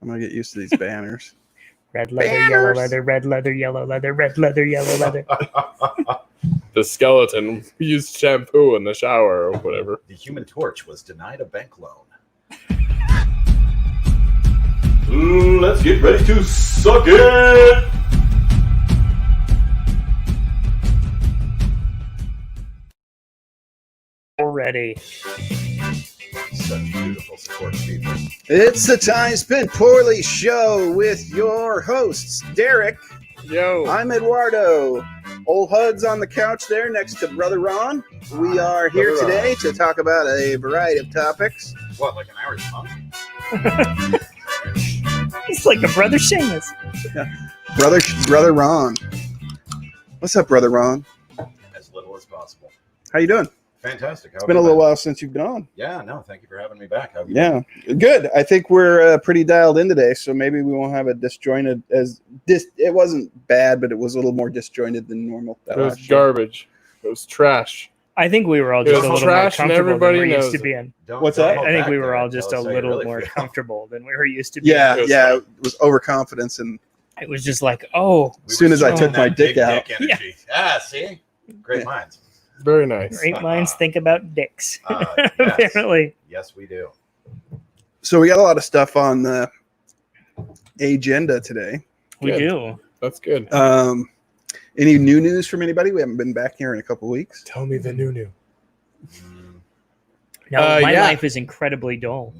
I'm going to get used to these banners. Red leather, yellow leather, red leather, yellow leather, red leather, yellow leather. The skeleton used shampoo in the shower or whatever. The Human Torch was denied a bank loan. Let's get ready to suck it! Already. Such beautiful support people. It's the Time Spent Poorly show with your hosts, Derek. Yo. I'm Eduardo. Old Hud's on the couch there next to Brother Ron. We are here Brother today Ron. to talk about a variety of topics. What, like an Irish monk? It's like a brother Seamus. Brother Ron. What's up, Brother Ron? As little as possible. How you doing? Fantastic. It's been a little while since you've been on. Yeah, no, thank you for having me back. Yeah, good. I think we're pretty dialed in today, so maybe we won't have a disjointed it wasn't bad, but it was a little more disjointed than normal. It was garbage. It was trash. I think we were all It just was a little more trash and comfortable than everybody we used knows to it. be in. What's that? I think we were all just a little more feel. comfortable than we were used to be. Yeah, It yeah. was It was overconfidence, and It was just like, oh, as soon as I We were took my that dick big out, dick energy. Ah, see? Great minds. Very nice. great minds think about dicks. Yes. Apparently. Yes, we do. so we got a lot of stuff on the agenda today. We Good. do. That's good. Any new news from anybody? We haven't been back here in a couple weeks. Tell me the new. Mm, No, my yeah. life is incredibly dull.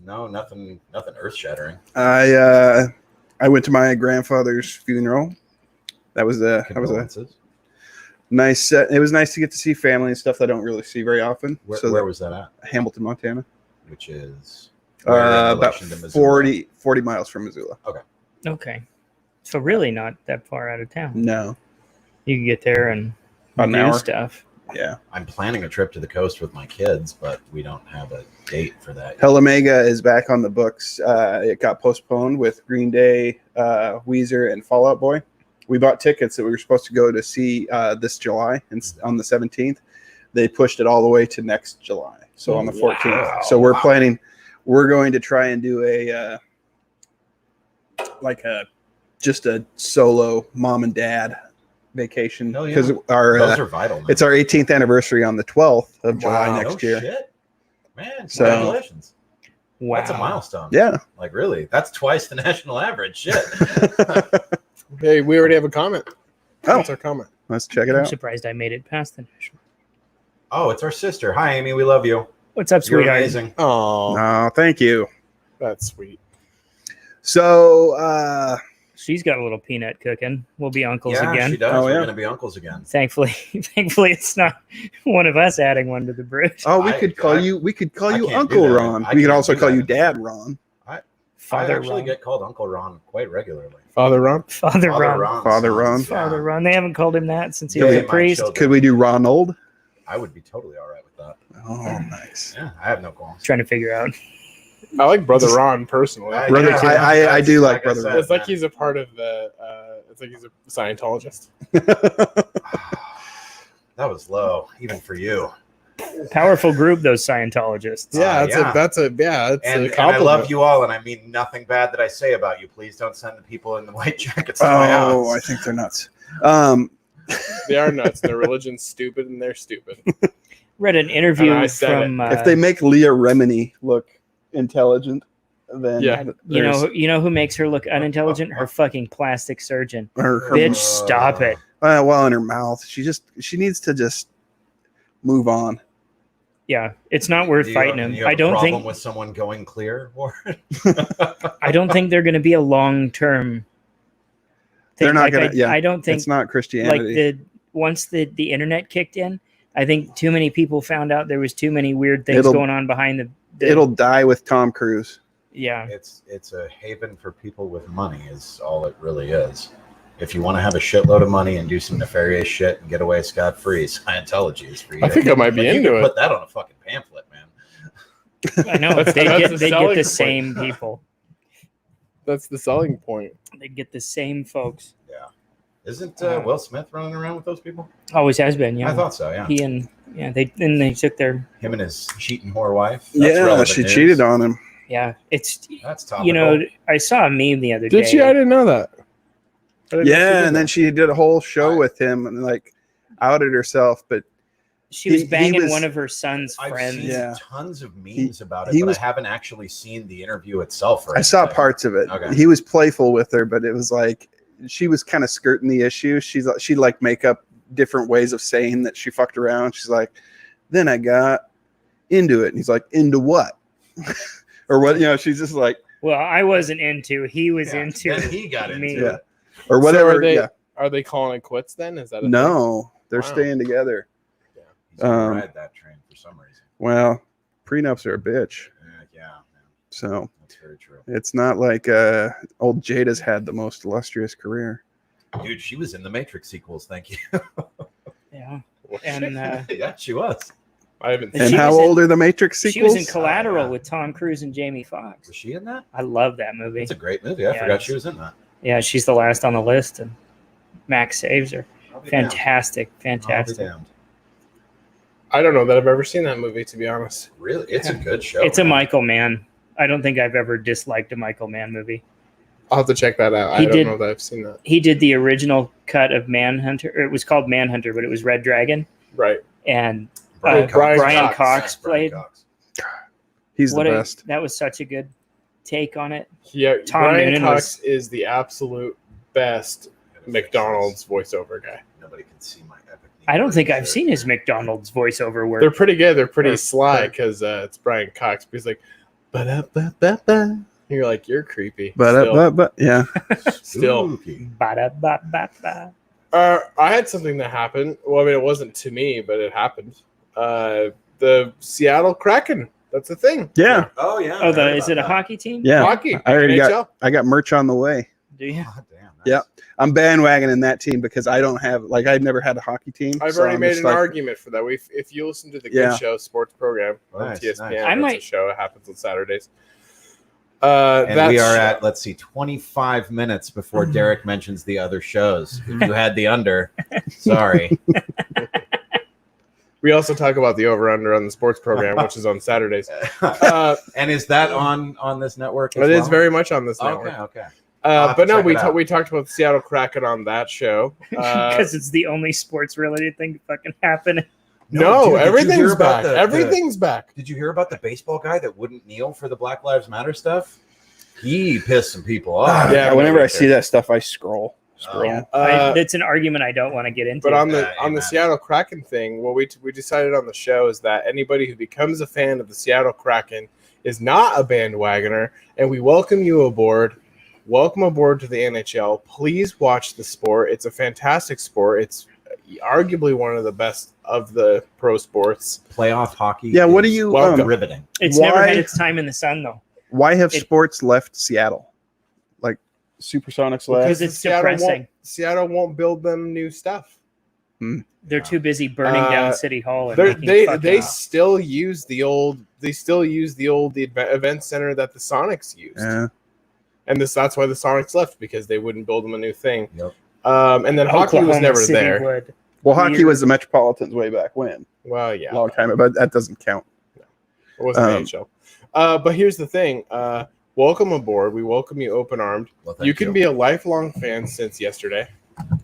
no, nothing earth shattering. I went to my grandfather's funeral. That was a nice set. It was nice to get to see family and stuff that I don't really see very often. Where was that at? Hamilton, Montana. Which is where in About relation to Missoula? 40 miles from Missoula. Okay. So really not that far out of town. No. You can get there and About an do hour. stuff. Yeah. I'm planning a trip to the coast with my kids, but we don't have a date for that yet. Hell Omega is back on the books. It got postponed with Green Day, Weezer, and Fall Out Boy. We bought tickets that we were supposed to go to see this July and on the 17th. They pushed it all the way to next July, so on the 14th. Wow. So we're planning. We're going to try and do a just a solo mom and dad vacation Hell yeah. because Those are vital. Man. it's our 18th anniversary on the 12th of July next year. Shit. Man, So- congratulations. Wow. That's a milestone. Yeah. Like, really? That's twice the national average. Shit. Hey, we already have a comment. Oh. What's our comment? Let's check it I'm out. surprised I made it past the national. Oh, it's our sister. Hi, Amy. We love you. What's up, You're sweetheart? amazing. Oh, Oh, thank you. that's sweet. So, She's got a little peanut cooking. We'll be uncles Yeah, again. she does. Oh, We're yeah. going to be uncles again. Thankfully, it's not one of us adding one to the brood. we I- could call I- you I Uncle can't do that. Ron. I We could can't also do call that. you Dad Ron. I Father actually Ron. get called Uncle Ron quite regularly. Father Ron? Father Ron. Father Ron. Father Ron. They haven't called him that since he Yeah, was a my priest. children. Could we do Ronald? I would be totally all right with that. Oh, nice. Yeah, I have no qualms. Trying to figure out. I like Brother Ron personally. Brother- Yeah, I that's- do like I Brother said, Ron. It's like man. he's a part of the. It's like he's a Scientologist. That was low, even for you. Powerful group, those Scientologists. Yeah, yeah. that's a And, compliment. and I love you all, and I mean nothing bad that I say about you. Please don't send the people in the white jackets to my Oh, I house. think they're nuts. They are nuts. Their religion's stupid, and they're stupid. Read an interview And I said from If they make Leah Remini look intelligent, then Yeah. you know who makes her look unintelligent? Her fucking plastic surgeon. her Bitch, stop it. well, in her mouth, she needs to just move on. Yeah, it's not worth Do you- fighting do him. you have I a don't problem think with someone going clear. Or I don't think they're going to be a long term. They're not gonna. I don't think it's not like Christianity. once the internet kicked in, I think too many people found out there was too many weird things It'll- going on behind the It'll die with Tom Cruise. yeah. it's a haven for people with money, is all it really is. If you want to have a shitload of money and do some nefarious shit and get away scot free, Scientology is for you. I think I might be Like, you into could it. Put that on a fucking pamphlet, man. I know That's- they that's get the they get selling the point. same people. That's the selling point. They get the same folks. Yeah. Isn't Will Smith running around with those people? Always has been. Yeah, I thought so. Yeah. he and they took their Him and his cheating whore wife. That's Yeah, relevant she news. cheated on him. Yeah, it's That's topical. you know, I saw a meme the other day. Did she? I didn't know that. I didn't know she Yeah, did and then that. she did a whole show with him and like outed herself, but She was he banging was- one of her son's I've friends. seen Yeah. tons of memes about it, he but was- I haven't actually seen the interview itself. Or I saw anything. parts of it. Okay. He was playful with her, but it was like she was kind of skirting the issue. She'd like make up different ways of saying that she fucked around. She's like, then I got into it. And he's like, into what? Or what? You know, she's just like, Well, I wasn't into. He was Yeah, into. then he got into me. it. yeah, or whatever. So are they, yeah. are they calling it quits then? Is that a thing? No, they're Wow. staying together. He's gonna Um, ride that train for some reason. Well, prenups are a bitch. Yeah, So that's very true. it's not like old Jada's had the most illustrious career. Dude, she was in the Matrix sequels. Thank you. Yeah, Well, and Yeah, she was. I haven't And And she how was in- old are the Matrix she sequels? was in Collateral yeah. with Tom Cruise and Jamie Foxx. Was she in that? I love that movie. It's a great movie. I Yeah, forgot it's- she was in that. Yeah, she's the last on the list, and Max saves her. I'll be damned. Fantastic, I'll be fantastic. damned. I don't know that I've ever seen that movie, to be honest. Really, it's a good show. It's a man. Michael Mann. I don't think I've ever disliked a Michael Mann movie. I'll have to check that out. I He don't did- know that I've seen that. He did the original cut of Manhunter. Or it was called Manhunter, but it was Red Dragon, Right. and Brian Brian Cox. Cox Yeah, Brian played. Cox. He's the What best. that was such a good take on it. Yeah, Tom Brian Noonan Cox is the absolute best McDonald's voiceover guy. Nobody can see my epic. I don't think I've seen his McDonald's voiceover work. They're pretty good. They're pretty Or- sly because it's Brian Cox. He's like, ba-da-ba-ba-ba. You're like, you're creepy. But yeah. Still. Spooky. Ba-da-ba-ba-ba. I had something that happened. Well, I mean, it wasn't to me, but it happened. The Seattle Kraken. That's a thing. Yeah. Oh yeah. Oh, I heard is it a about that. hockey team? Yeah. Hockey. I already NHL. I got merch on the way. Do you? God damn. Nice. Yep. I'm bandwagoning that team because I don't have I've never had a hockey team. I've so already I'm made just an like, argument for that. If you listen to the Yeah. Good Show sports program on Nice, TSPN, nice. I that's might- a show. It happens on Saturdays. And That we are show- at, let's see, 25 minutes before Derek mentions the other shows. If you had the under, sorry. We also talk about the over/under on the sports program, which is on Saturdays. And is that on this network? It is very much on this network. Okay. I'll have But to no, check we it out. we talked about the Seattle Kraken on that show. Because it's the only sports related thing to fucking happen. No, dude, did you everything's hear about back. the- Everything's back. Did you hear about the baseball guy that wouldn't kneel for the Black Lives Matter stuff? He pissed some people off. Yeah, whenever I right see there. that stuff, I scroll. Yeah, Uh, it's an argument I don't want to get into. But on the Yeah, amen. Seattle Kraken thing, what we decided on the show is that anybody who becomes a fan of the Seattle Kraken is not a bandwagoner, and we welcome you aboard. Welcome aboard to the NHL. Please watch the sport. It's a fantastic sport. It's arguably one of the best of the pro sports. Playoff hockey. Yeah, what do is you welcome. riveting? It's never why- had its time in the sun though. why have It- sports left Seattle? Like Supersonics left. Because it's Seattle depressing. Seattle won't build them new stuff. They're too busy burning down City Hall and making They fucking- still use the old event center that the Sonics used. Yeah. And that's why the Sonics left, because they wouldn't build them a new thing. Yep. And then hockey was Oklahoma never City there. would. Well, hockey Weird. was the Metropolitans way back when, Well, yeah, a long time, but that doesn't count. it wasn't Um, NHL. But here's the thing. Welcome aboard. We welcome you open armed. Well, thank You can be a lifelong fan since yesterday,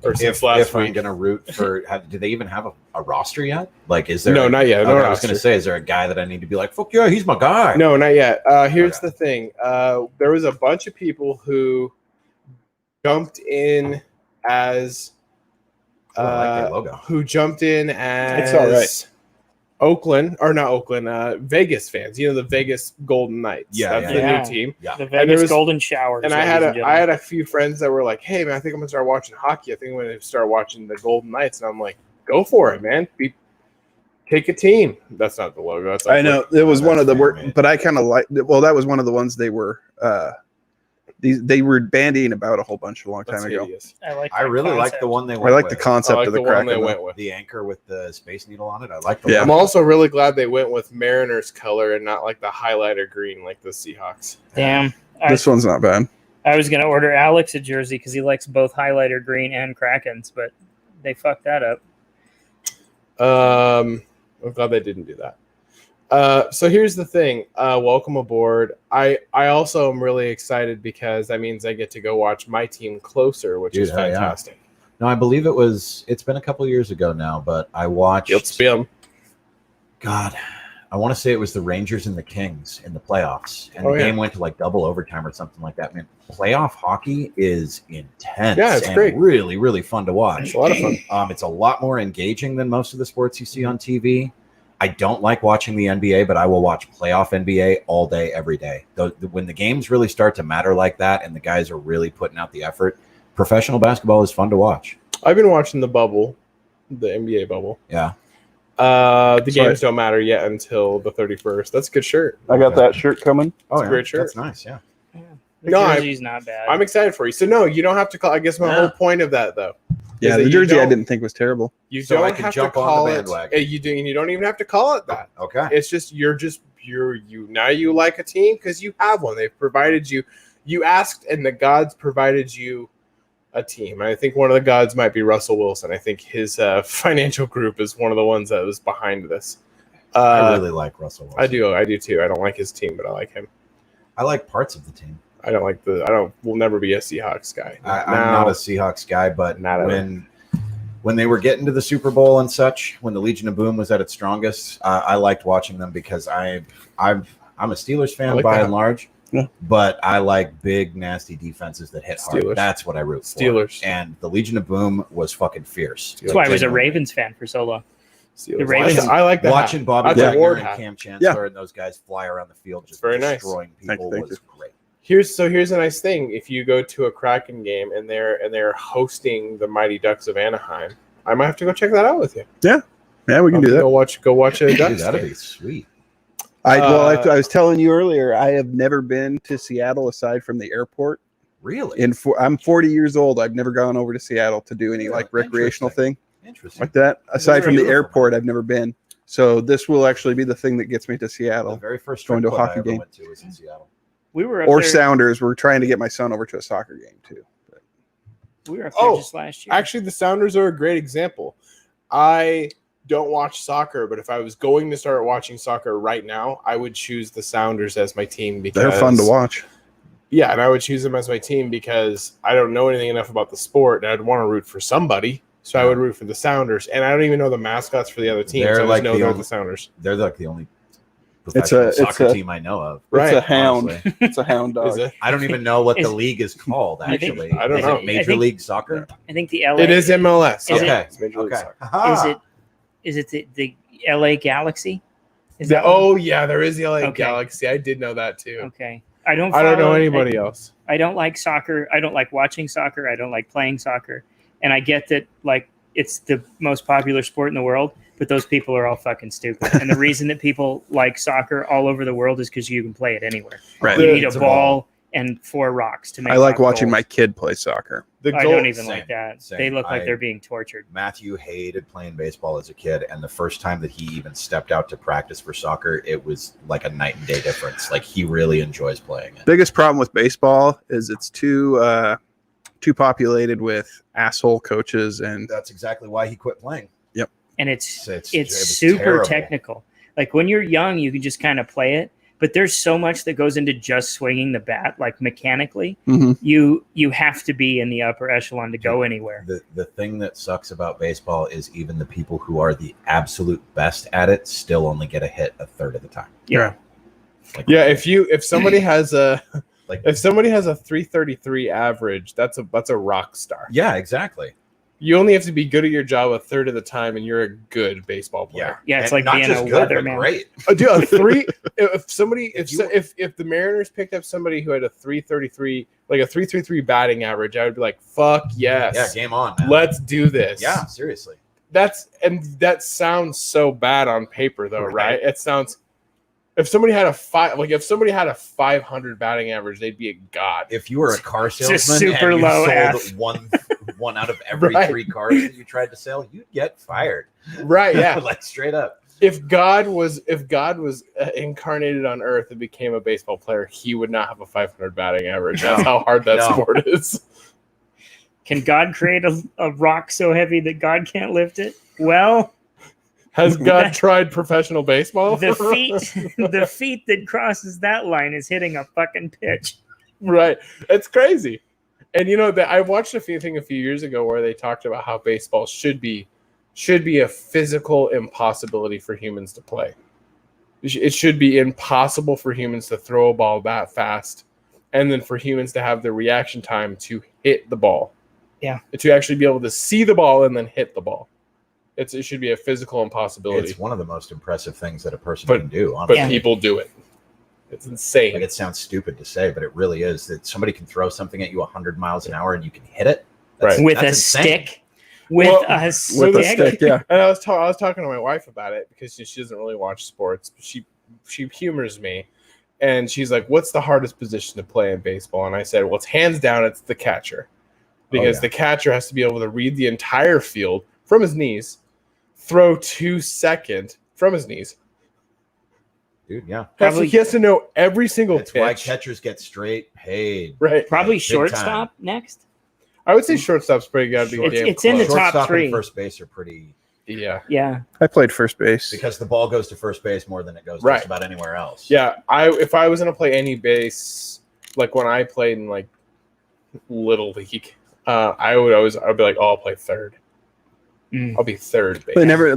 or since last if I'm week. gonna root for, do they even have a roster yet? Like, is there? No, not yet. No Okay, I was roster. gonna say, is there a guy that I need to be like, fuck yeah, he's my guy? No, not yet. Here's Okay. the thing. There was a bunch of people who jumped in as Oh, I like their logo. who jumped in as It's all right. Oakland, or not Oakland, Vegas fans. You know, the Vegas Golden Knights. Yeah, That's yeah, the yeah. new team. Yeah. The And there Vegas was- Golden Shower. And I had a few friends that were like, "Hey man, I think I'm gonna start watching hockey. I think I'm gonna start watching the Golden Knights." And I'm like, "Go for it, man! Take a team." That's not the logo. That's I know it was That's one of the fan-made. but I kind of like. Well, that was one of the ones they were. They were bandying about a whole bunch a long time That's ago. hideous. I really like the one they I went like the with. I concept like of the the one Kraken. they though. went with. The anchor with the space needle on it. I like the Yeah. I'm also really glad they went with Mariners color and not like the highlighter green like the Seahawks. Damn. This one's not bad. I was gonna order Alex a jersey because he likes both highlighter green and Krakens, but they fucked that up. I'm glad they didn't do that. So here's the thing. Welcome aboard. I also am really excited because that means I get to go watch my team closer, which is hell yeah. fantastic. No, I believe it's been a couple years ago now, but I watched. It's been. God, I want to say it was the Rangers and the Kings in the playoffs, and the game went to like double overtime or something like that. Man, playoff hockey is intense. Yeah, it's and great. Really, really fun to watch. It's a lot of fun. It's a lot more engaging than most of the sports you see on TV. I don't like watching the NBA, but I will watch playoff NBA all day, every day. When the games really start to matter like that, and the guys are really putting out the effort, professional basketball is fun to watch. I've been watching the bubble, the NBA bubble. Yeah. The games don't matter yet until the 31st. That's a good shirt. I got that shirt coming. It's a great shirt. That's nice, yeah. The No, jersey's not bad. I'm excited for you. So no, you don't have to call. I guess my whole point of that though. Yeah, is that the you jersey I don't- didn't think was terrible. You So I don't can have to jump on the call it. bandwagon. You don't even have to call it that. Okay. It's just you now you like a team because you have one. They've provided you. You asked, and the gods provided you a team. I think one of the gods might be Russell Wilson. I think his financial group is one of the ones that was behind this. I really like Russell Wilson. I do too. I don't like his team, but I like him. I like parts of the team. Will never be a Seahawks guy. I'm not a Seahawks guy, but Not when they were getting to the Super Bowl and such, when the Legion of Boom was at its strongest, I liked watching them because I'm a Steelers fan by and large. Yeah. But I like big, nasty defenses that hit hard. Steelers. That's what I root for. Steelers. And the Legion of Boom was fucking fierce. That's why I was a Ravens fan for so long. Steelers. The Ravens- I like that. Watching Bobby That's a Wagner Ward and hat. Cam Chancellor and those guys fly around the field just very nice. destroying people Thank was you. great. Here's a nice thing. If you go to a Kraken game and they're hosting the Mighty Ducks of Anaheim, I might have to go check that out with you. Yeah, we can do that. Go watch a Dude, Ducks that'd game. be sweet. I was telling you earlier, I have never been to Seattle aside from the airport. Really? I'm 40 years old. I've never gone over to Seattle to do any Yeah, like recreational thing Interesting. like that. Aside from the beautiful, airport, I've never been. So this will actually be the thing that gets me to The Seattle very first Going to a strip club hockey I ever game. went to was in Seattle. We were up or there, Sounders. We're trying to get my son over to a soccer game too. But We were up there Oh, just last year. Actually, the Sounders are a great example. I don't watch soccer, but if I was going to start watching soccer right now, I would choose the Sounders as my team because they're fun to watch. Yeah, and I would choose them as my team because I don't know anything enough about the sport, and I'd want to root for somebody. So I would root for the Sounders, and I don't even know the mascots for the other teams. They're I just like know the they're only- the Sounders. They're like the only It's professional a- soccer team I know of. Right. It's a hound. honestly. It's a hound dog. Is it? I don't even know what Is- the league is called, I think- actually. I don't Is know. it Major I think- League Soccer? I think the LA It is MLS. Is it- Okay. It's Major League Okay. Soccer. Is it the LA Galaxy? Is that Oh yeah, there is the LA Okay. Galaxy. I did know that too. okay? I don't I don't know follow- anybody else. I don't like soccer. I don't like watching soccer. I don't like playing soccer. And I get that like it's the most popular sport in the world, but those people are all fucking stupid. And the reason that people like soccer all over the world is because you can play it anywhere. Right. You need a It's a ball and 4 rocks to make. I like lock watching goals. my kid play soccer. The I goal- don't even Same, like that. same. They look like I- they're being tortured. Matthew hated playing baseball as a kid, and the first time that he even stepped out to practice for soccer, it was like a night and day difference. Like, he really enjoys playing it. Biggest problem with baseball is it's too populated with asshole coaches and That's exactly why he quit playing. And it's It was super terrible. technical. Like when you're young, you can just kind of play it, but there's so much that goes into just swinging the bat, like mechanically. Mhm. You have to be in the upper echelon to go anywhere. The thing that sucks about baseball is even the people who are the absolute best at it still only get a hit a third of the time. Yeah. Like, Yeah, if somebody has a Like- if somebody has a 333 average, that's a rock star. yeah, exactly. You only have to be good at your job a third of the time, and you're a good baseball player. Yeah, it's And like not being just a good, but weatherman. great. Dude, a three. If you- the Mariners picked up somebody who had a 333, like a 333 batting average, I would be like, "Fuck yes, Yeah, game on, man. let's do this." Yeah, seriously. That sounds so bad on paper, though, right? Right. It sounds. If somebody had a 500 batting average, they'd be a god. If you were a car It's a salesman super and you low sold F. one out of every Right. 3 cars that you tried to sell, you'd get fired. Right? Yeah. Like, straight up. If God was incarnated on Earth and became a baseball player, he would not have a 500 batting average. That's how hard that No. sport is. Can God create a rock so heavy that God can't lift it? Well, Has God tried professional baseball? The feet that crosses that line is hitting a fucking pitch. Right. It's crazy. And you know that I watched a few years ago where they talked about how baseball should be a physical impossibility for humans to play. It should be impossible for humans to throw a ball that fast, and then for humans to have the reaction time to hit the ball. Yeah. To actually be able to see the ball and then hit the ball. It should be a physical impossibility. It's one of the most impressive things that a person can do. But Honestly. people do it. It's insane. Like, it sounds stupid to say, but it really is. That somebody can throw something at you 100 miles an hour and you can hit it. Right. With that's a insane. stick. With a stick. Yeah. And I was talking to my wife about it because she doesn't really watch sports. But she humors me, and she's like, "What's the hardest position to play in baseball?" And I said, "Well, it's hands down, it's the catcher, because the catcher has to be able to read the entire field from his knees, throw 2 second from his knees. Dude, yeah. He has to know every single That's pitch. why catchers get straight paid. Right. Probably Big shortstop next. I would say shortstop's pretty got to be damn It's in the close. top Shortstop three. and first base are pretty, Yeah. Yeah. I played first base. because the ball goes to first base more than it goes Right. just about anywhere else. Yeah, if I was gonna play any base, like when I played in like little league, I'd be like, oh, I'll play third. Mm. I'll be third base. They never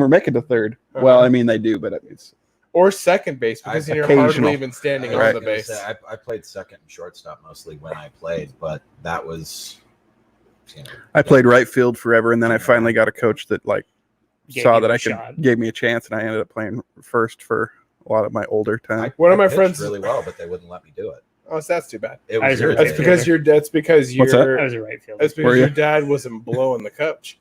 make it to third. Uh-huh. Well, I mean they do, but it's Or second base because you're Occasional. hardly even standing Right. on the base. I played second and shortstop mostly when I played, but that was, you know, I played right field forever, and then I finally got a coach that Gave saw you that a I could shot. gave me a chance, and I ended up playing first for a lot of my older time. One of my pitched friends- really well, but they wouldn't let me do it. Oh, so that's too bad. It I was was a right That's irritating. because What's that? I was a right fielder. that's Were because you? your dad wasn't blowing the coach.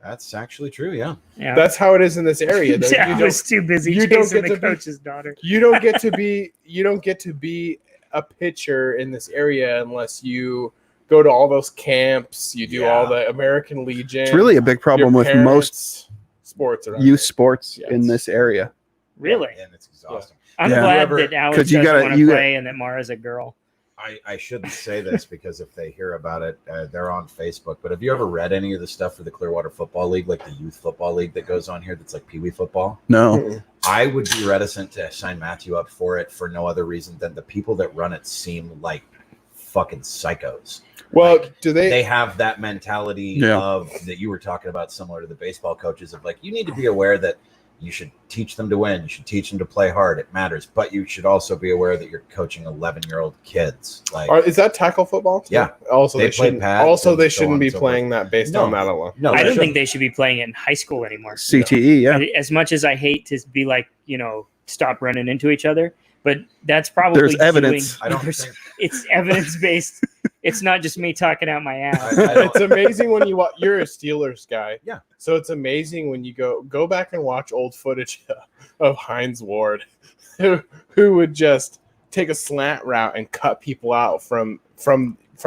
That's actually true. Yeah. Yeah. That's how it is in this area. though. I was too busy you don't chasing get the to be- coach's daughter. You don't get to be a pitcher in this area unless you go to all those camps. You do all the American Legion. It's really a big problem Your with most parents' sports around youth sports Yes. in this area. Really? And it's exhausting. I'm Yeah. glad Whoever- that Alex 'cause you doesn't gotta- want to you play and that Mara's a girl. I shouldn't say this because if they hear about it, they're on Facebook. But have you ever read any of the stuff for the Clearwater Football League, like the youth football league that goes on here that's like Pee Wee football? No, Mm-mm. I would be reticent to sign Matthew up for it for no other reason than the people that run it seem like fucking psychos. Well, Like, do they have that mentality Yeah. of that you were talking about, similar to the baseball coaches, of like, you need to be aware that you should teach them to win. You should teach them to play hard. It matters. But you should also be aware that you're coaching 11-year-old kids. Like, Is that tackle football? Yeah. Also, They they play shouldn't. pads Also, and they so on shouldn't and be so playing that based No. on that alone. no, I they don't shouldn't. think they should be playing it in high school anymore. CTE. Yeah, As much as I hate to be like, stop running into each other, but that's probably There's evidence. I don't there's- think. It's evidence based. It's not just me talking out my ass. I don't- It's amazing when you watch. You're a Steelers guy, Yeah. So it's amazing when you go back and watch old footage of Hines Ward, who would just take a slant route and cut people out from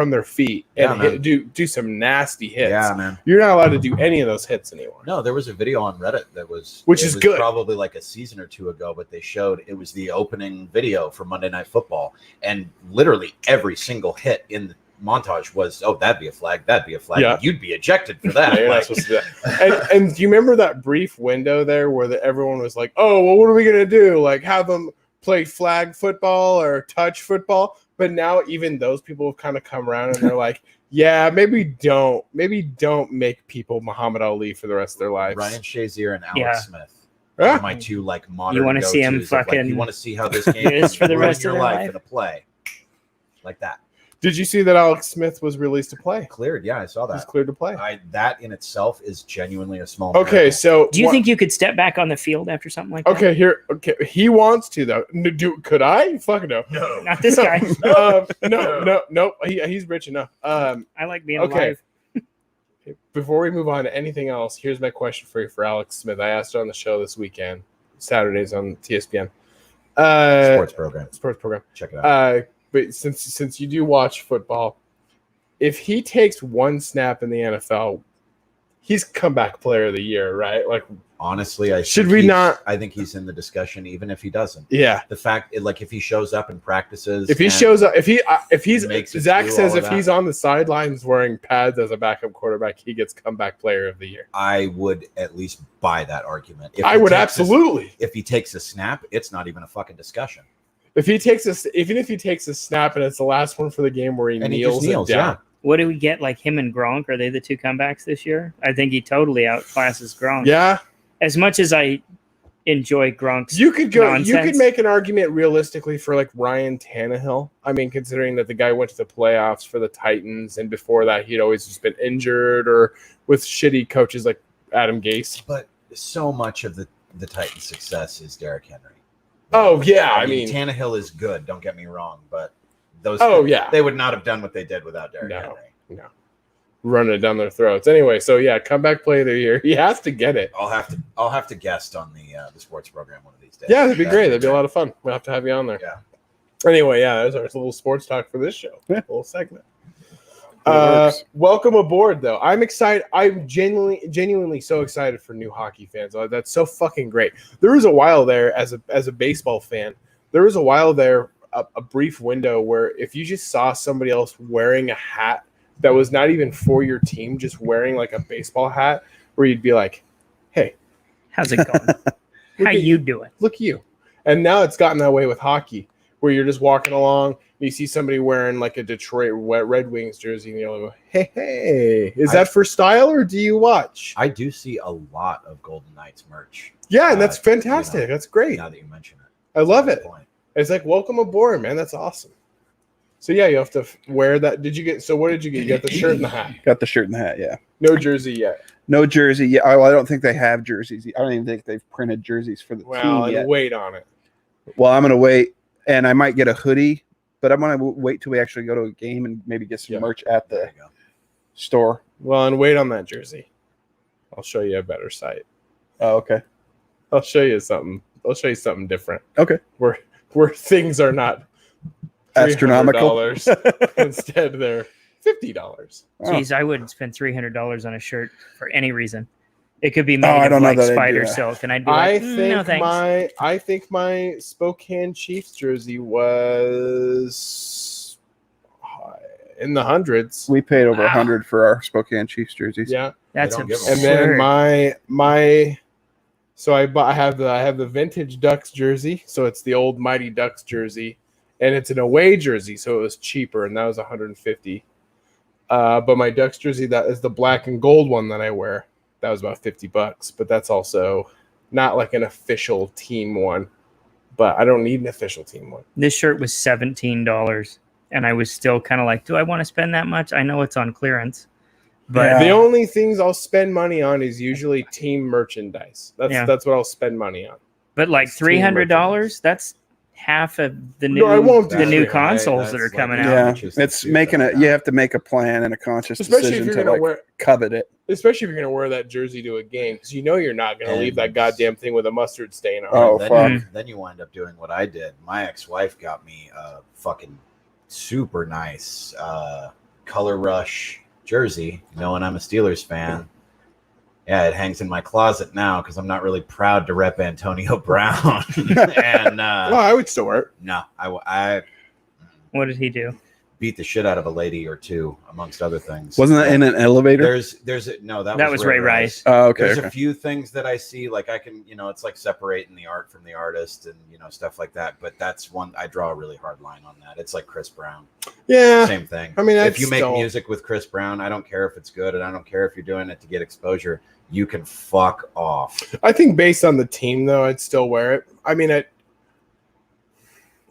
their feet Yeah, and man. do some nasty hits. Yeah, man. You're not allowed to do any of those hits anymore. No, there was a video on Reddit that was, Which it is was good. probably like a season or two ago, but they showed it was the opening video for Monday Night Football, and literally every single hit in the montage was, oh, that'd be a flag, Yeah. you'd be ejected for that. Yeah, you're not Like, supposed to do that. And do you remember that brief window there where everyone was like, "Oh, well, what are we gonna do? Like, have them play flag football or touch football?" But now even those people have kind of come around and they're like, "Yeah, maybe don't make people Muhammad Ali for the rest of their lives." Ryan Shazier and Alex Yeah. Smith. Yeah. Are my two like modern. You wanna see 'em go-tos of, like, fucking you want to see how this game is for the ruin rest your of their life life? in a play like that. Did you see that Alex Smith was released to play? Cleared, yeah, I saw He's that. cleared to play. That in itself is genuinely a small. Okay, miracle. so Do you think you could step back on the field after something like that? Okay, he wants to though. Could I? Fuck no. No. Not this guy. No. He's rich enough. I like being Okay. alive. Before we move on to anything else, here's my question for you for Alex Smith. I asked her on the show this weekend, Saturdays on TSPN. Sports program. Sports program. Check it out. But since you do watch football, if he takes one snap in the NFL, he's comeback player of the year, right? Like Honestly, I Should think we he's- not- I think he's in the discussion, even if he doesn't. Yeah. The fact, like, if he shows up and practices, If he and shows up, if he's makes it Zach through says all of if that. he's on the sidelines wearing pads as a backup quarterback, he gets comeback player of the year. I would at least buy that argument. If I he would takes a- absolutely. if he takes a snap, it's not even a fucking discussion. If he takes even if he takes a snap and it's the last one for the game where he And he kneels, just kneels, it down. yeah. What do we get? Like him and Gronk? Are they the two comebacks this year? I think he totally outclasses Gronk. Yeah, As much as I enjoy Gronk's, you could go. You nonsense. could make an argument realistically for like Ryan Tannehill. I mean, considering that the guy went to the playoffs for the Titans, and before that he'd always just been injured or with shitty coaches like Adam Gase. But so much of the Titans' success is Derrick Henry. Oh yeah, I I mean, mean, Tannehill is good. Don't get me wrong, but those. Oh, yeah. they would not have done what they did without Derrick No. Henry. running it down their throats. Anyway, so yeah, comeback play of the year. He has to get it. I'll have to guest on the sports program one of these days. Yeah, that'd be great. That'd be a lot of fun. We'll have to have you on there. Yeah. Anyway, yeah, that's our little sports talk for this show. Yeah. Little segment. works. Welcome aboard, though. I'm excited. I'm genuinely so excited for new hockey fans. That's so fucking great. There was a while there as a baseball fan. There was a while there, a brief window where if you just saw somebody else wearing a hat that was not even for your team, just wearing like a baseball hat, where you'd be like, "Hey, how's it going? How at you doing? look at you." And now it's gotten that way with hockey, where you're just walking along, and you see somebody wearing like a Detroit Red Wings jersey, and you're like, hey, is that for style or do you watch? I do see a lot of Golden Knights merch. Yeah, and that's you know, fantastic. That's great. Now that you mention it, I love Good it. point. It's like, welcome aboard, man. That's awesome. So yeah, you have to wear that. Did you get? So what did you get? You got the shirt and the hat. Got the shirt and the hat, yeah. No jersey yet. No jersey. Yeah, well, I don't think they have jerseys. I don't even think they've printed jerseys for the Well, team yet. and wait on it. Well, I'm gonna wait, and I might get a hoodie, but I'm gonna wait till we actually go to a game and maybe get some Yeah. merch at There the you go. store. Well, and wait on that jersey. I'll show you a better site. Oh, okay. I'll show you something. I'll show you something different. Okay. Where things are not Astronomical. $300. Instead, they're $50. Oh. Jeez, I wouldn't spend $300 on a shirt for any reason. It could be made I of don't know like that I'd do spider that. silk, and I'd be like, no thanks. I think my Spokane Chiefs jersey was in the hundreds. We paid over Wow. $100 for our Spokane Chiefs jerseys. Yeah, That's They don't give 'em. absurd. and then my so I have the vintage Ducks jersey, so it's the old Mighty Ducks jersey, and it's an away jersey, so it was cheaper, and that was 150. But my Ducks jersey, that is the black and gold one that I wear, that was about $50, but that's also not like an official team one. But I don't need an official team one. This shirt was $17, and I was still kind of like, do I want to spend that much? I know it's on clearance, but Yeah. The only things I'll spend money on is usually team merchandise. Yeah. That's what I'll spend money on. like It's team $300, that's half of the new No, I won't do the new that. consoles That's that are like- coming Yeah, out. Just it's to do making that it. You have to make a plan and a conscious Especially if decision you're to gonna like wear, covet it. especially if you're gonna wear that jersey to a game, because you know you're not gonna leave that And- goddamn thing with a mustard stain on Oh, it. Then you wind up doing what I did. My ex-wife got me a fucking super nice Color Rush jersey, knowing I'm a Steelers fan. Yeah, it hangs in my closet now because I'm not really proud to rep Antonio Brown. And Well, I would still wear it. no, I What did he do? beat the shit out of a lady or two, amongst other things. Wasn't that in an elevator? That was Ray Rice. Oh, okay. There's okay. a few things that I see, like I can, it's like separating the art from the artist and, stuff like that. But that's one, I draw a really hard line on that. It's like Chris Brown. Yeah. Same thing. I mean, if I'd you make still- music with Chris Brown, I don't care if it's good and I don't care if you're doing it to get exposure. You can fuck off. I think based on the team, though, I'd still wear it. I mean,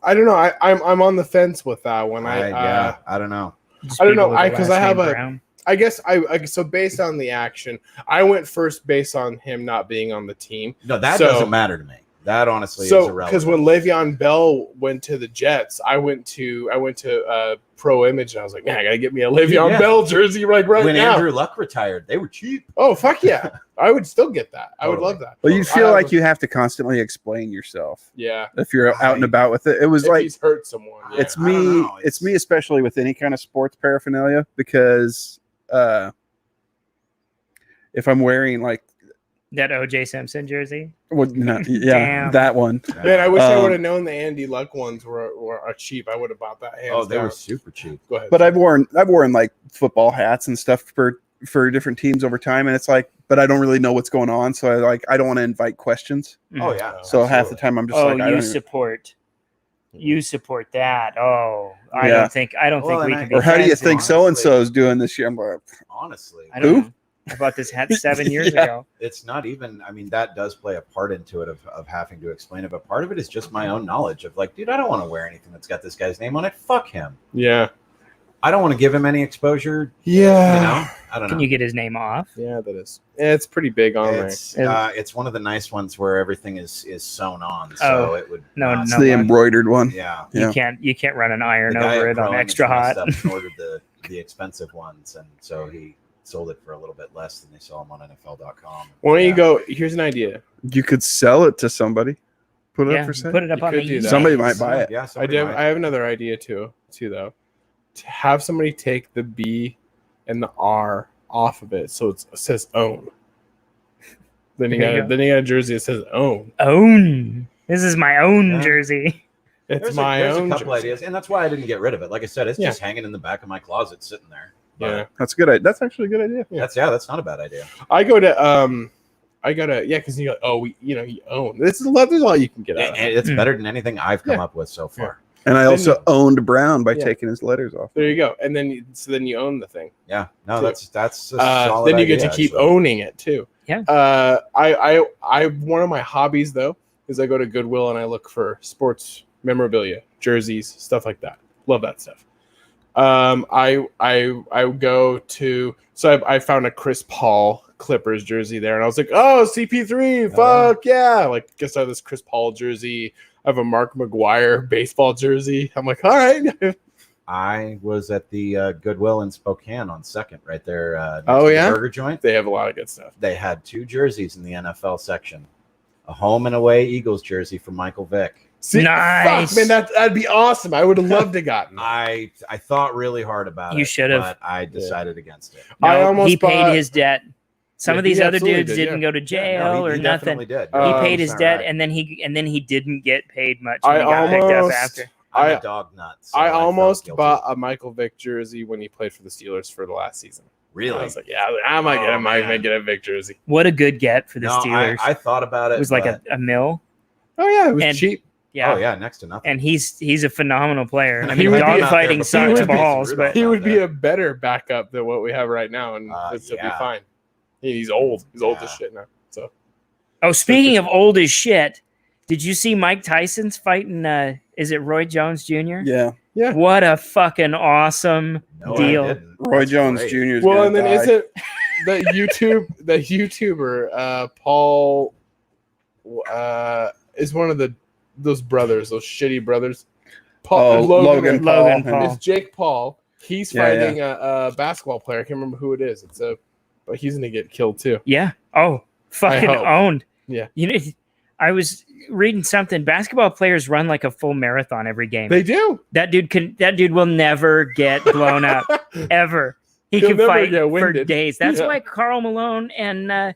I don't know. I'm on the fence with that one. I don't know. Just I don't know, people with the 'cause last I have name a- Brown. I guess so based on the action, I went first based on him not being on the team. No, that So- doesn't matter to me. That honestly is So irrelevant. because when Le'Veon Bell went to the Jets, I went to Pro Image and I was like, man, I gotta get me a Le'Veon Yeah. Bell jersey right when now. Andrew Luck retired, they were cheap. Oh fuck yeah, I would still get that. I would Totally. love that. Well, you I feel have like a- you have to constantly explain yourself yeah. if you're out and about with it. It was If like he's hurt someone, yeah. it's I don't me. know. It's me, especially with any kind of sports paraphernalia, because if I'm wearing like That O.J. Simpson jersey. Well, yeah, Damn. that one. Man, I wish I Um, would have known the Andy Luck ones were cheap. I would have bought that. Hands Oh, they down. were super cheap. Go ahead. But I've worn like football hats and stuff for different teams over time, and it's like, but I don't really know what's going on, so I don't want to invite questions. Oh yeah. So half the time I'm just Oh, like, I you don't support that. Oh, I Yeah. don't think Well, we and can be or how do you friends think anymore. so and so is doing this year? I'm like, Honestly, I don't Who? know. I bought this hat 7 years Yeah. ago. it's not even. I mean, that does play a part into it of having to explain it, but part of it is just my own knowledge of like, dude, I don't want to wear anything that's got this guy's name on it. Fuck him. Yeah. I don't want to give him any exposure. Yeah. You know, I don't know. Can you get his name off? Yeah, that is. Yeah, it's pretty big on It's one of the nice ones where everything is sewn on, so it would. No, it's no. the much. embroidered one. Yeah. Yeah. You can't run an iron The guy over at it on Pro extra Image hot. messed up and ordered the expensive ones, and so he sold it for a little bit less than they sell them on NFL.com. Why don't Yeah. you go? Here's an idea. You could sell it to somebody, put it Yeah, up for sale. put it up You on could the do that. Somebody might buy it. Yeah, I somebody do. might. I have another idea too, though. To have somebody take the B and the R off of it, so it says own. Then you There you got go. a jersey that says own. Own. This is my own Yeah. jersey. It's There's my there's own a couple jersey. ideas, and that's why I didn't get rid of it. Like I said, it's Yeah. just hanging in the back of my closet, sitting there. But Yeah, That's good. That's actually a good idea. that's not a bad idea. I go to because you go, you own. There's a lot you can get out And of it. it's Mm. better than anything I've come Yeah. up with so far. And I Then also you- owned Brown by Yeah. taking his letters off. There you go, and then you own the thing. Yeah, no, Yeah. that's a solid Then you get idea, to keep actually. owning it too. Yeah. I one of my hobbies though is I go to Goodwill and I look for sports memorabilia, jerseys, stuff like that. Love that stuff. I go to I found a Chris Paul Clippers jersey there, and I was like, oh, CP3, fuck yeah! Like, guess I have this Chris Paul jersey. I have a Mark McGuire baseball jersey. I'm like, all right. I was at the Goodwill in Spokane on 2nd, right there. Next Oh, to the yeah? burger joint. They have a lot of good stuff. They had 2 jerseys in the NFL section: a home and away Eagles jersey from Michael Vick. See, Nice. fuck, man, that'd be awesome. I would have loved to gotten that. I thought really hard about it. You should've. but I decided against it. No, I almost he paid bought- his debt. Some Yeah, of these he other absolutely dudes did, didn't yeah. go to jail No, or he nothing. definitely did. He Uh, paid his 100% debt, right. and then he didn't get paid much I when he got picked up almost- after. I'm I- a dog nut. so I felt almost guilty. bought a Michael Vick jersey when he played for the Steelers for the last season. Really? I was like, yeah, I might Oh, get a Vick jersey. What a good get for the No, Steelers. I thought about it. it was like but- a mil. Oh yeah, it was And- cheap. Yeah. Oh yeah, next to nothing. And he's a phenomenal player. I He mean, would be out dogfighting there sucks before balls, Mason but He out would be there. a better backup than what we have right now, and this would be yeah. fine. He's old. He's old as Yeah. shit now. So oh, speaking of old as shit, did you see Mike Tyson's fighting? Is it Roy Jones Jr.? Yeah. Yeah. What a fucking awesome No, I deal. didn't. Roy That's Jones great. Jr. is well, gonna and then die. isn't the YouTuber Paul is one of those brothers, those shitty brothers. Oh, Logan Logan Paul. Paul. It's Jake Paul. He's Yeah, fighting a basketball player. I can't remember who it is. But he's gonna get killed too. Yeah. Oh, fucking hope. owned. Yeah. You know, I was reading something. Basketball players run like a full marathon every game. They do. That dude will never get blown up ever. He He'll can never fight get for winded. days. That's Yeah. why Karl Malone and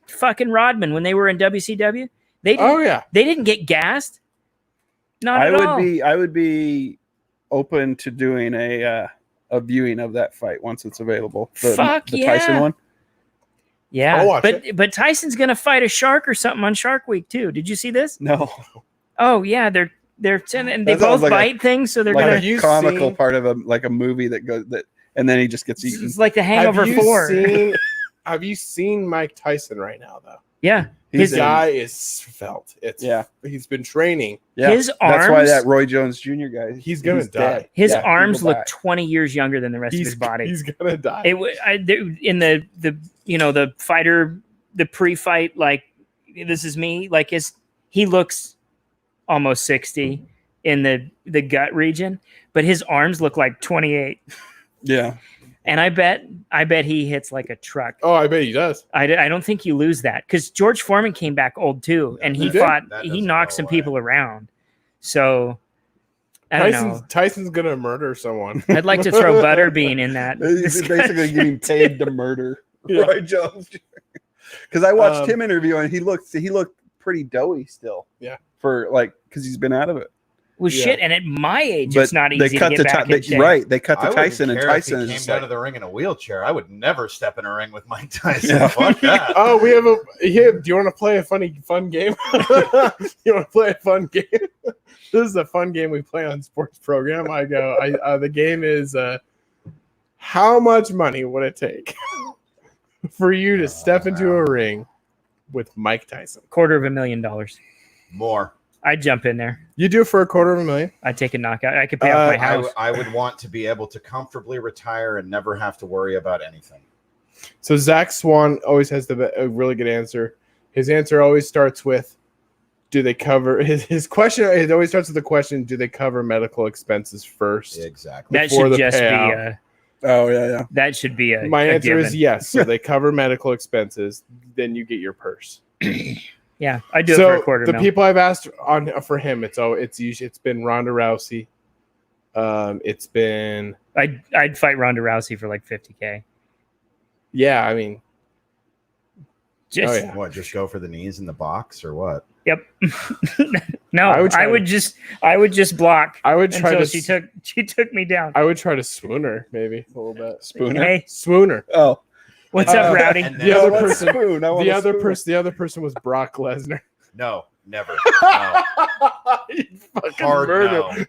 fucking Rodman, when they were in WCW, they didn't get gassed. Not I at all. would be open to doing a viewing of that fight once it's available. The Tyson yeah. one. Yeah, I'll watch but Tyson's gonna fight a shark or something on Shark Week too. Did you see this? No, Oh yeah, they're and they That sounds both like a- bite things, so they're like gonna. Have you a comical seen- part of a movie and then he just gets eaten. It's like the Hangover Have you 4. have you seen Mike Tyson right now though? Yeah, His He's guy is svelte. He's been training. Yeah, his that's why arms- that Roy Jones Jr. guy. He's gonna die. dead. his Yeah, he arms will look die. 20 years younger than the rest of his body. He's gonna die. In the fighter, the pre-fight, like, this is me, like, he looks almost 60 in the gut region, but his arms look like 28. Yeah, And I bet he hits like a truck. Oh, I bet he does. I don't think you lose that, because George Foreman came back old too, and he He did? fought. That He doesn't knocked go some away. people around. So I don't know. Tyson's gonna murder someone. I'd like to throw Butterbean in that. he's basically getting paid to murder Yeah. Roy Jones. Jr. Because I watched him interview and he looked pretty doughy still. Yeah. For like because he's been out of it. Well, Yeah. shit, and at my age, But it's not they easy cut to the get back in shape. right. They cut I the wouldn't Tyson and care if Tyson he is came just down like, to the ring in a wheelchair. I would never step in a ring with Mike Tyson. Yeah. Fuck that. Oh, we have do you want to play a fun game? You want to play a fun game? This is a fun game we play on sports program. The game is how much money would it take for you to step into a ring with Mike Tyson? $250,000. More. I'd jump in there. You do it for $250,000? I'd take a knockout. I could pay off my house. I would want to be able to comfortably retire and never have to worry about anything. So Zach Swan always has a really good answer. His answer always starts with, do they cover his question? It always starts with the question, do they cover medical expenses first? Exactly. That before should the just payout. be oh yeah. that should be a My a answer is given. yes. So they cover medical expenses, then you get your purse. Yeah, I do So it for the $250,000. people I've asked for him, it's been Ronda Rousey. It's been I'd fight Ronda Rousey for like $50,000. yeah. I mean, Just oh, yeah. What? Just go for the knees in the box or what? yep. No, I would I try would just block I would try until to she took me down. I would try to swoon her maybe a little bit. Spooner. Hey, Swoon her. Oh, what's up, Rowdy? and The other I want a person- spoon. I want The a other spoon. person. The other person was Brock Lesnar. No, never. No. He'd fucking Hard murder. no.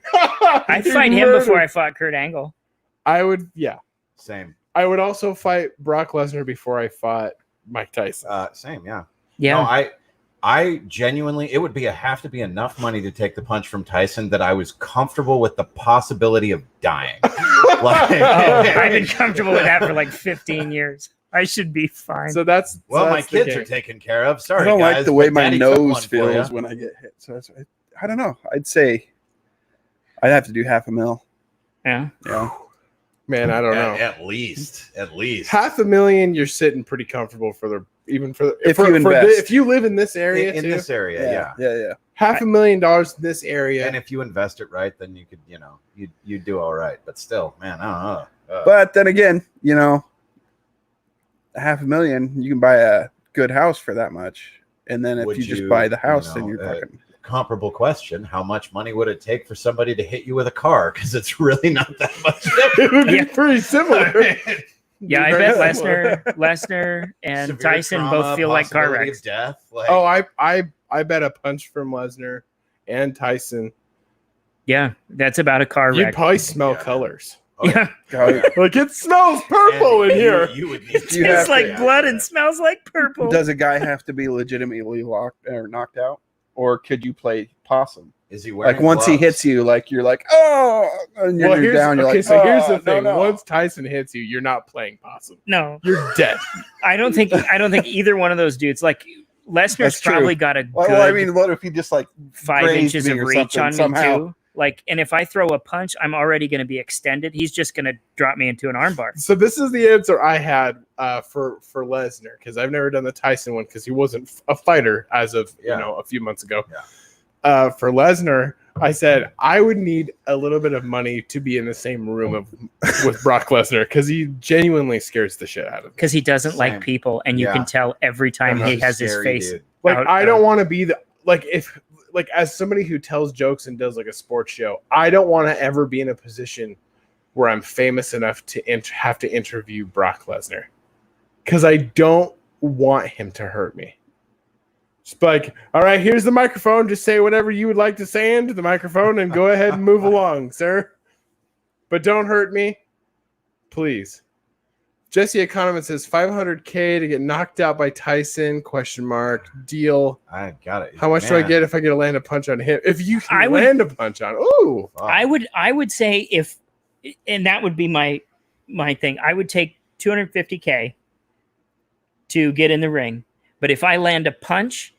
I'd He'd fight him murder. before I fought Kurt Angle. I would. Yeah, Same. I would also fight Brock Lesnar before I fought Mike Tyson. Same. Yeah. Yeah. No, I genuinely, it would have to be enough money to take the punch from Tyson that I was comfortable with the possibility of dying. Like, I've been comfortable with that for like 15 years. I should be fine. So that's well, so my that's the kids game. are taken care of. Sorry, I don't guys, like the way but my Daddy took one nose for ya. feels when I get hit. So I don't know. I'd say I'd have to do $500,000. yeah. Yeah. Man, I don't know. At least. $500,000, you're sitting pretty comfortable if you live in this area in too. this area, yeah. Yeah. $500,000 in this area. And if you invest it right, then you could, you do all right. But still, man, I don't know. But then again, $500,000, you can buy a good house for that much. And then if Would you just you, buy the house, you then know, you're fucking. Comparable question: how much money would it take for somebody to hit you with a car? Because it's really not that much. It would be Yeah. pretty similar. Yeah, I bet Lesnar and Severe Tyson trauma, both feel like car possibility wrecks. of death. Like, Oh, I bet a punch from Lesnar and Tyson. Yeah, that's about a car You'd wreck. probably smell Yeah. colors. Yeah, Like it smells purple in here. You would need You have tastes to- like blood and smells like purple. Does a guy have to be legitimately locked or knocked out? Or could you play possum? Is he wearing Like once he gloves? hits you, like you're like, oh, and you're Here's down. You're okay. like, So here's "Oh, the thing: no." once Tyson hits you, you're not playing possum. No, You're dead. I don't think either one of those dudes. Like Lesnar's That's true. probably got a good Well, I mean, what if he just like 5 grazed inches me of or reach something on me somehow? too. Like, and if I throw a punch, I'm already going to be extended. He's just going to drop me into an armbar. So this is the answer I had for Lesnar, because I've never done the Tyson one because he wasn't a fighter as of a few months ago. Yeah. For Lesnar, I said I would need a little bit of money to be in the same room with Brock Lesnar because he genuinely scares the shit out of me. Because he doesn't Same. like people, and you Yeah. can tell every time he He's has his scary, face. dude. Like out, I don't want to be as somebody who tells jokes and does like a sports show, I don't want to ever be in a position where I'm famous enough to have to interview Brock Lesnar because I don't want him to hurt me. Just like, all right, here's the microphone. Just say whatever you would like to say into the microphone and go ahead and move along, sir. But don't hurt me, please. Jesse Economist says $500K to get knocked out by Tyson? ? Deal. I got it. How much do I get if I get to land a punch on him? If you can I would- land a punch on, ooh, Fuck. I would say if, and that would be my thing. I would take $250K to get in the ring, but if I land a punch,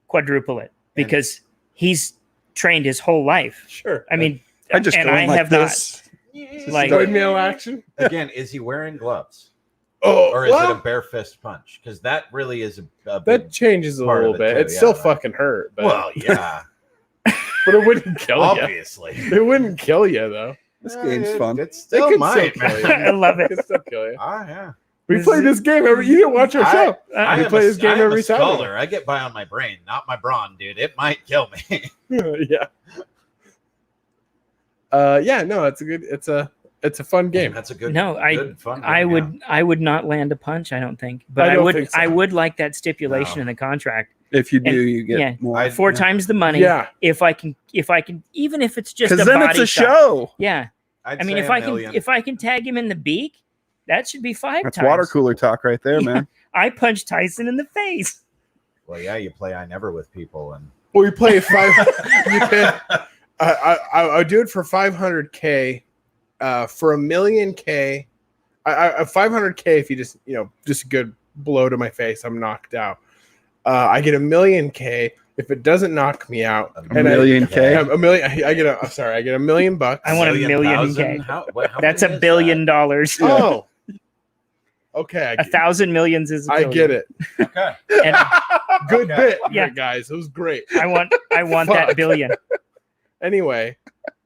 quadruple it because he's trained his whole life. sure. I mean, I just and go I in like have this. Like- Windmill action. Again, is he wearing gloves Oh, or is well, it a bare fist punch? Because that really is a that big. changes a part of little it bit. too, It's yeah, still right. fucking hurt, but, Well, yeah, but it wouldn't kill you. obviously. It wouldn't kill you though. This game's fun. It still could might, still kill man. I love It it. could still kill you. Ah, yeah. We play this game every. You didn't watch our show. I We am play this game I am every a Saturday. scholar. I get by on my brain, not my brawn, dude. It might kill me. Yeah. Yeah. No, it's a fun game. That's a good. No, good, fun game, I would not land a punch. I don't think, but I I don't would. think so. I would like that stipulation No. in the contract. If you do, And- you get yeah. more. 4 times the money. Yeah. If I can, even if it's just Because a then body it's a shot. show. Yeah. I'd I mean, say if a I can, million. if I can tag him in the beak, that should be 5 That's times. water cooler talk right there, Yeah. man. I punched Tyson in the face. Well, yeah, you play I Never with people, and Well, we play 5. You can. I do it for 500K. For $1 million, I 500K. If you just just a good blow to my face, I'm knocked out. I get $1 million if it doesn't knock me out. $1 million K? $1 million. I get $1 million bucks. I want $1 million thousand? K. How That's many $1 is billion. Oh. Okay. 1,000 millions is. I get it. that? Okay. And Good Okay. bit, Yeah. guys. It was great. I want Fuck. that billion. Anyway.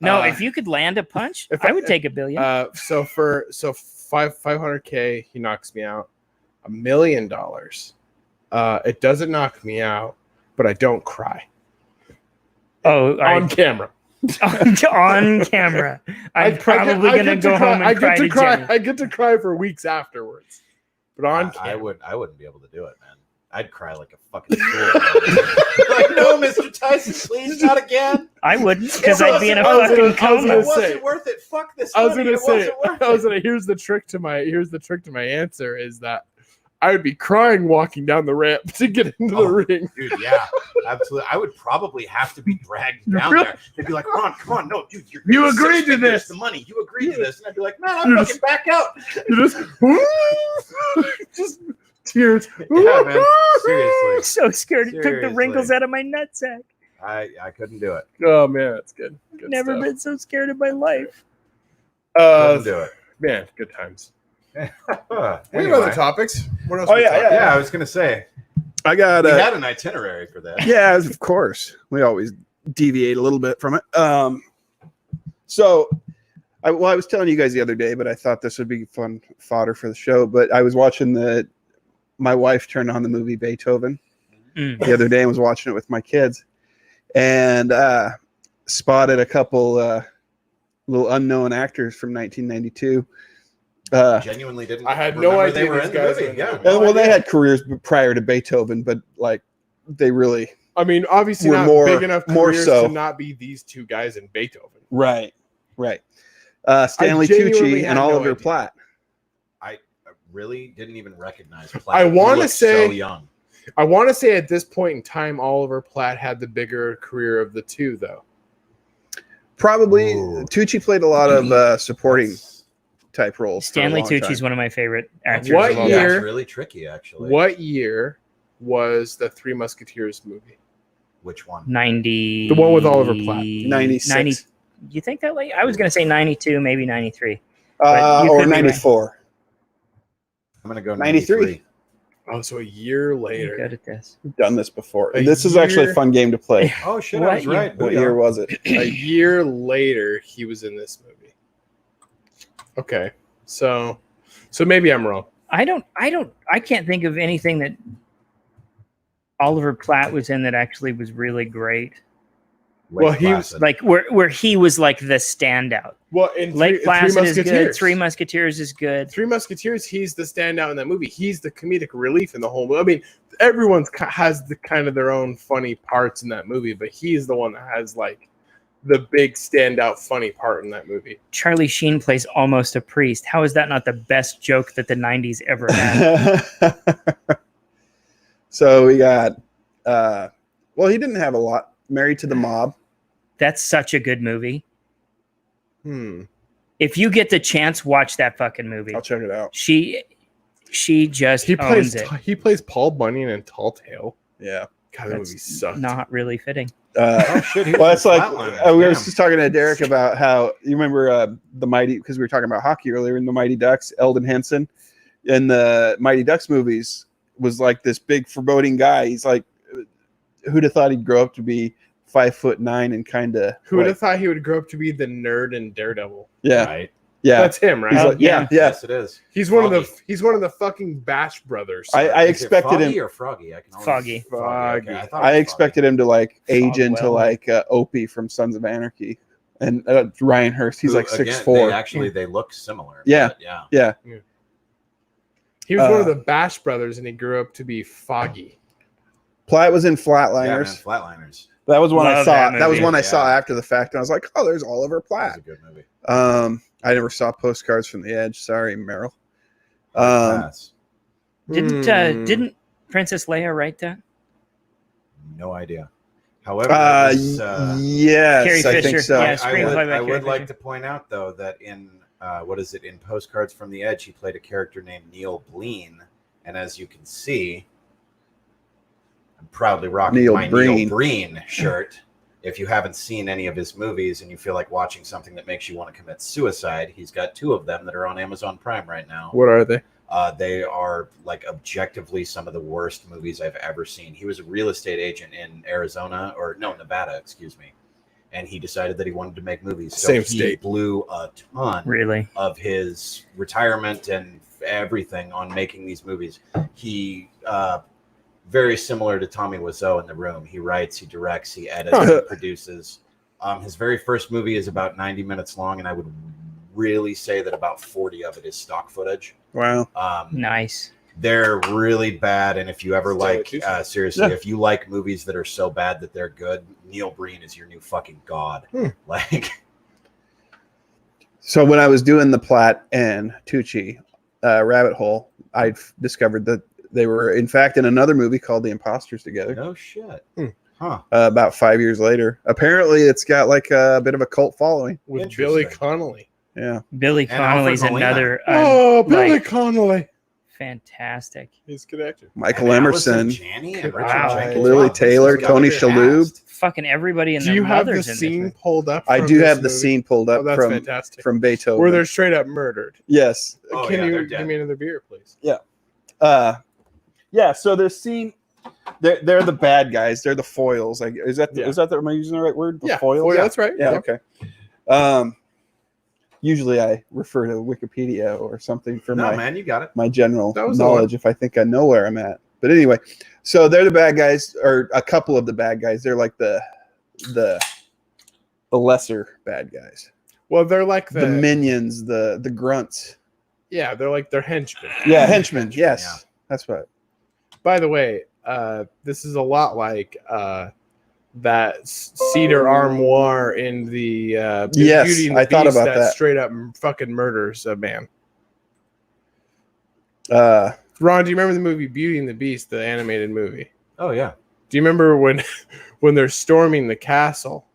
No, if you could land a punch, if I would take $1 billion. So 500K, he knocks me out. $1 million. It doesn't knock me out, but I don't cry on camera. on camera. I'm probably gonna go home and cry to Jenny. I get to cry for weeks afterwards, but on camera. I wouldn't be able to do it, man. I'd cry like a fucking fool. Like, no, Mr. Tyson, please, not again. I wouldn't, because I'd be in a I was fucking gonna coma. It say- wasn't worth it. Fuck this. I was money. gonna It say. wasn't worth it. Here's the trick to my answer is that I would be crying walking down the ramp to get into the ring. Dude, yeah, absolutely. I would probably have to be dragged down there. They'd be like, "Ron, come on, no, dude, You agreed to this. The money, you agreed to this." And I'd be like, "Man, I'm fucking back out." You just tears. Yeah, man. Seriously, So scared it took the Seriously. wrinkles out of my nutsack. I couldn't do it. Oh man, that's good. Good Never stuff. been so scared in my life. Couldn't do it. Man, good times. We have Anyway. other topics. What else? Oh, we yeah, talking yeah. about? I was gonna say I got we had an itinerary for that. yeah, of course. We always deviate a little bit from it. So I was telling you guys the other day, but I thought this would be fun fodder for the show. But I was watching my wife turned on the movie Beethoven the other day and was watching it with my kids, and spotted a couple little unknown actors from 1992. Genuinely didn't. I had no remember idea they were these in the guys movie. were in Yeah. the movie. Well, they had careers prior to Beethoven, but like they really I mean, obviously We're not more- big enough more careers so. to not be these two guys in Beethoven. right. Stanley genuinely Tucci had and no Oliver idea. Platt. I really didn't even recognize. Platt. I He wanna looked say- so young. I want to say at this point in time, Oliver Platt had the bigger career of the two, though. Probably Ooh. Tucci played a lot of supporting That's- type roles. for a Stanley long Tucci's time. one of my favorite actors. What of all Yeah, time. year? it's really tricky, actually. What year was the Three Musketeers movie? Which one? 90. The one with Oliver Platt. 96 90. You think that late? I was going to say 92, maybe 93. But you or could be right. 94. I'm gonna go 93. 93. Oh, so a year You're later. good at this. We've done this before. A This is actually a year- fun game to play. Oh shit! What I was year? right. What Booyah. year was it? A year later, he was in this movie. Okay, so maybe I'm wrong. I can't think of anything that Oliver Platt was in that actually was really great. Lake Well, he was Placid. Like where he was like the standout. Well, in Lake Placid is good. Musketeers. Three Musketeers is good. Three Musketeers, he's the standout in that movie. He's the comedic relief in the whole movie. I mean, everyone has the kind of their own funny parts in that movie, but he's the one that has like the big standout funny part in that movie. Charlie Sheen plays almost a priest. How is that not the best joke that the 90s ever had? So we got well, he didn't have a lot. Married to the Mob. That's such a good movie. If If you get the chance, watch that fucking movie. I'll check it out. She just he owns plays it. Paul Bunyan in Tall Tale. Yeah. God, that movie That's sucked. not really fitting. Oh shit! he was Well, in it's like Flatliners. we were Damn. just talking to Derek about how you remember the Mighty, because we were talking about hockey earlier in the Mighty Ducks. Eldon Henson in the Mighty Ducks movies was like this big foreboding guy. He's like, who'd have thought he'd grow up to be 5'9" and kind of Who would have thought he would grow up to be the nerd in Daredevil? yeah. Right. Yeah, That's him, right? he's Oh, like, yeah. Yes, it is. He's one of the Froggy. fucking Bash brothers. I Is it expected Foggy him. or Froggy? I can always... Foggy. Foggy. Okay. I, thought it I was expected him to like age Fogwell. into like Opie from Sons of Anarchy, and Ryan Hurst. He's Who, like again, 6'4". They look similar. Yeah. but yeah. Yeah, He was one of the Bash brothers, and he grew up to be Foggy. Platt was in Yeah, man, Flatliners. Flatliners. That was one I Love saw. that That was movie. one I saw Yeah. after the fact, and I was like, "Oh, there's Oliver That was Platt." a good movie. I never saw Postcards from the Edge. Sorry, Meryl. Pass. Didn't Princess Leia write that? No idea. However, that was, yes, Carrie I think Fisher, so. yeah. I Screenplay by would Carrie like Fisher. to point out though that in in Postcards from the Edge, he played a character named Neil Breen, and as you can see, I'm proudly rocking Neil my Breen. Neil Breen shirt. If you haven't seen any of his movies and you feel like watching something that makes you want to commit suicide, he's got 2 of them that are on Amazon Prime right now. What are they? They are like objectively some of the worst movies I've ever seen. He was a real estate agent in Nevada, excuse me. And he decided that he wanted to make movies. So Same he state. blew a ton Really? of his retirement and everything on making these movies. He, very similar to Tommy Wiseau in The Room. He writes, he directs, he edits, he produces. His very first movie is about 90 minutes long, and I would really say that about 40 of it is stock footage. Wow. Nice. They're really bad, and if you ever Stanley like, Tucci. seriously, if you like movies that are so bad that they're good, Neil Breen is your new fucking god. Like, So when I was doing the Platt and Tucci rabbit hole, I discovered that they were, in fact, in another movie called The Imposters together. no shit. Huh. About 5 years later. Apparently, it's got like a bit of a cult following. With Interesting. Billy Connolly. Yeah. Billy And Connolly's Alfred Molina. another Billy like, Connolly. fantastic. He's connected. Michael And Emerson, Allison Janney and Richard Wow. Jenkins. Lily Wow, this Taylor, has got Tony a good Shalhoub. cast. Fucking everybody in Do you their have the mothers in this scene movie. pulled up? I from do this have the movie? scene pulled Oh, up that's from fantastic. Beethoven. Where they're straight up murdered. Yes. Oh, Can yeah, you they're give dead. me another beer, please? Yeah. So there's scene. They're the bad guys. They're the foils. Like, is that am I using the right word? The Yeah, foils. foil, that's right. Yeah. Yeah. Okay. Usually I refer to Wikipedia or something for No, my man, you got it. my general That was the knowledge if I think I know where I'm at. But anyway, so they're the bad guys, or a couple of the bad guys. They're like the lesser bad guys. Well, they're like The minions, the grunts. yeah, they're like they're henchmen. Yeah, henchmen. Yes. yeah. That's right. By the way, this is a lot like that cedar armoire in the Yes, Beauty and the I thought Beast about that. straight up fucking murders a man. Uh Ron, do you remember the movie Beauty and the Beast, the animated movie? Oh, yeah. Do you remember when they're storming the castle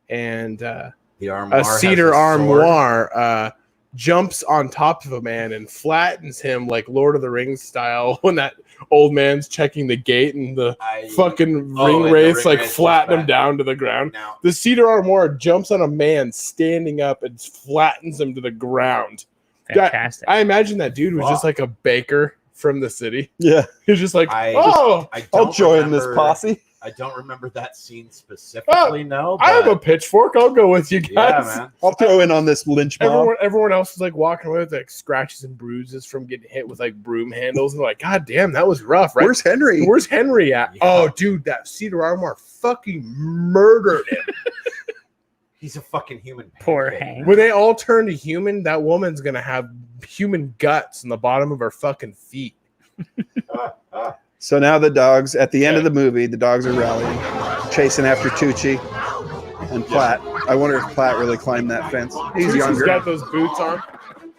and The armoire a has cedar a sword. armoire jumps on top of a man and flattens him like Lord of the Rings style when that old man's checking the gate and the fucking and ring the wraiths ring like wraiths flatten him back. down to the ground. Now, The cedar armoire jumps on a man standing up and flattens him to the ground. Fantastic. I imagine that dude was just Fuck. like a baker from the city. yeah. He was just like, I oh, I I'll don't join this remember- posse. I don't remember that scene specifically, no. I have a but- pitchfork. I'll go with you Yeah, guys. man. I'll throw in on this lynch mob. Everyone else is like walking away with like scratches and bruises from getting hit with like broom handles, and they're like, God damn, that was rough, right? Where's Henry? Where's Henry at? Yeah. Oh, dude, that cedar armoire fucking murdered him. He's a fucking human. Poor pancake, Hank. man. When they all turn to human, that woman's gonna have human guts in the bottom of her fucking feet. So now the dogs, at the end of the movie, the dogs are rallying, chasing after Tucci and Platt. I wonder if Platt really climbed that fence. He's He's younger. got those boots on.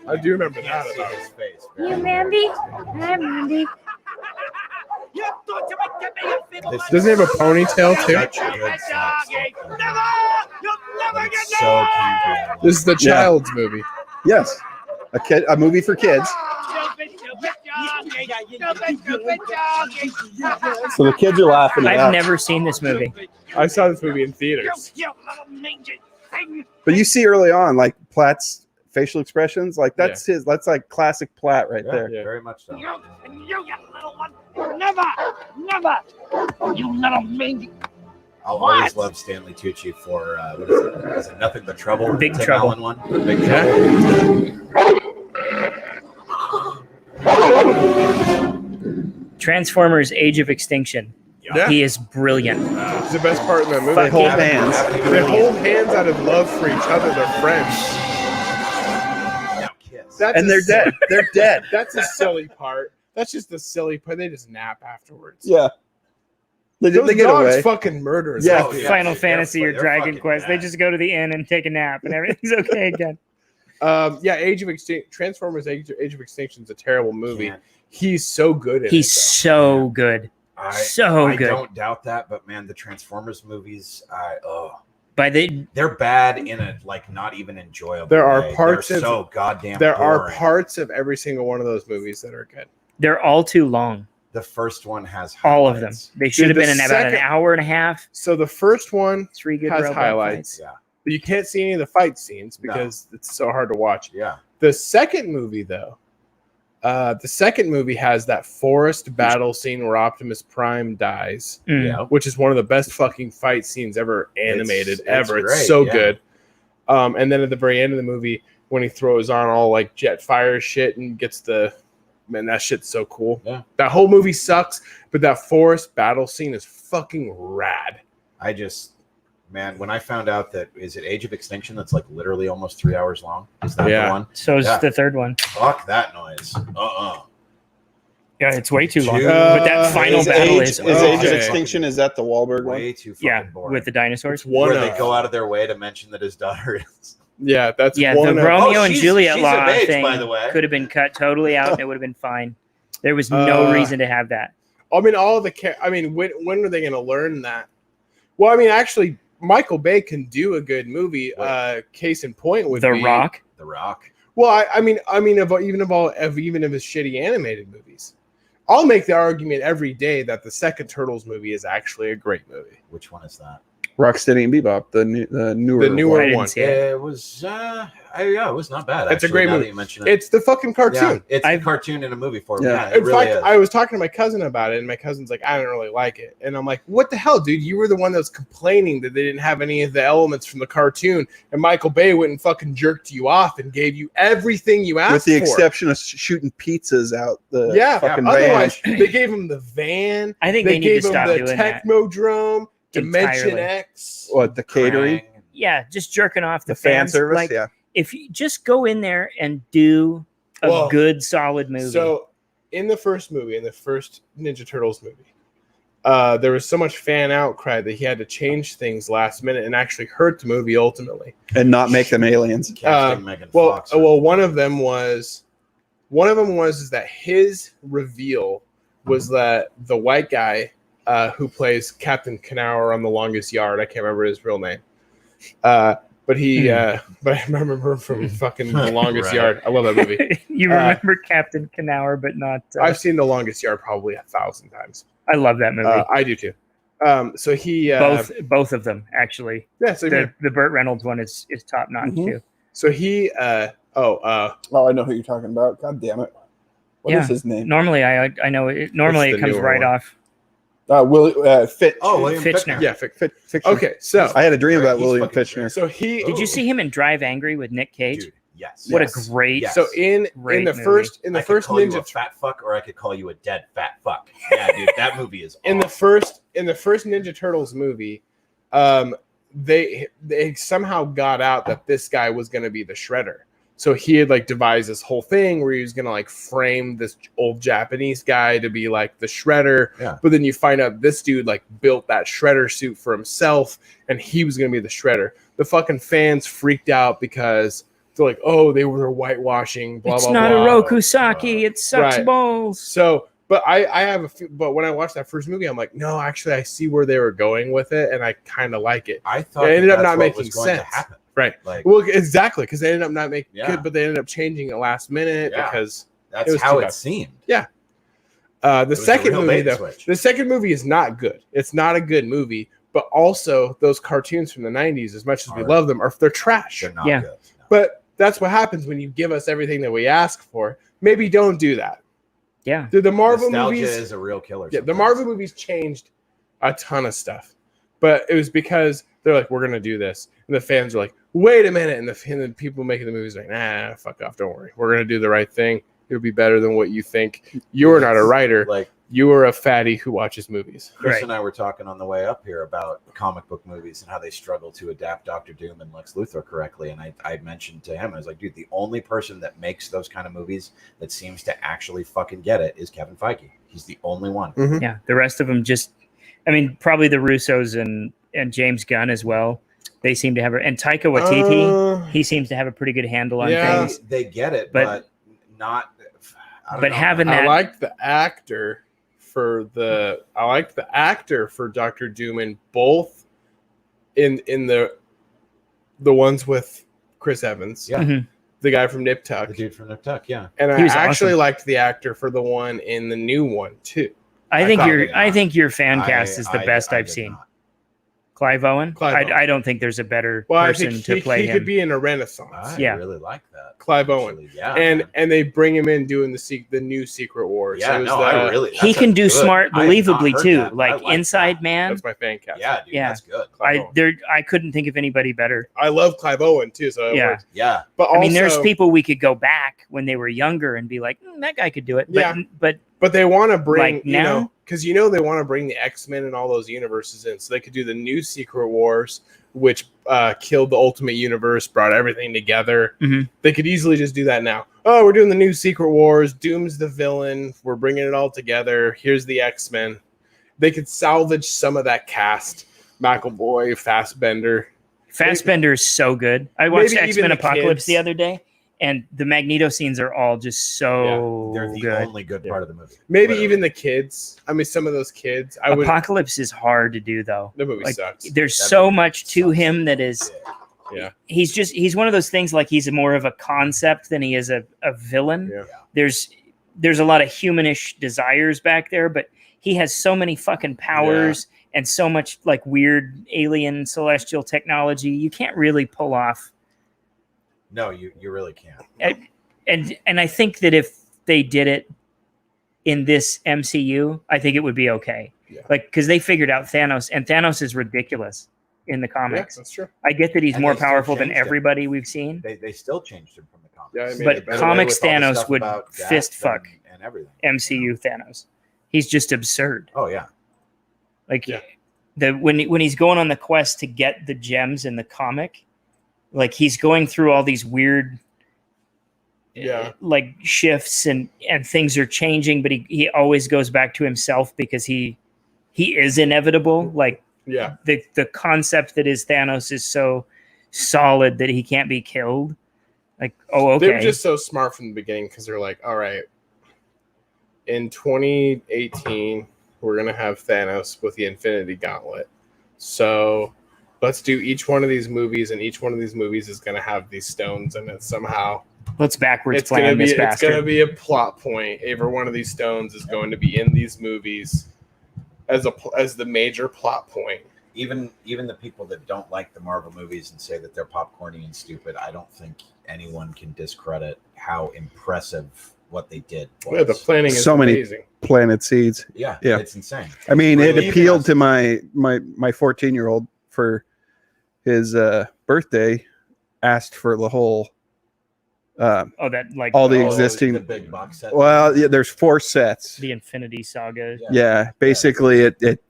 I do remember Can't that. see About his it. face. You Mandy? Hi, Mandy. This Doesn't he have a ponytail too? such a good sex. It's so kinky. This is the Yeah. child's movie. Yes, a movie for kids. So the kids are laughing it I've out. never seen this movie. I saw this movie in theaters. But you see early on, like Platt's facial expressions, like that's his. That's like classic Platt right Yeah, there. Yeah. very much so. You little one. Never, never. You little mangy. I'll always love Stanley Tucci for what is it? Is it Nothing But Trouble? Big Tim Trouble. Allen one. Big Trouble. Transformers: Age of Extinction. Yeah. He is brilliant. It's the best part in that movie. Fucking hold hands. They hold hands out of love for each other. They're friends. Now kiss. That's And a they're silly- dead. They're dead. That's a silly part. That's just the silly part. They just nap afterwards. Yeah. They Those get dogs away. fucking murderers. Yeah. Like, Final dude, Fantasy or they're Dragon fucking Quest. They bad. just go to the inn and take a nap, and everything's okay again. Age of Extinction. Transformers: Age of Extinction is a terrible movie. Can't- He's so good at He's it. so good. So I good. don't doubt that, but man, the Transformers movies, By the they're bad in a like not even enjoyable. There are way. parts They're of- so goddamn. There are boring. parts of every single one of those movies that are good. they're all too long. The first one has All of them. highlights. They should have Dude, been the in about an second- hour and a half. So the first one 3 good has robot highlights, fights. Yeah, but you can't see any of the fight scenes No. because it's so hard to watch. yeah. The second movie, though, has that forest battle scene where Optimus Prime dies, Mm. Yeah. which is one of the best fucking fight scenes ever animated It's ever. It's great, so yeah. good. And then at the very end of the movie, when he throws on all like jet fire shit and gets the man, that shit's so cool. Yeah. That whole movie sucks, but that forest battle scene is fucking rad. I just, man, when I found out that is it Age of Extinction that's like literally almost 3 hours long? Is that Yeah. the one? So is Yeah. the third one. Fuck that noise. Yeah, it's way too long. Dude. But that final Is battle Age, is is Age of okay. Extinction? Is that the Wahlberg one? Way too fucking yeah, boring. with the dinosaurs. It's one Where of, they go out of their way to mention that his daughter is. yeah, that's Yeah, one the of, Romeo and she's- Juliet she's law of age, thing by the way. could have been cut totally out, and it would have been fine. There was no reason to have that. I mean, all the I mean, when are they going to learn that? Well, I mean, actually, Michael Bay can do a good movie. Case in point would The be Rock. The Rock. Well, I mean, even of his shitty animated movies, I'll make the argument every day that the second Turtles movie is actually a great movie. Which one is that? Rocksteady and Bebop, the newer newer I didn't one. see it. It was, it was not bad. It's a actually, great now movie. That you mention it. It's the fucking cartoon. Yeah, it's a I've- cartoon in a movie form. Yeah. Yeah, it In really fact, is. I was talking to my cousin about it, and my cousin's like, "I don't really like it," and I'm like, "What the hell, dude? You were the one that was complaining that they didn't have any of the elements from the cartoon, and Michael Bay went and fucking jerked you off and gave you everything you asked with the for." exception of shooting pizzas out the Yeah, fucking otherwise van. they gave him the van. I think They they need to gave him stop the doing that. Technodrome, Dimension entirely. X. What, the catering, Krang. Yeah, just jerking off the the fan fans. service? Like, Yeah. if you just go in there and do a Well, good, solid movie. So, in the first Ninja Turtles movie, there was so much fan outcry that he had to change things last minute and actually hurt the movie ultimately. And not make them aliens. Casting Megan Well, Fox. one of them was is that his reveal was that the white guy who plays Captain Knaur on The Longest Yard, I can't remember his real name, but he, but I remember him from fucking The Longest Right. Yard. I love that movie. you remember Captain Knaur, but not. I've seen The Longest Yard probably 1,000 times. I love that movie. I do too. So he both of them actually. yeah. So The Burt Reynolds one is top notch Mhm. too. so he Oh, I know who you're talking about. God damn it. What is Yeah. his name? Normally, I know it. Normally, What's it the comes newer right one? off. William William Fitchner. yeah. Fitchner. Okay, so I had a dream about He's William fucking Fitchner. great. so he Did you see him in Drive Angry with Nick Cage? Dude, yes. What yes. a great. Yes. so in Great the movie. first I could first call you a Ninja fat fuck, or I could call you a dead fat fuck. Yeah, dude, that movie is in the awesome. first Ninja Turtles movie, they somehow got out that this guy was going to be the Shredder. So he had like devised this whole thing where he was going to like frame this old Japanese guy to be like the Shredder. Yeah. But then you find out this dude like built that Shredder suit for himself, and he was going to be the Shredder. The fucking fans freaked out because they're like, oh, they were whitewashing. Blah It's blah not blah. a Rokusaki. It sucks Right. balls. So, but I have a few, but when I watched that first movie, I'm like, no, actually, I see where they were going with it, and I kind of like it. I thought It ended up that's not what making was going to sense. happen. Right. Like, Well, exactly, because they ended up not making Yeah. good, but they ended up changing it last minute Yeah. because that's it was how too it bad. seemed. the was a second real movie bait and though, switch. the second movie is not good. It's not a good movie, but also those cartoons from the '90s, as much as we Are- love them, they're trash. They're not Yeah. good. No. But that's what happens when you give us everything that we ask for. Maybe don't do that. Yeah. The Marvel Nostalgia movies is a real killer. Yeah, the sometimes. Marvel movies changed a ton of stuff. But it was because they're like, we're gonna do this, and the fans are like, wait a minute, and the people making the movies are like, nah, fuck off, don't worry, we're gonna do the right thing. It'll be better than what you think. You're not a writer. Like You are a fatty who watches movies. Chris Right. and I were talking on the way up here about comic book movies and how they struggle to adapt Doctor Doom and Lex Luthor correctly. And I mentioned to him, I was like, dude, the only person that makes those kind of movies that seems to actually fucking get it is Kevin Feige. He's the only one. Mhm. Yeah, the rest of them just, I mean, probably the Russos and James Gunn as well. They seem to have, and Taika Waititi, he seems to have a pretty good handle on Yeah. things. They get it, But- but not. I don't but know, having man. that- I liked the actor for Doctor Doom in both in the ones with Chris Evans, Yeah. Mhm. the guy from Nip Tuck, The dude from Nip Tuck, yeah. and I He was actually awesome. liked the actor for the one in the new one too. I I think thought your they I not. think your fan cast is the best I I've did seen. not. Clive Owen. Clive Owen. I don't think there's a better Well, I person think to play he him. could be in a Renaissance. I Yeah. really like that. Clive Owen. Actually, yeah. and man. and they bring him in doing the new Secret Wars. Yeah, It was no, the- I really. He that's can a do good- smart I have not believably heard too, that, but I like Inside that. Man. That's my fan cast. Yeah, dude, Yeah. that's good. Clive Owen. I couldn't think of anybody better. I love Clive Owen too. So it Yeah. works. Yeah, But also, I mean, there's people we could go back when they were younger and be like, that guy could do it. But, Yeah. but But they want to bring, Like you now? know, because they want to bring the X-Men and all those universes in, so they could do the new Secret Wars, which killed the Ultimate Universe, brought everything together. Mhm. They could easily just do that now. Oh, we're doing the new Secret Wars. Doom's the villain. We're bringing it all together. Here's the X-Men. They could salvage some of that cast. McAvoy, Fassbender. Fassbender is so good. I watched Maybe X-Men even the Apocalypse kids. the other day, and the Magneto scenes are all just so they're the good. only good part of the movie. Maybe Literally. even the kids. I mean, some of those kids. I would. Apocalypse is hard to do though. The movie Like, sucks. there's That so movie much to sucks. him that is. Yeah. He's one of those things, like he's more of a concept than he is a villain. Yeah. There's a lot of humanish desires back there, but he has so many fucking powers and so much like weird alien celestial technology. You can't really pull off. No, you really can't. And I think that if they did it in this MCU, I think it would be okay. Yeah. Like, because they figured out Thanos, and Thanos is ridiculous in the Yeah, comics. that's true. I get that he's And more they still powerful than changed him. everybody we've seen. They still changed him from the comics. Yeah, I mean, But it better- comics With all the Thanos stuff would about death fist fuck and everything. MCU Thanos. He's just absurd. Oh yeah, Like Yeah. when he's going on the quest to get the gems in the comic, like he's going through all these weird Yeah. like shifts and things are changing, but he always goes back to himself because he is inevitable. Like Yeah. the concept that is Thanos is so solid that he can't be killed. Like, oh, okay. They were just so smart from the beginning because they're like, all right, in 2018, we're going to have Thanos with the Infinity Gauntlet. So let's do each one of these movies, and each one of these movies is going to have these stones in it somehow. Let's backwards It's going to plan be this it's going to bastard. be a plot point. Every one of these stones is going to be in these movies as the major plot point. even the people that don't like the Marvel movies and say that they're popcorny and stupid, I don't think anyone can discredit how impressive what they did was. Yeah, the planning is So many- amazing. Planted seeds. yeah, Yeah. it's insane. I mean, it Really appealed to impressive. my 14-year-old for his birthday. Asked for the whole. Oh, that like all the Oh, existing- the big box set. Well, yeah, there's 4 sets. the Infinity Saga. Yeah, basically it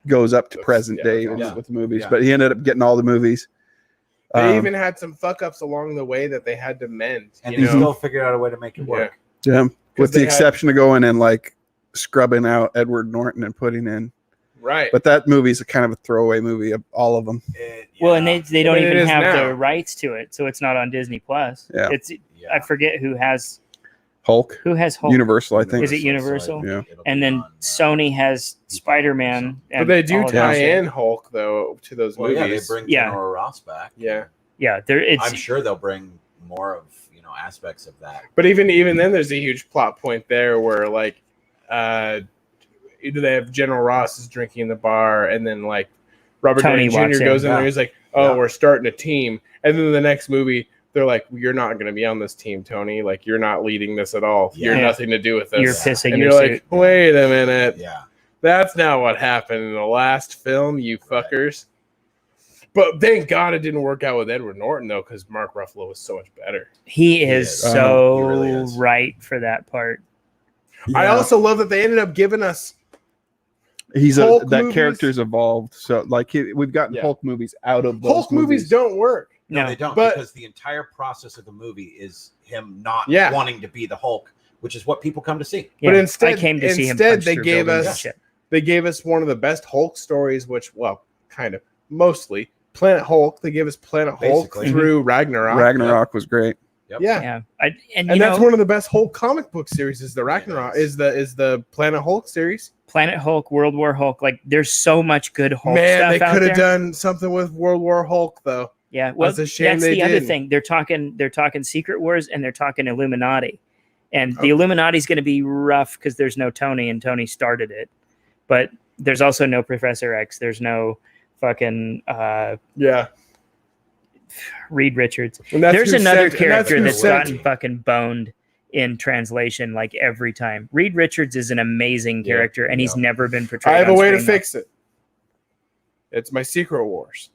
goes up to That's- present yeah, day that's with, awesome. with the movies, Yeah. but he ended up getting all the movies. They even had some fuck ups along the way that they had to mend. and you they know? still figured out a way to make it work. with the they had- exception of going and like scrubbing out Edward Norton and putting in. Right. But that movie's a kind of a throwaway movie of all of them. Well, and they don't I mean, it even is have now. the rights to it, so it's not on Disney Plus. Yeah. It's Yeah. I forget who has Hulk, Hulk. Universal, I think. Is it Universal? Yeah. it'll And be then on, Sony has Spider-Man. But and they do all of tie that shit. in Hulk though to those Well, yeah, they movies. bring Yeah. General Ross back. Yeah. Yeah, there it's I'm sure they'll bring more of aspects of that. But even then, there's a huge plot point there where like, they have General Ross is drinking in the bar, and then like Robert Tony Downey walks Jr. in. goes in there. Yeah. He's like, "Oh, Yeah. we're starting a team," and then the next movie. They're like, you're not going to be on this team, Tony. Like, you're not leading this at all. You're Yeah. nothing to do with this. You're pissing and your you're suit. like, wait a minute. Yeah. That's not what happened in the last film, you fuckers. But thank God it didn't work out with Edward Norton, though, because Mark Ruffalo was so much better. He is is. so He really is. right for that part. I also love that they ended up giving us Hulk that movies. character's evolved. So like we've gotten Yeah. Hulk movies out of those Hulk movies don't work. No, No, they don't, but- because the entire process of the movie is him not Yeah. wanting to be the Hulk, which is what people come to see. Yeah, But instead, I came to see him. instead punch they through gave buildings us and shit. they gave us one of the best Hulk stories, which kind of mostly Planet Hulk. They gave us Planet Hulk Basically. through Ragnarok. Ragnarok was great. Yeah. Yeah, and That's one of the best Hulk comic book series. Is the Ragnarok is the Planet Hulk series? Planet Hulk, World War Hulk. Like, there's so much good Hulk Man, stuff they out could there. have done something with World War Hulk though. Yeah, well, That's a shame that's they the other didn't. thing. They're talking Secret Wars and they're talking Illuminati, and the Illuminati's going to be rough because there's no Tony, and Tony started it. But there's also no Professor X. There's no fucking Yeah, Reed Richards. and that's There's who another sent- and character who that's sent- gotten fucking boned in translation like every time. Reed Richards is an amazing character, and he's never been portrayed. I have a on way to screen fix it. It's my Secret Wars.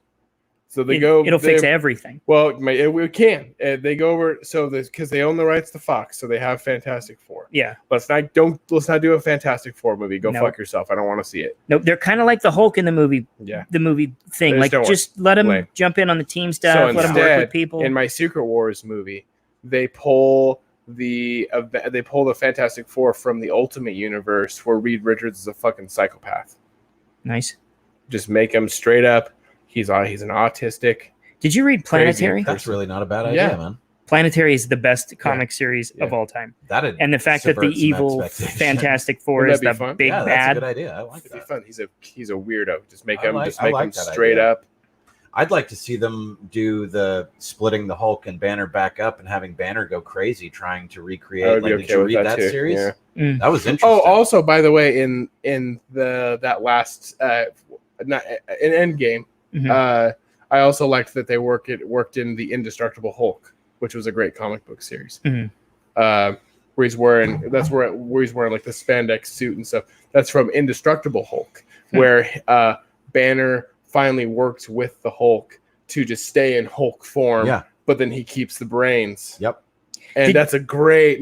So well. they go. It'll fix they- everything. Well, we can. They go over because they own the rights to Fox, so they have Fantastic Four. Yeah. Let's not do a Fantastic Four movie. Go No. fuck yourself. I don't want to see it. Nope. They're kind of like the Hulk in the movie. Yeah. The movie thing. They Like, just don't just let him Lame. jump in on the team stuff. So Let him work with instead, people. in my Secret Wars movie, they pull the Fantastic Four from the Ultimate Universe, where Reed Richards is a fucking psychopath. Nice. Just make him straight up. He's an autistic. Did you read Planetary? That's really not a bad idea, Yeah. man. Planetary is the best comic series Yeah. of all time. That'd And the fact that the subvert some evil expectation. Fantastic Four Wouldn't is that the be fun? big Yeah, that's a good bad. idea. I like It'd be that. fun. He's a weirdo. Just make I him like just that straight idea. up. I'd like to see them do the splitting the Hulk and Banner back up and having Banner go crazy trying to I recreate. would Like, be did okay you with read that too. series? Yeah. That was interesting. Oh, also, by the way, in that last not in Endgame, Mhm. I also liked that they worked in the Indestructible Hulk, which was a great comic book series. Mhm. Where he's wearing like the spandex suit and stuff. That's from Indestructible Hulk, where Banner finally works with the Hulk to just stay in Hulk form. Yeah. But then he keeps the brains. Yep. And Did- that's a great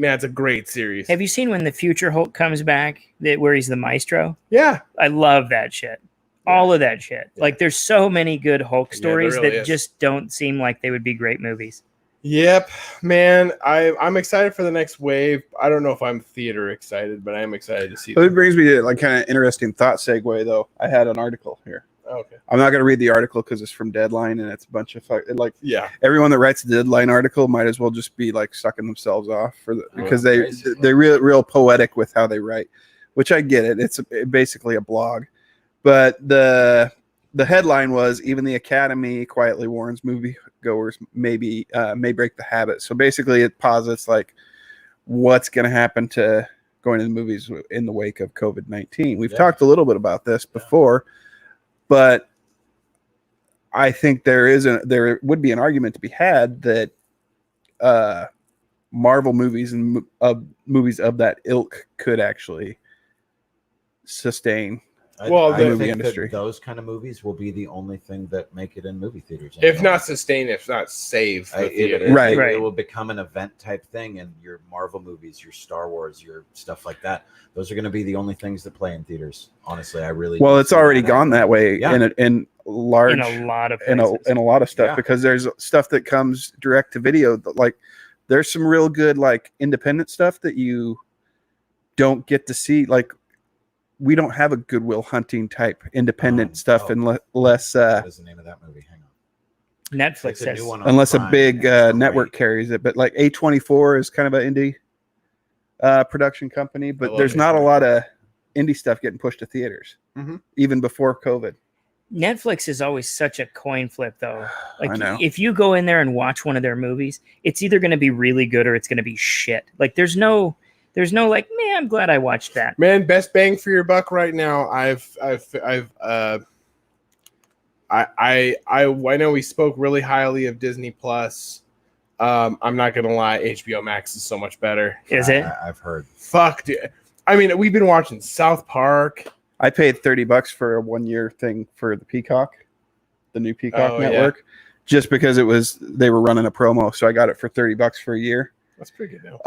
series. Have you seen when the future Hulk comes back, where he's the maestro? Yeah. I love that shit. All of that shit. Like, there's so many good Hulk Yeah, stories there really that is. just don't seem like they would be great movies. Yep, man. I'm excited for the next wave. I don't know if I'm theater excited, but I am excited to see But it them. brings me to like kind of interesting thought segue though. I had an article here. Okay. I'm not going to read the article because it's from Deadline and it's a bunch of like Yeah. everyone that writes a Deadline article might as well just be like sucking themselves off because they're real poetic with how they write, which I get it. It's basically a blog, but the headline was even the Academy quietly warns moviegoers may break the habit. So basically, it posits like what's going to happen to going to the movies in the wake of COVID-19. We've talked a little bit about this before. But I think there would be an argument to be had that Marvel movies and movies of that ilk could actually sustain. Well, I the think movie that industry. those kind of movies will be the only thing that make it in movie theaters. If anymore. not sustain, if not save the theater. Right. It will become an event type thing, and your Marvel movies, your Star Wars, your stuff like that. Those are going to be the only things that play in theaters. Honestly, I really. Well, do it's see already that gone happening. that way Yeah. in large In a lot of in places. a lot of stuff Yeah. because there's stuff that comes direct to video. Like there's some real good like independent stuff that you don't get to see. Like we don't have a Goodwill Hunting type independent stuff unless What is the name of that movie? Hang on. Netflix It's a new has. one on unless a Prime, big and it's network great. carries it. But like A24 is kind of an indie production company, but love there's not a A24. lot of indie stuff getting pushed to theaters, Mhm. even before COVID. Netflix is always such a coin flip, though. I Like, know. if you go in there and watch one of their movies, it's either going to be really good or it's going to be shit. Like, there's no like, man, I'm glad I watched that. Man, best bang for your buck right now. I know we spoke really highly of Disney Plus. I'm not gonna lie, HBO Max is so much better. Is it? I've heard. Fuck, dude. I mean, we've been watching South Park. I paid $30 for a 1-year thing for the Peacock, the new Peacock network, just because they were running a promo. So I got it for $30 for a year. That's pretty good deal.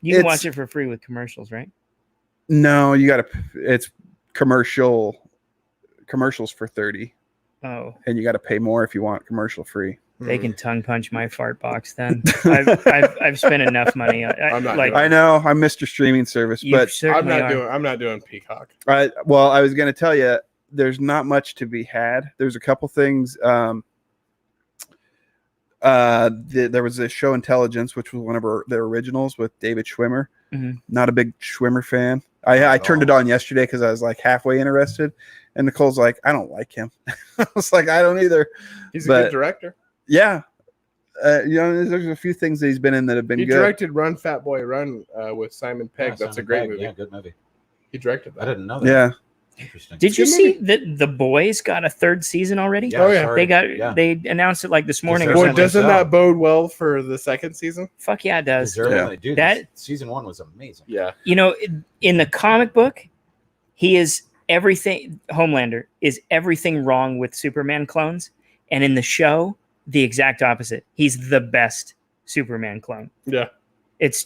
You can watch it for free with commercials, right? No, it's commercials for 30. Oh, and you got to pay more if you want commercial free. They can tongue punch my fart box then. I've spent enough money. I'm not like doing I know I'm Mr. Streaming Service, you but certainly I'm not doing Peacock. I was going to tell you, there's not much to be had. There's a couple things. There was a show Intelligence, which was one of the originals with David Schwimmer. Mhm. Not a big Schwimmer fan. I turned it on yesterday because I was like halfway interested, and Nicole's like, I don't like him. I was like, I don't either. He's a good director. Yeah. There's a few things that he's been in that have been He good. directed Run, Fat Boy, Run with Simon Pegg. Yeah, That's Simon a great Pegg. movie. Yeah, good movie. He directed that. I didn't know that. Yeah. Interesting. Did you see that The Boys got a 3rd season already? Oh, yeah. sorry. They announced it like this morning or Deservedly Well, something. doesn't that bode well for the 2nd season? Fuck yeah, it does. Deservedly. Dude, That- season 1 was amazing. Yeah. You know, in the comic book, he is everything. Homelander is everything wrong with Superman clones, and in the show, the exact opposite. He's the best Superman clone. Yeah. It's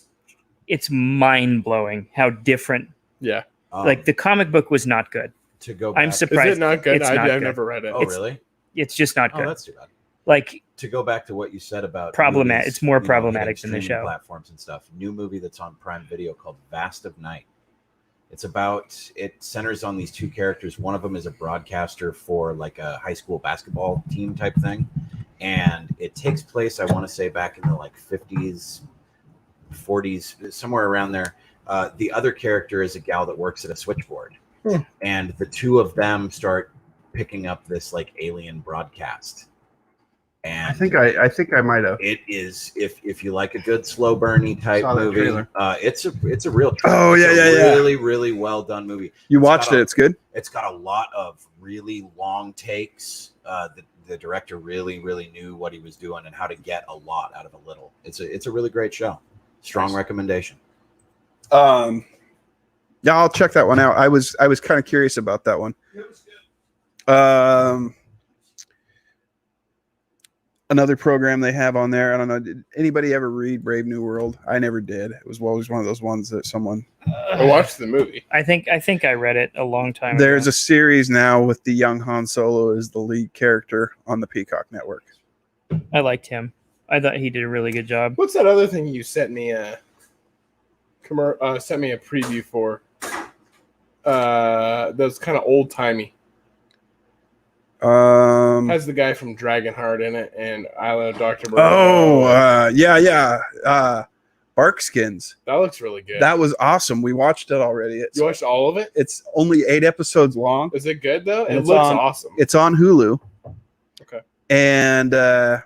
mind blowing how different. Yeah. Like the comic book was not good. to go back. I'm Is surprised. it not good? It's not I've good. never read it. Oh, really? It's just not Oh, good. that's too bad. Like To go back to what you said about Problematic- movies, it's more you know, problematic hitting than the streaming show. platforms and stuff. New movie that's on Prime Video called Vast of Night. It centers on these 2 characters. One of them is a broadcaster for like a high school basketball team type thing, and it takes place, I want to say, back in the like 50s, 40s, somewhere around there. The other character is a gal that works at a switchboard, and the 2 of them start picking up this like alien broadcast. And I think I might have. it is, if you like a good slow burny type Saw that movie, trailer. it's a real treat. Oh, It's yeah, a yeah. really really well done movie. You It's watched got it. It's good. It's got a lot of really long takes. The director really knew what he was doing and how to get a lot out of a little. It's a really great show. Strong recommendation. Yeah, I'll check that one out. I was kind of curious about that one. Another program they have on there. I don't know. Did anybody ever read Brave New World? I never did. It was always one of those ones that someone. I watched the movie. I think I read it a long time There's ago. a series now with the young Han Solo as the lead character on the Peacock Network. I liked him. I thought he did a really good job. What's that other thing you sent me sent me a preview for? That's kind of old timey. Has the guy from Dragonheart in it and Island of Dr. Moreau. Yeah. Barkskins. That looks really good. That was awesome. We watched it already. You watched all of it? It's only 8 episodes long. Is it good though? And It it's looks on- awesome. It's on Hulu. Okay. And I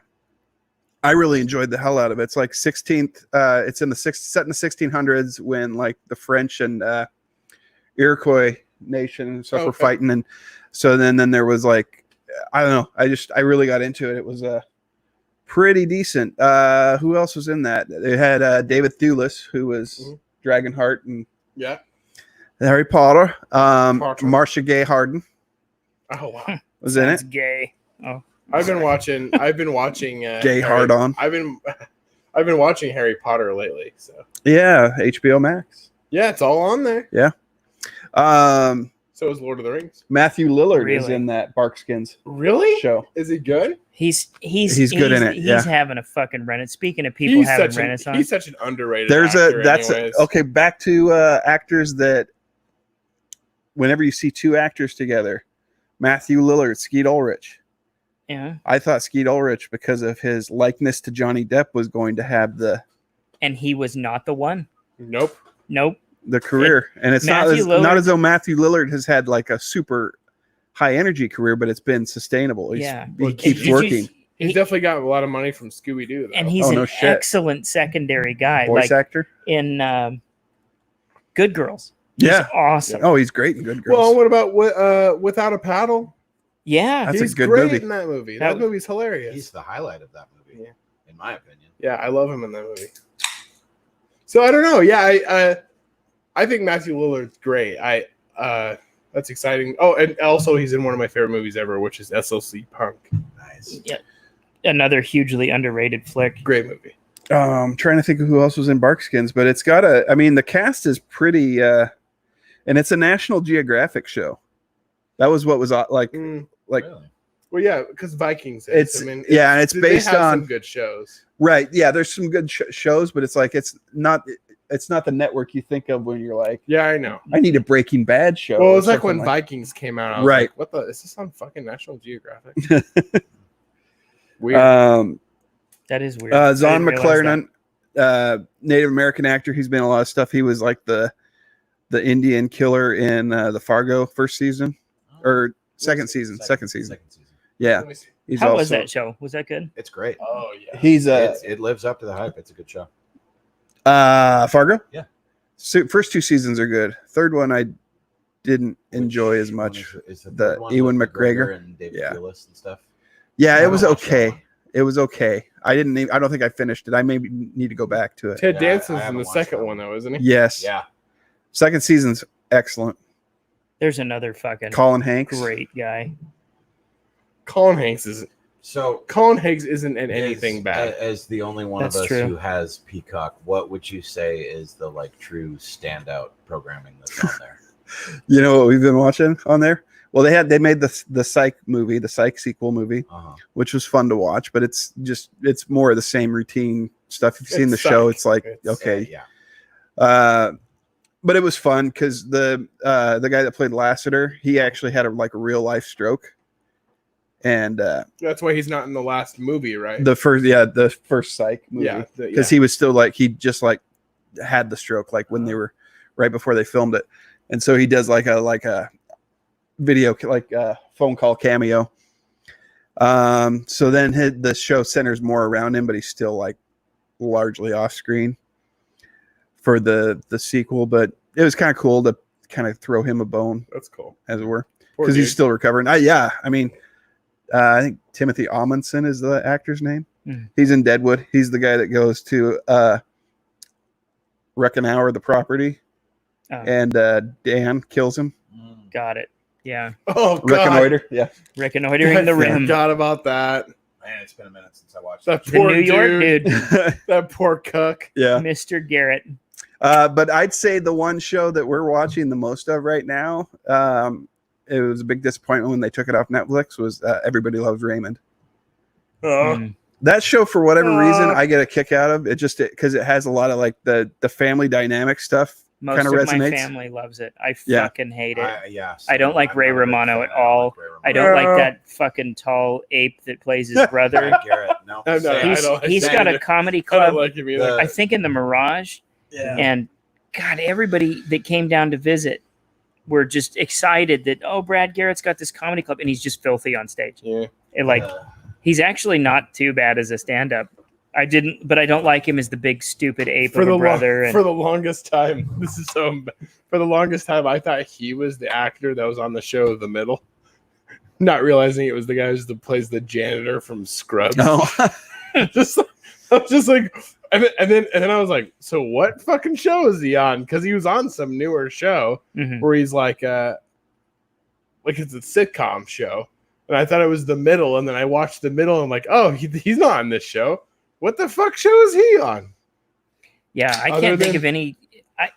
really enjoyed the hell out of it. It's like 16th. It's in set in the 1600s when like the French and Iroquois nation and stuff were Okay. fighting, and so then there was like I don't know. I really got into it. It was pretty decent. Who else was in that? They had David Thewlis, who was Dragonheart and Yeah. Harry Potter. Potter. Marcia Gay Harden Oh wow. was in That's it. gay. Oh, I've been watching Gay hard on. I've been watching Harry Potter lately, so Yeah, HBO Max. yeah, it's all on there. So is Lord of the Rings. Matthew Lillard is Really? in that Barkskins Really? show. Is he good? he's good in it, He's yeah. having a fucking renaissance. Speaking of people having renaissance, He's such an underrated. There's actor okay. Back to actors that whenever you see 2 actors together, Matthew Lillard, Skeet Ulrich. yeah, I thought Skeet Ulrich, because of his likeness to Johnny Depp, was going to have and he was not the one. Nope. Nope. the career, and it's not Matthew not Lillard- as though Matthew Lillard has had like a super high energy career, but it's been sustainable. Yeah. He keeps Did you working. see- He's he- definitely got a lot of money from Scooby Doo. and he's Oh, an no shit. excellent secondary guy. Voice like actor. in Good Girls. He's Yeah. awesome. Oh, he's great in Good Girls. Well, what about Without a Paddle? Yeah, That's a He's good great movie. in that movie. That- That movie's hilarious. He's the highlight of that movie, Yeah. in my opinion. Yeah, I love him in that movie. So I don't know. Yeah, I think Matthew Lillard's great. that's exciting. Oh, and also he's in one of my favorite movies ever, which is SLC Punk. Nice. Yeah. Another hugely underrated flick. Great movie. Trying to think of who else was in Barkskins, but it's got a. I mean, the cast is pretty, and it's a National Geographic show. That was what was like. Like, Really? Well, yeah, because Vikings. It's and it's based they have on some good shows. right. Yeah, there's some good shows, but it's like it's not the network you think of when you're like, Yeah, I know. I need a Breaking Bad show. Well, it or was like something when Vikings came out. I was Right. like, what the? Is this on fucking National Geographic? Weird. That is weird. I Zon didn't realize McClarnon, Native American actor. He's been in a lot of stuff. He was like the Indian killer in the Fargo first season or second season. Yeah, Let me see. he's How also, was that show? Was that good? It's great. Oh yeah. He's It lives up to the hype. It's a good show. Fargo. Yeah. So first 2 seasons are good. Third one I didn't enjoy as Which much. one is it The third one Ewan with McGregor? and David Yeah. Gillis and stuff. Yeah, I it was don't watch that okay. one. It was okay. I don't think I finished it. I maybe need to go back to it. Ted Yeah, Danson's I in the haven't watched second that one though, isn't he? Yes. Yeah. Second season's excellent. There's another fucking Colin Hanks. great guy. Colin Hanks isn't in As- anything bad. As the only one That's of us true. who has Peacock, what would you say is the like true standout programming that's on there? You know what we've been watching on there? Well, they made the Psych movie, the Psych sequel movie, Uh-huh. which was fun to watch, but it's more of the same routine stuff. If you've seen the It's show, Psych. it's like It's, okay. Yeah. But it was fun because the guy that played Lassiter, he actually had a real life stroke, and That's why he's not in the last movie, right? the first Psych movie, yeah, because he was still he just had the stroke when they were right before they filmed it, and so he does like a video phone call cameo. So then the show centers more around him, but he's still largely off screen for the sequel. But it was kind of cool to kind of throw him a bone, That's cool. as it were, Poor because he's dude. still recovering. I think Timothy Amundsen is the actor's name. Mhm. He's in Deadwood. He's the guy that goes to Reckonour, the property, Oh, and Dan kills him. got it. Yeah. Oh god. Reconnoiter. Yeah. Reconnoitering the I rim. forgot about that. Man, it's been a minute since I watched That that. The poor New York dude, That poor cook. Yeah. Mr. Garrett. But I'd say the one show that we're watching the most of right now, it was a big disappointment when they took it off Netflix, was Everybody Loves Raymond. Mm. That show, for whatever reason, I get a kick out of it, just because it has a lot of the family dynamic stuff. Most Kinda of my resonates. family loves it. I Yeah. fucking hate it. I don't like Ray I'm not a big Romano fan. at all. Ray Romano. I don't like No. that fucking tall ape that plays his brother. Frank Garrett. No, I'm not- same. I don't- He's got a comedy I club, don't like him either. I think in the Mirage. Yeah. And God, everybody that came down to visit were just excited that, oh, Brad Garrett's got this comedy club, and he's just filthy on stage. Yeah. And, he's actually not too bad as a stand-up. But I don't like him as the big stupid ape of a brother. For the longest time, for the longest time, I thought he was the actor that was on the show The Middle, not realizing it was the guy who plays the janitor from Scrubs. No. I was just like, and then I was like, so what fucking show is he on? Because he was on some newer show Mhm. where he's like it's a sitcom show, and I thought it was The Middle, and then I watched The Middle, and I'm like, oh, he's not on this show. What the fuck show is he on? Yeah, I Other can't think than- of any. I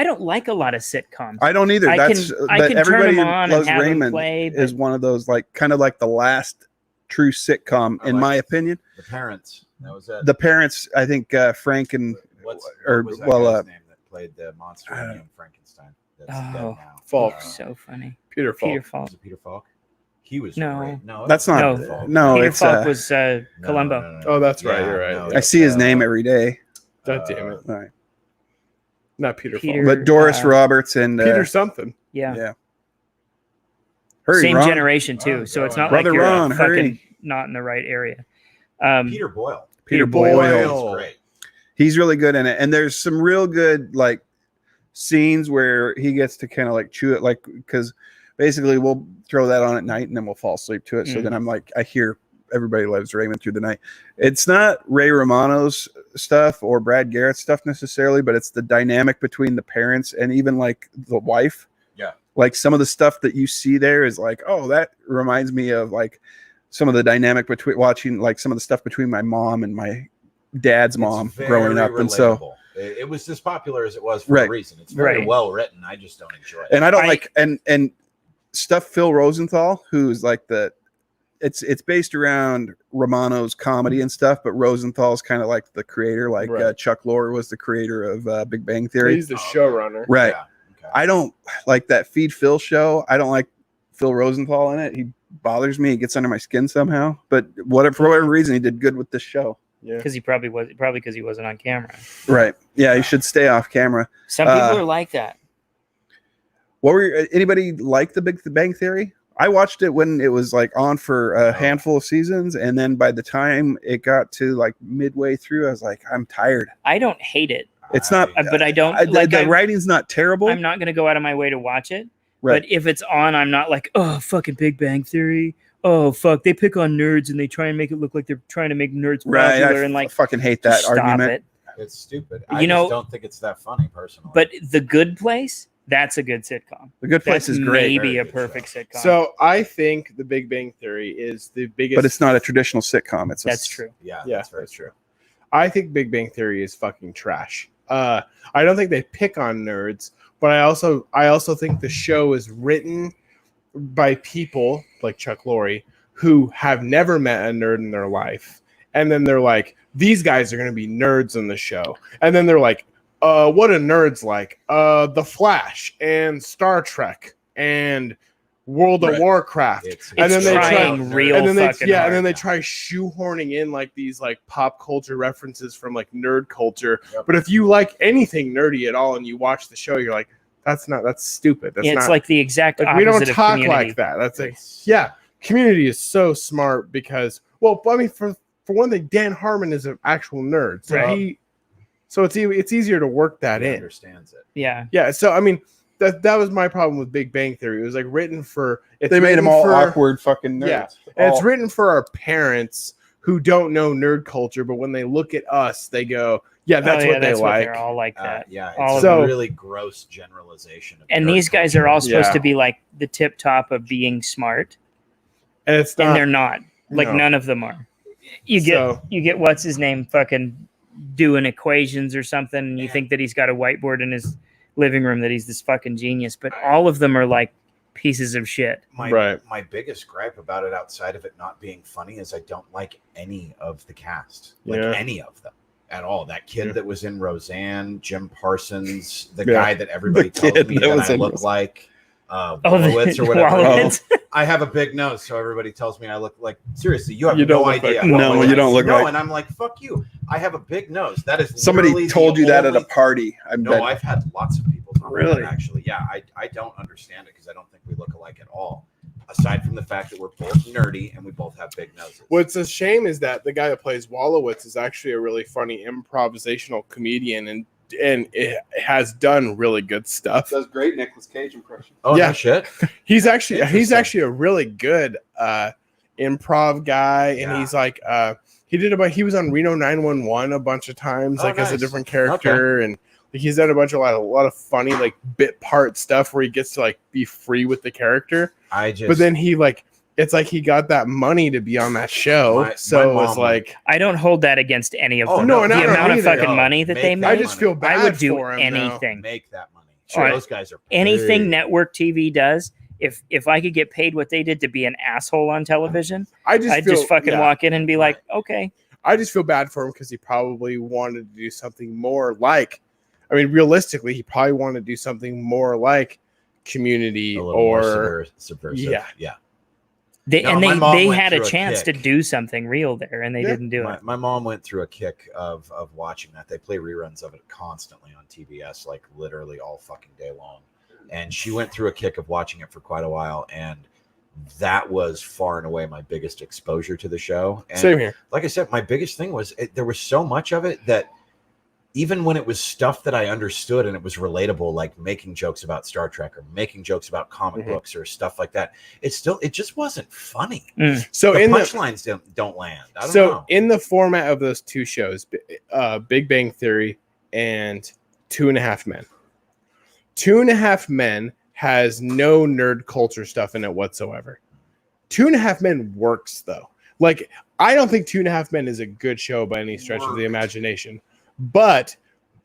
don't like a lot of sitcoms. I don't either. I That's can but turn Everybody them on Loves and have them Raymond play, but is one of those kind of the last true sitcom, I in like my it. opinion. The Parents. That was it. The Parents, I think Frank and What or, was that well, guy's name that played the monster I don't in Young Frankenstein? That's dead Oh. now. Falk. so funny. Peter Falk. Peter Falk. Was it Peter Falk? He was No. great. No, it that's was not Peter Falk. no, Peter it's Falk was No, Columbo. no, no, no. Oh, that's right, you're right. no, I see his name every day. God damn it. All right. Not Peter Peter- Falk. But Doris uh, Roberts and Peter something. Yeah. yeah. Hurry, Same Ron. generation too, Oh, so it's God. not Brother like you're Ron, fucking hurry. not in the right area. Peter Boyle. Peter Boyle. Boyle. He's great. He's really good in it, and there's some real good scenes where he gets to kind of chew it, because basically we'll throw that on at night and then we'll fall asleep to it. So then I'm I hear Everybody Loves Raymond through the night. It's not Ray Romano's stuff or Brad Garrett's stuff necessarily, but it's the dynamic between the parents and even the wife. Yeah. like some of the stuff that you see there is like, oh, that reminds me of like some of the dynamic between watching like some of the stuff between my mom and my dad's mom growing up. And so it was as popular as it was for a reason. It's very well written. I just don't enjoy it. And I don't like and stuff Phil Rosenthal, who's like it's based around Romano's comedy and stuff, but Rosenthal's kind of like the creator, like Chuck Lorre was the creator of Big Bang Theory. He's the showrunner. Right. Yeah. Okay. I don't like that Feed Phil show. I don't like Phil Rosenthal in it. He bothers me. He gets under my skin somehow. But for whatever reason, he did good with this show. Yeah, because he probably because he wasn't on camera. Right. Yeah, he should stay off camera. Some people are like that. Anybody like the Big Bang Theory? I watched it when it was like on for a handful of seasons, and then by the time it got to like midway through, I was like, I'm tired. I don't hate it. It's not, but I don't like the writing's not terrible. I'm not going to go out of my way to watch it. Right. But if it's on, I'm not like, oh, fucking Big Bang Theory. Oh, fuck. They pick on nerds and they try and make it look like they're trying to make nerds popular. And like, I fucking hate that argument. It's stupid. I just don't think it's that funny, personally. But The Good Place, that's a good sitcom. The Good Place is great. Maybe a perfect sitcom. So I think The Big Bang Theory is the biggest. But it's not a traditional sitcom. That's true. Yeah, that's true. I think Big Bang Theory is fucking trash. I don't think they pick on nerds, but I also think the show is written by people like Chuck Lorre who have never met a nerd in their life, and then they're like, these guys are going to be nerds in the show, and then they're like, what are nerds like? The Flash and Star Trek and World of Warcraft, and then they try shoehorning in like these like pop culture references from like nerd culture. Yep. But if you like anything nerdy at all and you watch the show, you're like, that's stupid. It's like the exact opposite. We don't talk of like that. That's like, Community is so smart because, well, I mean, for one thing, Dan Harmon is an actual nerd, so it's easier to work that in. Understands it. Yeah. So I mean, that was my problem with Big Bang Theory. It was like written for. They made them all awkward fucking nerds. Yeah, and it's written for our parents who don't know nerd culture, but when they look at us, they go, "Yeah, that's what they like." They're all like that. It's a really gross generalization. And these guys culture. Are all supposed to be like the tip top of being smart, and it's not. And they're not. Like none of them are. You get what's his name fucking doing equations or something, and you think that he's got a whiteboard in his living room, that he's this fucking genius, but all of them are like pieces of shit. My biggest gripe about it, outside of it not being funny, is I don't like any of the cast, any of them at all. That kid that was in Roseanne, Jim Parsons, the guy that everybody tells me that I look like. Wolowitz or whatever. I have a big nose, so everybody tells me I look like. Seriously, you have no idea. No, you don't look like. And I'm like, fuck you. I have a big nose. That is somebody told you that at a party. I've had lots of people tell me really that, actually. Yeah, I don't understand it because I don't think we look alike at all. Aside from the fact that we're both nerdy and we both have big noses. What's a shame is that the guy that plays Wolowitz is actually a really funny improvisational comedian, and it has done really good stuff. Does great Nicolas Cage impression. Oh yeah, no shit. He's actually a really good improv guy, and he's like he was on Reno 911 a bunch of times, as a different character, and he's done a lot of funny like bit part stuff where he gets to like be free with the character. But then it's like he got that money to be on that show, it was like I don't hold that against any of them. No, the amount of fucking money that they make. I just feel bad. I would do for him, anything. Make that money. Sure, those guys are anything network TV does. If I could get paid what they did to be an asshole on television, I'd just fucking walk in and be like, okay. I just feel bad for him because he probably wanted to do something more like. I mean, realistically, he probably wanted to do something more like Community or subversive. Yeah. They had a chance to do something real there, and they didn't do it. My mom went through a kick of watching that. They play reruns of it constantly on TBS, like literally all fucking day long. And she went through a kick of watching it for quite a while, and that was far and away my biggest exposure to the show. And same here. Like I said, my biggest thing was there was so much of it that even when it was stuff that I understood and it was relatable, like making jokes about Star Trek or making jokes about comic books or stuff like that, it just wasn't funny. So the punchlines don't land. I don't know. In the format of those two shows, Big Bang Theory and 2.5 Men. 2.5 Men has no nerd culture stuff in it whatsoever. 2.5 Men works though. Like, I don't think 2.5 Men is a good show by any stretch of the imagination, but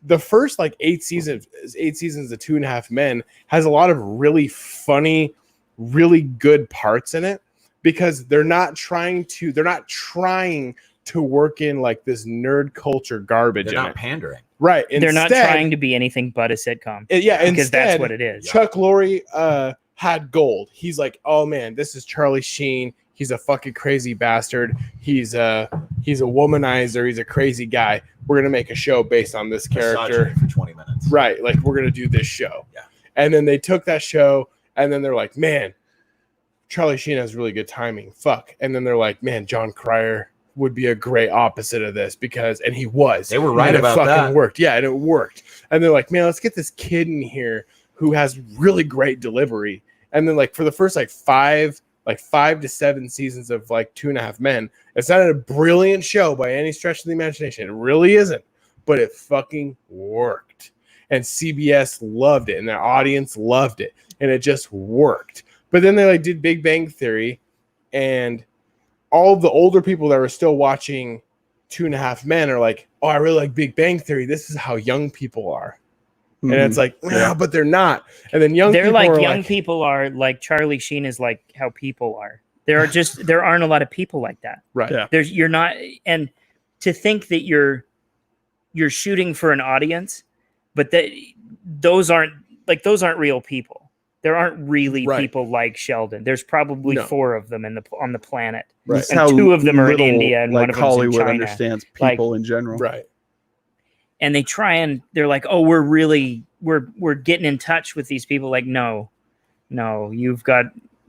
the first like 8 seasons of 2.5 Men has a lot of really funny, really good parts in it because they're not trying to work in like this nerd culture garbage. They're in not it. pandering. Right. They're not trying to be anything but a sitcom. Yeah, because that's what it is. Chuck Lorre had gold. He's like, oh man, this is Charlie Sheen. He's a fucking crazy bastard. He's a womanizer. He's a crazy guy. We're gonna make a show based on this character Misogyny for 20 minutes. Right, like we're gonna do this show. Yeah. And then they took that show, and then they're like, man, Charlie Sheen has really good timing. Fuck. And then they're like, man, John Cryer would be a great opposite of this and he was. They were right and about it fucking that. worked. Yeah, and it worked. And they're like, man, let's get this kid in here who has really great delivery. And then like for the first like 5 to 7 seasons of like 2.5 Men, it's not a brilliant show by any stretch of the imagination. It really isn't, but it fucking worked. And CBS loved it, and their audience loved it, and it just worked. But then they like did Big Bang Theory, and all the older people that were still watching 2.5 Men are like, oh, I really like Big Bang Theory. This is how young people are. And it's like, yeah, but they're not. And then young people are like Charlie Sheen is like how people are. There aren't a lot of people like that. Right. Yeah. You're not, and to think that you're shooting for an audience, but that those aren't real people. There aren't really people like Sheldon. There's probably 4 of them on the planet. Right. And 2 of them are in India and one of them is in Hollywood China. understands people in general. Right. And they try and they're like, oh, we're getting in touch with these people. Like, no, you've got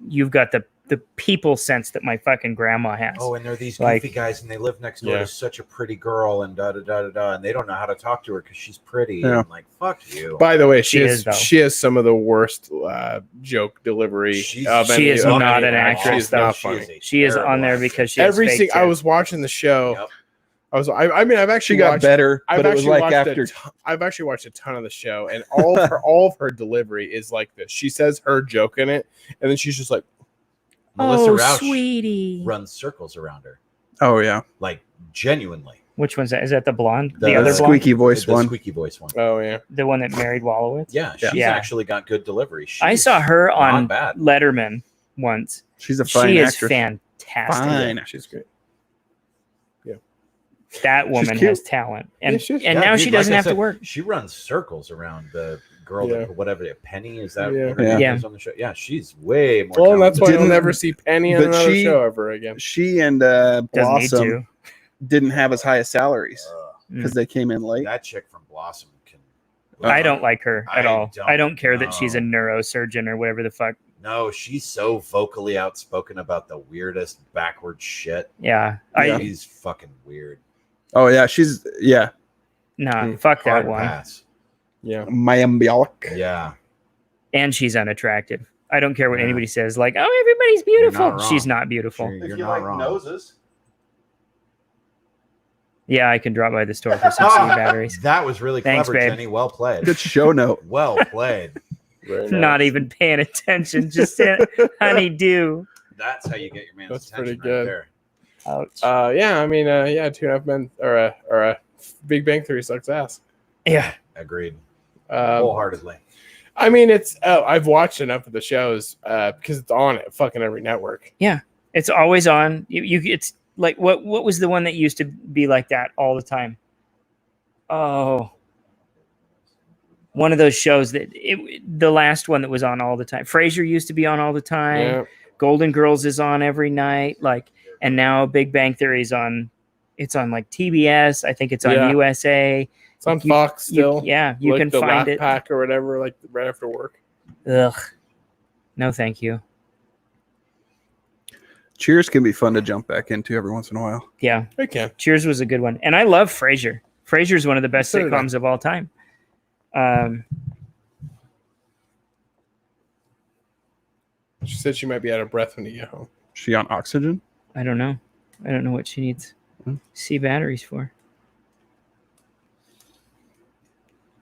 the people sense that my fucking grandma has. Oh, and they're these goofy guys, and they live next door to such a pretty girl, and and they don't know how to talk to her because she's pretty. Yeah. I'm like, fuck you. By the way, she has some of the worst joke delivery. She is not an actress. She's not funny. She is on there because she has fake I was watching the show. Yep. I've actually got better, but it was like after. I've actually watched a ton of the show, and all of her delivery is like this. She says her joke in it, and then she's just like, Melissa Rauch sweetie, runs circles around her. Oh yeah, like genuinely. Which one's that? Is that the blonde? The other squeaky voice the one. Squeaky voice one. oh yeah, the one that married Wolowitz. Yeah, she's actually got good delivery. I saw her on bad. Letterman once. She's a fine actress. She is fantastic. Fine. she's great. That woman has talent, and now she doesn't have to work. She runs circles around the girl, whatever. Penny is that? Yeah. Her name is on the show. Yeah, she's way more. Well, that's why you'll Didn't- never see Penny on but another she- show ever again. She and Doesn't need Blossom to. didn't have as high as salaries because they came in late. That chick from Blossom can. I don't like her at all. don't I don't care that know. she's a neurosurgeon or whatever the fuck. No, she's so vocally outspoken about the weirdest backward shit. Yeah, She's fucking weird. Oh yeah, fuck that Hard one. pass. Yeah, Mayim Bialik. Yeah. And she's unattractive. I don't care what anybody says. Like, oh, everybody's beautiful. You're not She's wrong. not beautiful. You're not wrong. noses. Yeah, I can drop by the store for some C batteries. That was really Thanks, clever, babe. Jenny. Well played. Good show note. Well played. very nice. Not even paying attention. Just saying, honey, do. That's how you get your man's That's attention pretty good. right Ouch. 2.5 Men or Big Bang Theory sucks ass. Yeah. there. Agreed. Um, Wholeheartedly. I mean, it's I've watched enough of the shows because it's on at fucking every network. It's always on. It's like what was the one that used to be like that all the time? Oh, one of those shows the last one that was on all the time. Frasier used to be on all the time. Yeah. Golden Girls is on every night. And now Big Bang Theory is on. It's on like TBS. I think it's on USA. It's on Fox still. You can the find Laugh it. Pack or whatever, like right after work. Ugh. No, thank you. Cheers can be fun to jump back into every once in a while. Yeah. I can. Cheers was a good one. And I love Frasier. Frasier is one of the best So did I. sitcoms of all time. She said she might be out of breath when you get home. She on oxygen? I don't know. I don't know what she needs C batteries for.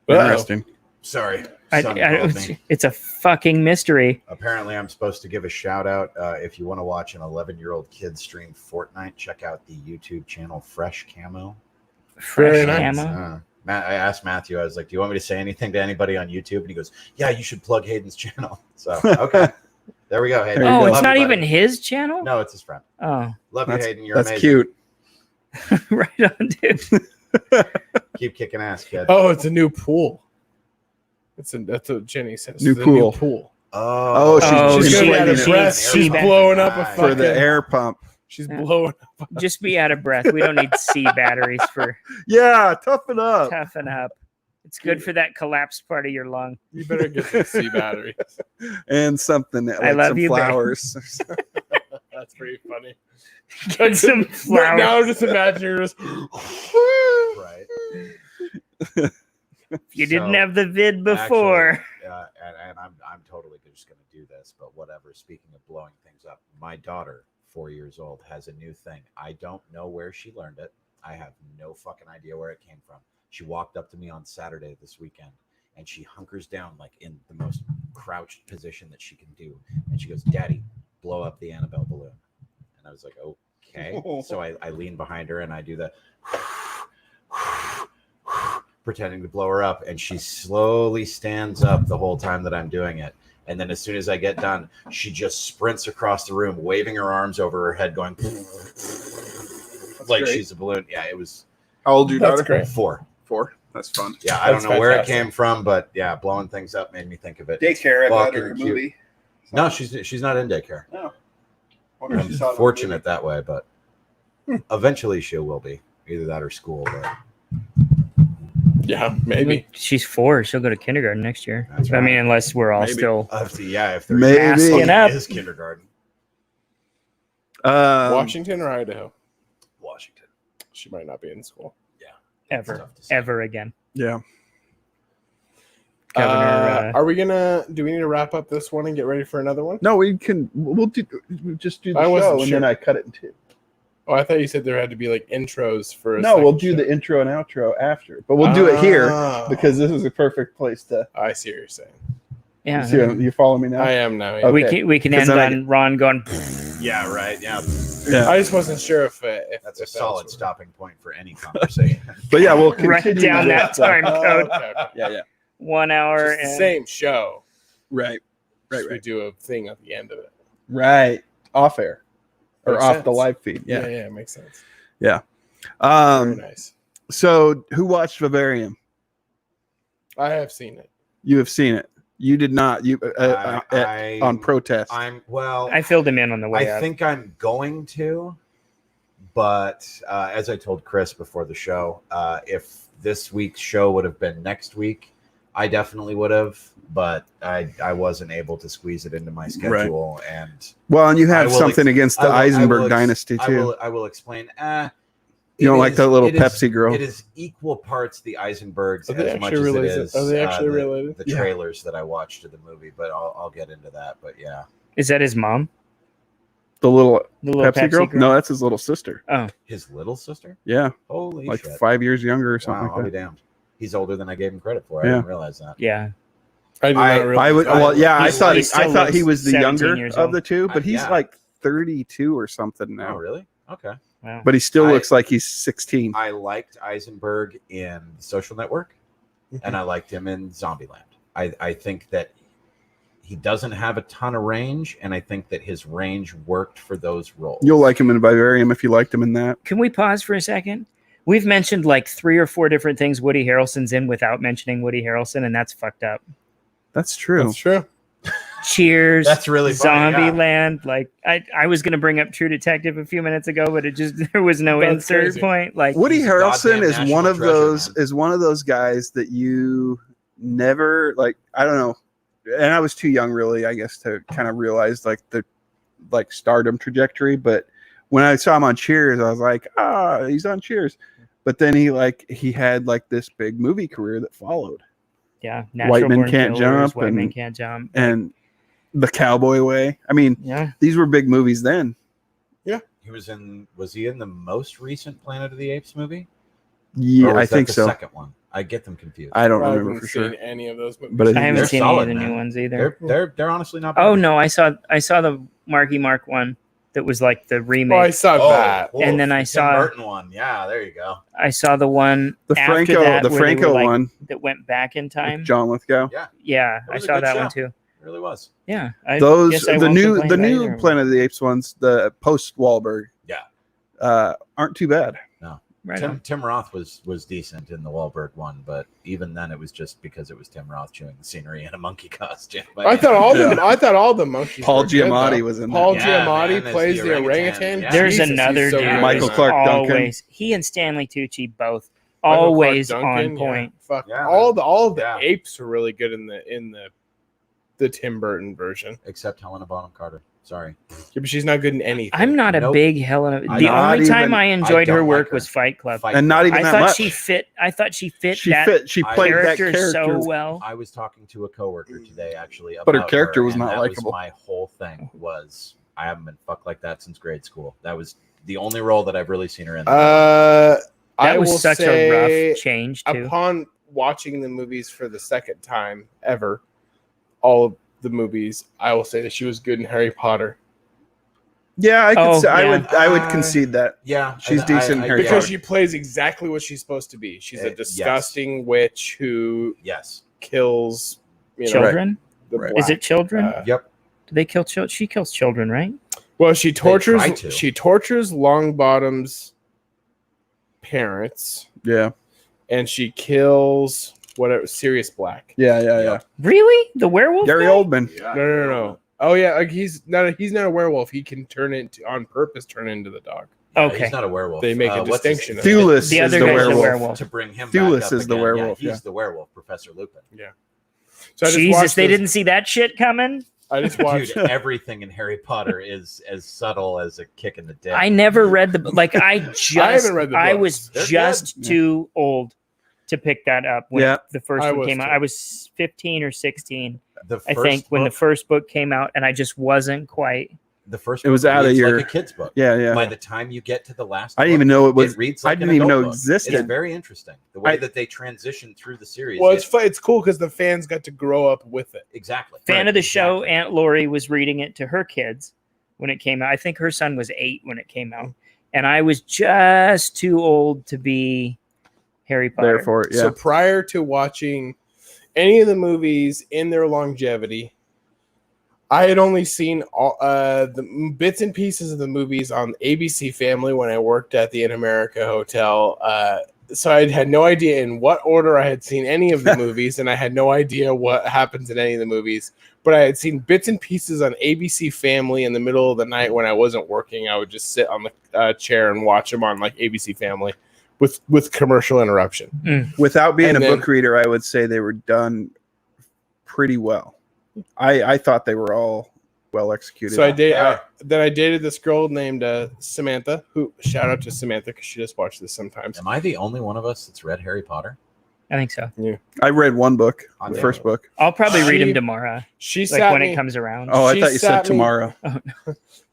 Uh-oh. Interesting. Sorry. Son called me. It's a fucking mystery. Apparently, I'm supposed to give a shout out. If you want to watch an 11-year-old kid stream Fortnite, check out the YouTube channel Fresh Camo. Fresh nice. camo. Matt, I asked Matthew, I was like, do you want me to say anything to anybody on YouTube? And he goes, yeah, you should plug Hayden's channel. So, okay. There we go, Hayden. There you Oh, go. it's Love not you, even buddy. his channel? No, it's his friend. Oh, Love you, That's, Hayden. You're that's amazing. cute. right on, dude. Keep kicking ass, kid. Oh, it's a new pool. That's what Jenny says. New It's a pool. New pool. Oh, Oh, She's she- gonna be out of she- breath. she- She's blowing up a Nice. for fucking. the air pump. She's Yeah. blowing up. Just be out of breath. We don't need C batteries for Yeah, toughen up. toughen up. It's good for that collapsed part of your lung. You better get some C batteries. And something like I love some you, babe. flowers. That's pretty funny. Get some Right flowers. now, I'm just imagining her just. Right. You didn't So, have the vid before. Actually, and I'm totally just going to do this, but whatever. Speaking of blowing things up, my daughter, 4 years old, has a new thing. I don't know where she learned it. I have no fucking idea where it came from. She walked up to me on Saturday this weekend, and she hunkers down like in the most crouched position that she can do, and she goes, "Daddy, blow up the Annabelle balloon." And I was like, "Okay." So I lean behind her and I do the pretending to blow her up, and she slowly stands up the whole time that I'm doing it. And then as soon as I get done, she just sprints across the room, waving her arms over her head, going like great. she's a balloon. Yeah, it was How old are your That's daughter? great. 4. 4. That's fun. Yeah, I don't That's know where it fantastic. came from, but yeah, blowing things up made me think of it. Daycare, I bet, Fucking or a cute. movie. No, she's not in daycare. Wonder if she saw it in a Fortunate that way, but eventually she will be. Either that or school. But Yeah, maybe. She's 4. She'll go to kindergarten next year. That's I mean, right. unless we're all Maybe. still. if they're Maybe. Masking up. It is kindergarten. Washington or Idaho? Washington. She might not be in school. Ever, Tough to say. ever again. Yeah. Governor, Are we gonna? Do we need to wrap up this one and get ready for another one? No, we'll just do the I wasn't show and sure. then I cut it in 2. Oh, I thought you said there had to be like intros for. A No, we'll second do show. the intro and outro after, but we'll do it here Oh. because this is a perfect place to. I see what you're saying. yeah, See, you follow me now? I am now. Yeah. Okay. we can 'Cause end then I on Ron going. Yeah, right. Yeah, Yeah. I just wasn't sure if that's a if that solid was- stopping point for any conversation. But yeah, we'll Write continue down with that the- time Oh, code. okay, okay. Yeah. 1 hour Just the and same show. Right. Just we do a thing at the end of it. Right. Off air or Makes off sense. the live feed. Yeah, Yeah. it makes sense. Very nice. So who watched Vivarium? I have seen it. You have seen it. You did not. You I- on protest. I filled him in on the way I up. think I'm going to, but as I told Chris before the show, if this week's show would have been next week, I definitely would have, but I wasn't able to squeeze it into my schedule. And Well, and you I have will something against the I will Eisenberg dynasty too. I will explain. You don't like that little Pepsi girl? It is equal parts the Eisenbergs Are they as much actually as it related? is Are they actually related? the Yeah. trailers that I watched of the movie. But I'll get into that. But yeah, Is that his mom? The little The little Pepsi, girl? No, that's his little sister. Oh, his little sister. Yeah, Holy like shit! 5 years younger or something Wow, I'll like be that. damned. He's older than I gave him credit for. I Yeah. didn't realize that. yeah. I did I- not realize I would. that. Well, yeah, I He's- thought he I still thought he looks was the 17 younger years of old. the two, but he's Yeah. like 32 or something Oh, now. really? Okay. Wow. But he still I- looks like he's 16. I liked Eisenberg in Social Network, and I liked him in Zombieland. I think that he doesn't have a ton of range, and I think that his range worked for those roles. You'll like him in Vivarium if you liked him in that. Can we pause for a second? We've mentioned like 3 or 4 different things Woody Harrelson's in without mentioning Woody Harrelson, and that's fucked up. That's true. That's true. Cheers. That's really funny, yeah. Zombieland. Like I was gonna bring up True Detective a few minutes ago, but it just there was no That's insert crazy. point. Like Woody He's a Harrelson goddamn is national one of treasure, those man. is one of those guys that you never like. I don't know, and I was too young, really, I guess, to kind of realize like the stardom trajectory. But when I saw him on Cheers, I was like, he's on Cheers. But then he had like this big movie career that folled, yeah, White Men Born Can't Killers, Jump White Men and- Can't Jump. and The Cowboy Way. I mean, Yeah. these were big movies then. Was he in the most recent Planet of the Apes movie? Yeah, Or was I that think the so. second one. I get them confused. I don't I remember haven't for seen sure. any of those movies. But I I think haven't they're seen solid, any of the man. new ones either. They're honestly not bad. Oh no, I saw the Marky Mark one that was like the remake, Oh, I saw that. cool. And then I The saw- Tim Burton one. Yeah, there you go. I saw the one The after Franco, that the where they were Franco like, one, that went back in time. with John Lithgow. Yeah, That I was a saw good that show. one too. It really was. Yeah, I Those guess I the won't new complain the about new either one. Planet of the Apes ones, the post Wahlberg, Yeah. aren't too bad. Right on. Tim Roth was decent in the Wahlberg one, but even then it was just because it was Tim Roth chewing the scenery in a monkey costume. I thought all the monkeys. Paul were good, Giamatti though. was in Paul that. Yeah, Giamatti man, plays as the the orangutan. orangutan. Yeah. There's Jesus, another he's so dude. good in Michael that. Clark Duncan. Always he and Stanley Tucci both Michael Clark always Duncan, on yeah. point. Fuck. Yeah, all of the Yeah. apes are really good in the Tim Burton version. Except Helena Bonham Carter. Sorry. Yeah, but she's not good in anything. I'm not a Nope. big Helen. I'm The not only time even- I enjoyed I her don't work like her. was Fight Club. Fight And not Club. even I that thought much. she fit. I thought she fit She that she I- played that character character so well. I was talking to a coworker today actually about But her character was and not that likable. My whole thing was I haven't been fucked like that since grade school. That was the only role that I've really seen her in. That I was will such say, a rough change too. upon watching the movies for the second time ever, all of the movies, I will say that she was good in Harry Potter Yeah, I could. Oh, say, yeah. I would concede that. Yeah, She's decent in Harry because Potter. she plays exactly what she's supposed to be. She's a Yes. disgusting witch who Yes. kills Children? the Right. Is black- it children? Yep. Do they kill children? She kills children, right? Well, she try to. tortures Longbottom's parents, Yeah, and she kills whatever Sirius Black. yeah. Really? The werewolf? Gary guy? Oldman. No. Oh yeah, like he's not a werewolf. He can turn into on purpose into the dog. Yeah, Okay. He's not a werewolf. They make a what's his- distinction. Thewlis The is other the guy's the werewolf. werewolf. To bring him Thewlis back up is the again. werewolf, Yeah, yeah. he's the werewolf, Professor Lupin. So I just Jesus, watched they this- didn't see that shit coming. I just watched. Dude, everything in Harry Potter is as subtle as a kick in the dick. I never read the like. I just haven't read the I books. was They're just good. too old to pick that up when Yeah. the first I one was came out. too. I was 15 or 16, The I first think, when the book- first book came out, and I just wasn't quite. the first It was book out of reads your- like a kid's book. Yeah. By the time you get to the last, I didn't book, even know it was. reads I like didn't an even adult know book. existed. It's very interesting the way I- that they transition through the series. Well, it's cool because the fans got to grow up with it. exactly Fan Right, of the show, exactly. Aunt Lori was reading it to her kids when it came out. I think her son was 8 when it came out, and I was just too old to be Harry Potter. Therefore, yeah. So prior to watching any of the movies in their longevity, I had only seen all the bits and pieces of the movies on ABC Family when I worked at the In America Hotel. So I had no idea in what order I had seen any of the movies, and I had no idea what happens in any of the movies. But I had seen bits and pieces on ABC Family in the middle of the night when I wasn't working. I would just sit on the chair and watch them on like ABC Family with commercial interruption. Without being And a then- book reader, I would say they were done pretty well. I thought they were all well executed. So I Yeah. dated this girl named Samantha. Who shout out to Samantha because she just watches this sometimes. Am I the only one of us that's read Harry Potter? I think so. I read one book, I'm the in. first book. I'll probably read She- them tomorrow, She like sat when me. it comes around. Oh, I She thought you said sat me- tomorrow.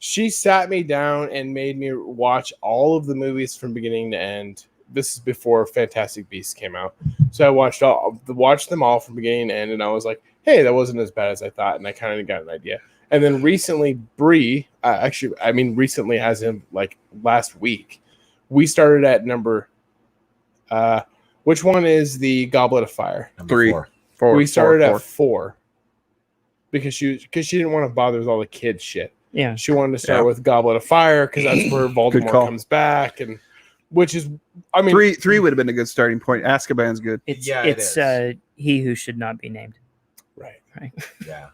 She sat me down and made me watch all of the movies from beginning to end. This is before Fantastic Beasts came out, so I watched them all from beginning to end, and I was like, "Hey, that wasn't as bad as I thought," and I kind of got an idea. And then recently, Bree, recently, as in like last week, we started at number. Which one is the Goblet of Fire? Number 3. 4. We started four. at 4 because she didn't want to bother with all the kids shit. Yeah. She wanted to start Yeah. with Goblet of Fire because that's where Voldemort call. comes back, and which is, I mean, Three would have been a good starting point. Azkaban's good. It's Yeah, it he who should not be named. right. Yeah.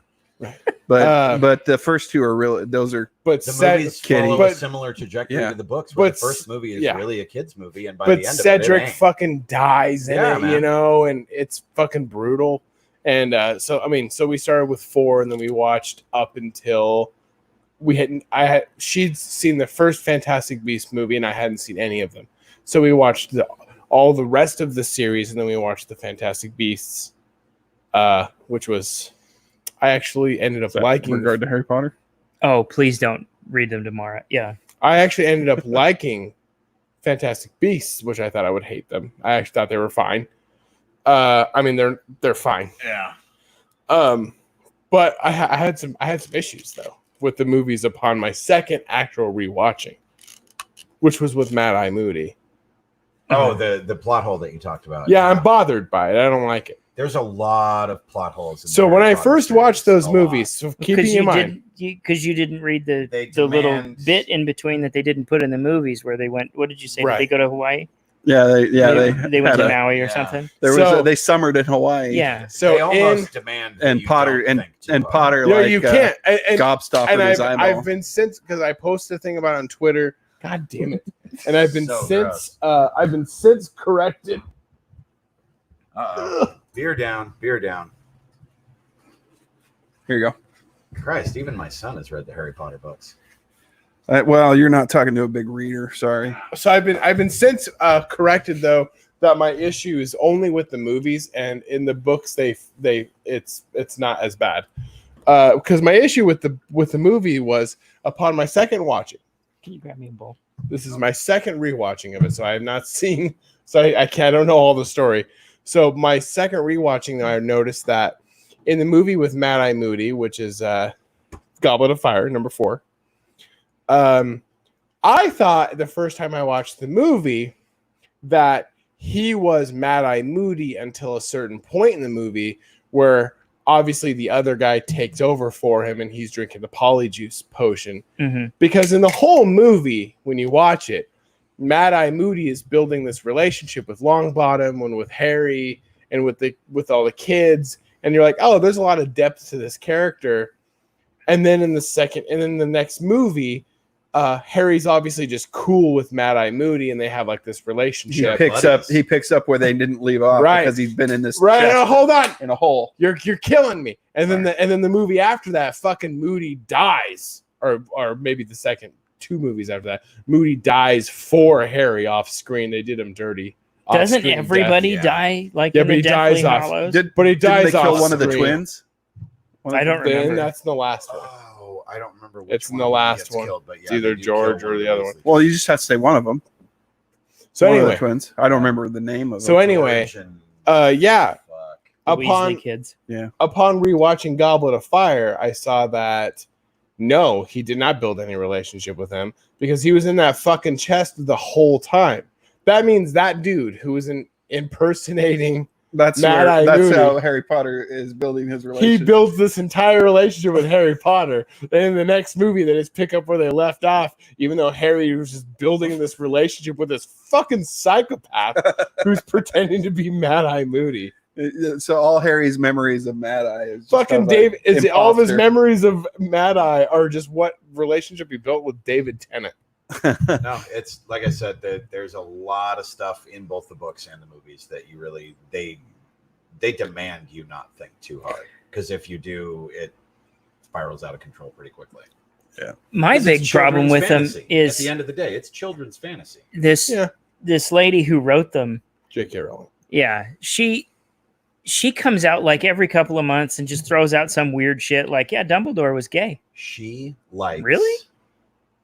But the first two are really those are But The Ced- movies Kitty. follow a but- similar trajectory Yeah. to the books, where But the first movie is yeah. really a kid's movie, and by but the end Cedric of it, fucking dies in Yeah, it, man. you know, and it's fucking brutal. And so we started with 4, and then we watched up until she'd seen the first Fantastic Beasts movie, and I hadn't seen any of them. So we watched all the rest of the series, and then we watched the Fantastic Beasts, which was I actually ended up in liking. regard to Harry Potter. Oh, please don't read them tomorrow. Yeah. I actually ended up liking Fantastic Beasts, which I thought I would hate them. I actually thought they were fine. I mean, they're fine. Yeah. But I had some issues though with the movies upon my second actual rewatching, which was with Mad Eye Moody. Oh, the plot hole that you talked about. Yeah, I'm bothered by it. I don't like it. There's a lot of plot holes. In So the when I Harry Potter first series, watched those a lot. movies, so keeping in mind, because you didn't read the They little demand- bit in between that they didn't put in the movies where they went. What did you say? Right. Did they go to Hawaii? Yeah, They went had to a- Maui or yeah. something. They summered in Hawaii. Yeah. so They almost demand that and you Potter don't think too and hard. Potter no, like you can't. And gobstopped his eyeball. I've been since because I posted a thing about it on Twitter. God damn it! And I've been since corrected. Uh-oh. Beer down. Here you go. Christ, even my son has read the Harry Potter books. Well, you're not talking to a big reader. Sorry. So I've been since corrected though that my issue is only with the movies, and in the books it's not as bad. Because my issue with the movie was upon my second watching. Can you grab me a bowl? This is my second rewatching of it, so I have not seen. So I don't know all the story. So my second rewatching, I noticed that in the movie with Mad Eye Moody, which is Goblet of Fire, number 4. I thought the first time I watched the movie that he was Mad Eye Moody until a certain point in the movie where obviously the other guy takes over for him and he's drinking the polyjuice potion. Mm-hmm. Because in the whole movie, when you watch it, Mad Eye Moody is building this relationship with Longbottom and with Harry and with all the kids, and you're like, oh, there's a lot of depth to this character. And then in the next movie, Harry's obviously just cool with Mad Eye Moody, and they have like this relationship. He picks up where they didn't leave off, Right. because he's been in this Right? chest No, hold on. in a hole. You're killing me. And then the movie after that, fucking Moody dies, or maybe the second 2 movies after that, Moody dies for Harry off screen. They did him dirty. Doesn't Off-screen everybody death. die like Yeah, in but the he Deathly dies off. Hallows? But he Didn't dies they kill off one of the screen. twins? I don't Then remember. that's in the last one. Oh, I don't remember which It's in one the he last gets one. Killed, but yeah, It's either they do George kill or one the of other those. one. Well, you just have to say one of them. So One of anyway, the twins. I don't remember the name of So them. anyway, George and- yeah. Fuck. The Upon Weasley kids. upon rewatching Goblet of Fire, I saw that no, he did not build any relationship with him because he was in that fucking chest the whole time. That means that dude who was impersonating, That's Mad Eye that's Moody. how Harry Potter is building his he relationship. builds this entire relationship with Harry Potter. And in the next movie, they just pick up where they left off, even though Harry was just building this relationship with this fucking psychopath who's pretending to be Mad Eye Moody. So all Harry's memories of Mad Eye is just Fucking of, David, is all of his imposter. memories of Mad Eye are just what relationship he built with David Tennant. No, it's like I said, there's a lot of stuff in both the books and the movies that you really they demand you not think too hard, because if you do, it spirals out of control pretty quickly. My 'Cause big it's problem children's with them fantasy. is at the end of the day, it's children's fantasy. this Yeah. this lady who wrote them. J.K. Rowling. Yeah, she comes out like every couple of months and just throws out some weird shit like, yeah, Dumbledore was gay. She likes Really?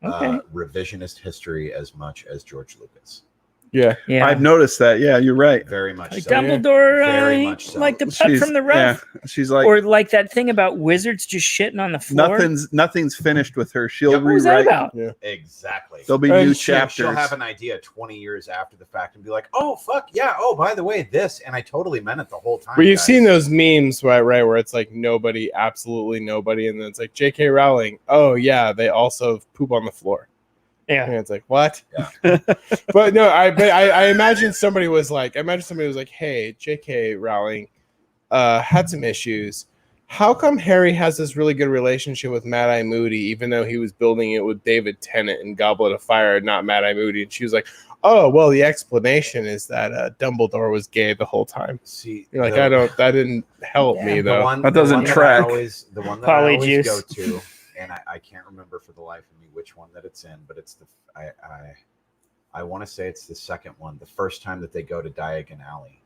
Okay. Revisionist history as much as George Lucas. Yeah. Yeah. I've noticed that. Yeah, you're right. Very much like so. Dumbledore, Very much so. like the putt from the rough. Yeah, she's like Or like that thing about wizards just shitting on the floor. nothing's finished with her. She'll Yep. What was that rewrite. about? Exactly. There'll be And new she'll chapters. She'll have an idea 20 years after the fact and be like, "Oh fuck yeah! Oh by the way, this," and I totally meant it the whole time. But you've guys. seen those memes, right, where it's like nobody, absolutely nobody, and then it's like J.K. Rowling. Oh yeah, they also poop on the floor. Yeah. And it's like, what? Yeah. But no, I imagine somebody was like, hey, J.K. Rowling had some issues. How come Harry has this really good relationship with Mad Eye Moody, even though he was building it with David Tennant and Goblet of Fire, not Mad Eye Moody? And she was like, oh, well, the explanation is that Dumbledore was gay the whole time. See, You're like, the- that didn't help me, the though. one- That the doesn't one track. the one that I always Polyjuice. go to, and I can't remember for the life of me which one that it's in, but it's I want to say it's the second one. The first time that they go to Diagon Alley,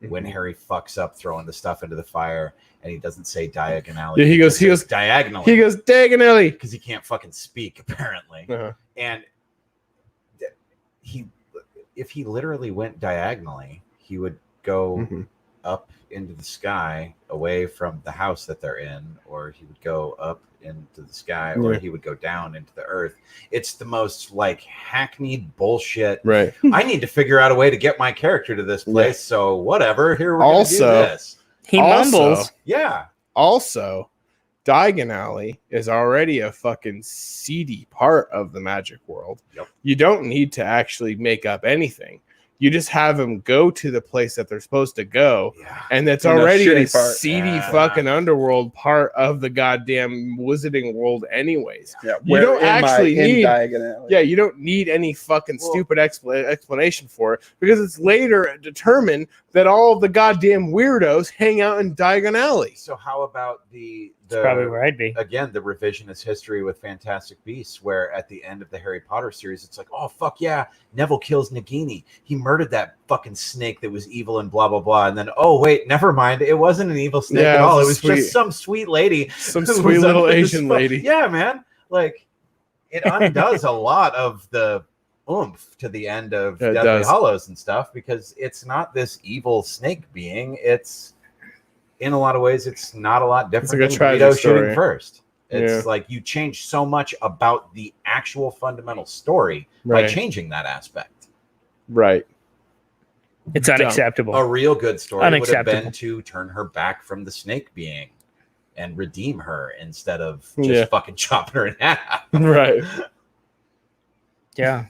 when Harry fucks up throwing the stuff into the fire, and he doesn't say Diagon Alley. Yeah, he goes diagonally. He goes, Diagonally. because he can't fucking speak apparently, Uh-huh. and if he literally went diagonally, he would go Mhm. up into the sky away from the house that they're in, or he would go up into the sky, or he would go down into the earth. It's the most like hackneyed bullshit. Right. I need to figure out a way to get my character to this place. So whatever. Here we're going to do this. He mumbles. Yeah. Also, Diagon Alley is already a fucking seedy part of the magic world. Yep. You don't need to actually make up anything. You just have them go to the place that they're supposed to go, and that's already a seedy fucking underworld part of the goddamn wizarding world anyways. Yeah, you don't actually need Diagon Alley. Yeah, you don't need any fucking stupid explanation for it, because it's later determined that all of the goddamn weirdos hang out in Diagon Alley. So how about the That's probably where I'd be. Again, the revisionist history with Fantastic Beasts, where at the end of the Harry Potter series, it's like, oh, fuck yeah, Neville kills Nagini. He murdered that fucking snake that was evil and blah, blah, blah. And then, oh, wait, never mind. It wasn't an evil snake at all. It was just some sweet lady. Some sweet little Asian lady. Yeah, man. Like, it undoes a lot of the oomph to the end of Deathly Hallows and stuff, because it's not this evil snake being. It's... in a lot of ways, it's not a lot different it's like than a tragic shooting story. first. It's like you change so much about the actual fundamental story by changing that aspect. Right. It's unacceptable. A real good story would have been to turn her back from the snake being and redeem her instead of just fucking chopping her in half. Right. Yeah.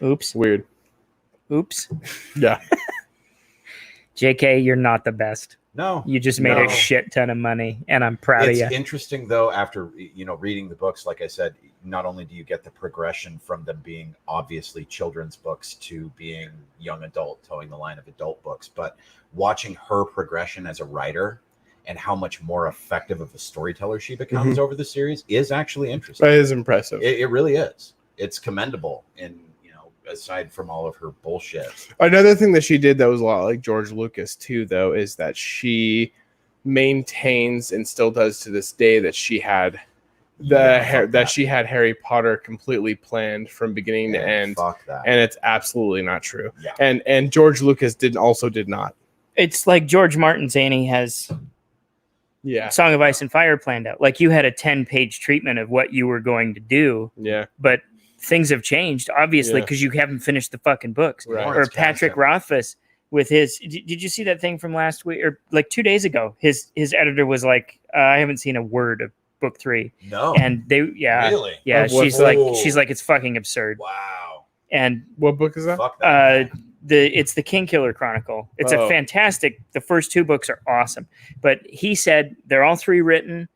Oops. Weird. Oops. Yeah. JK, you're not the best. No, you just made a shit ton of money, and I'm proud of you. It's interesting, though, after reading the books, like I said, not only do you get the progression from them being obviously children's books to being young adult, towing the line of adult books, but watching her progression as a writer and how much more effective of a storyteller she becomes over the series is actually interesting. That is impressive. It really is. It's commendable in aside from all of her bullshit. Another thing that she did that was a lot like George Lucas too, though, is that she maintains and still does to this day that she had she had Harry Potter completely planned from beginning to end. Fuck that. And it's absolutely not true. Yeah. And George Lucas did not. It's like George Martin saying he has Song of Ice and Fire planned out. Like you had a 10-page treatment of what you were going to do. Yeah. But things have changed, obviously, because you haven't finished the fucking books. Right. Or Patrick Rothfuss with his... Did you see that thing from last week? Or like 2 days ago, his editor was like, I haven't seen a word of book 3. No. And they... Yeah. Really? Yeah, she's like, it's fucking absurd. Wow. And what book is that? Fuck that. It's the King Killer Chronicle. It's a fantastic... The first 2 books are awesome. But he said they're all 3 written,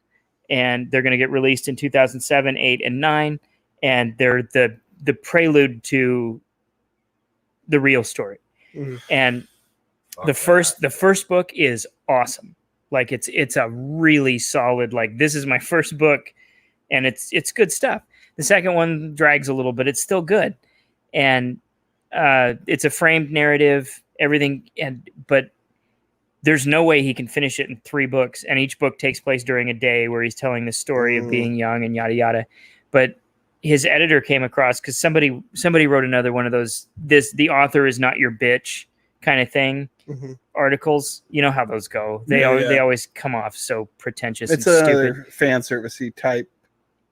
and they're going to get released in 2007, 8, and 9. And they're the prelude to the real story. And the first book is awesome. Like it's a really solid, like, this is my first book, and it's good stuff. The second one drags a little, but it's still good. And it's a framed narrative, everything, but there's no way he can finish it in 3 books, and each book takes place during a day where he's telling the story of being young and yada yada. But his editor came across, because somebody wrote another one of those, the author is not your bitch kind of thing articles. You know how those go. They always come off so pretentious and stupid. It's another fan servicey type.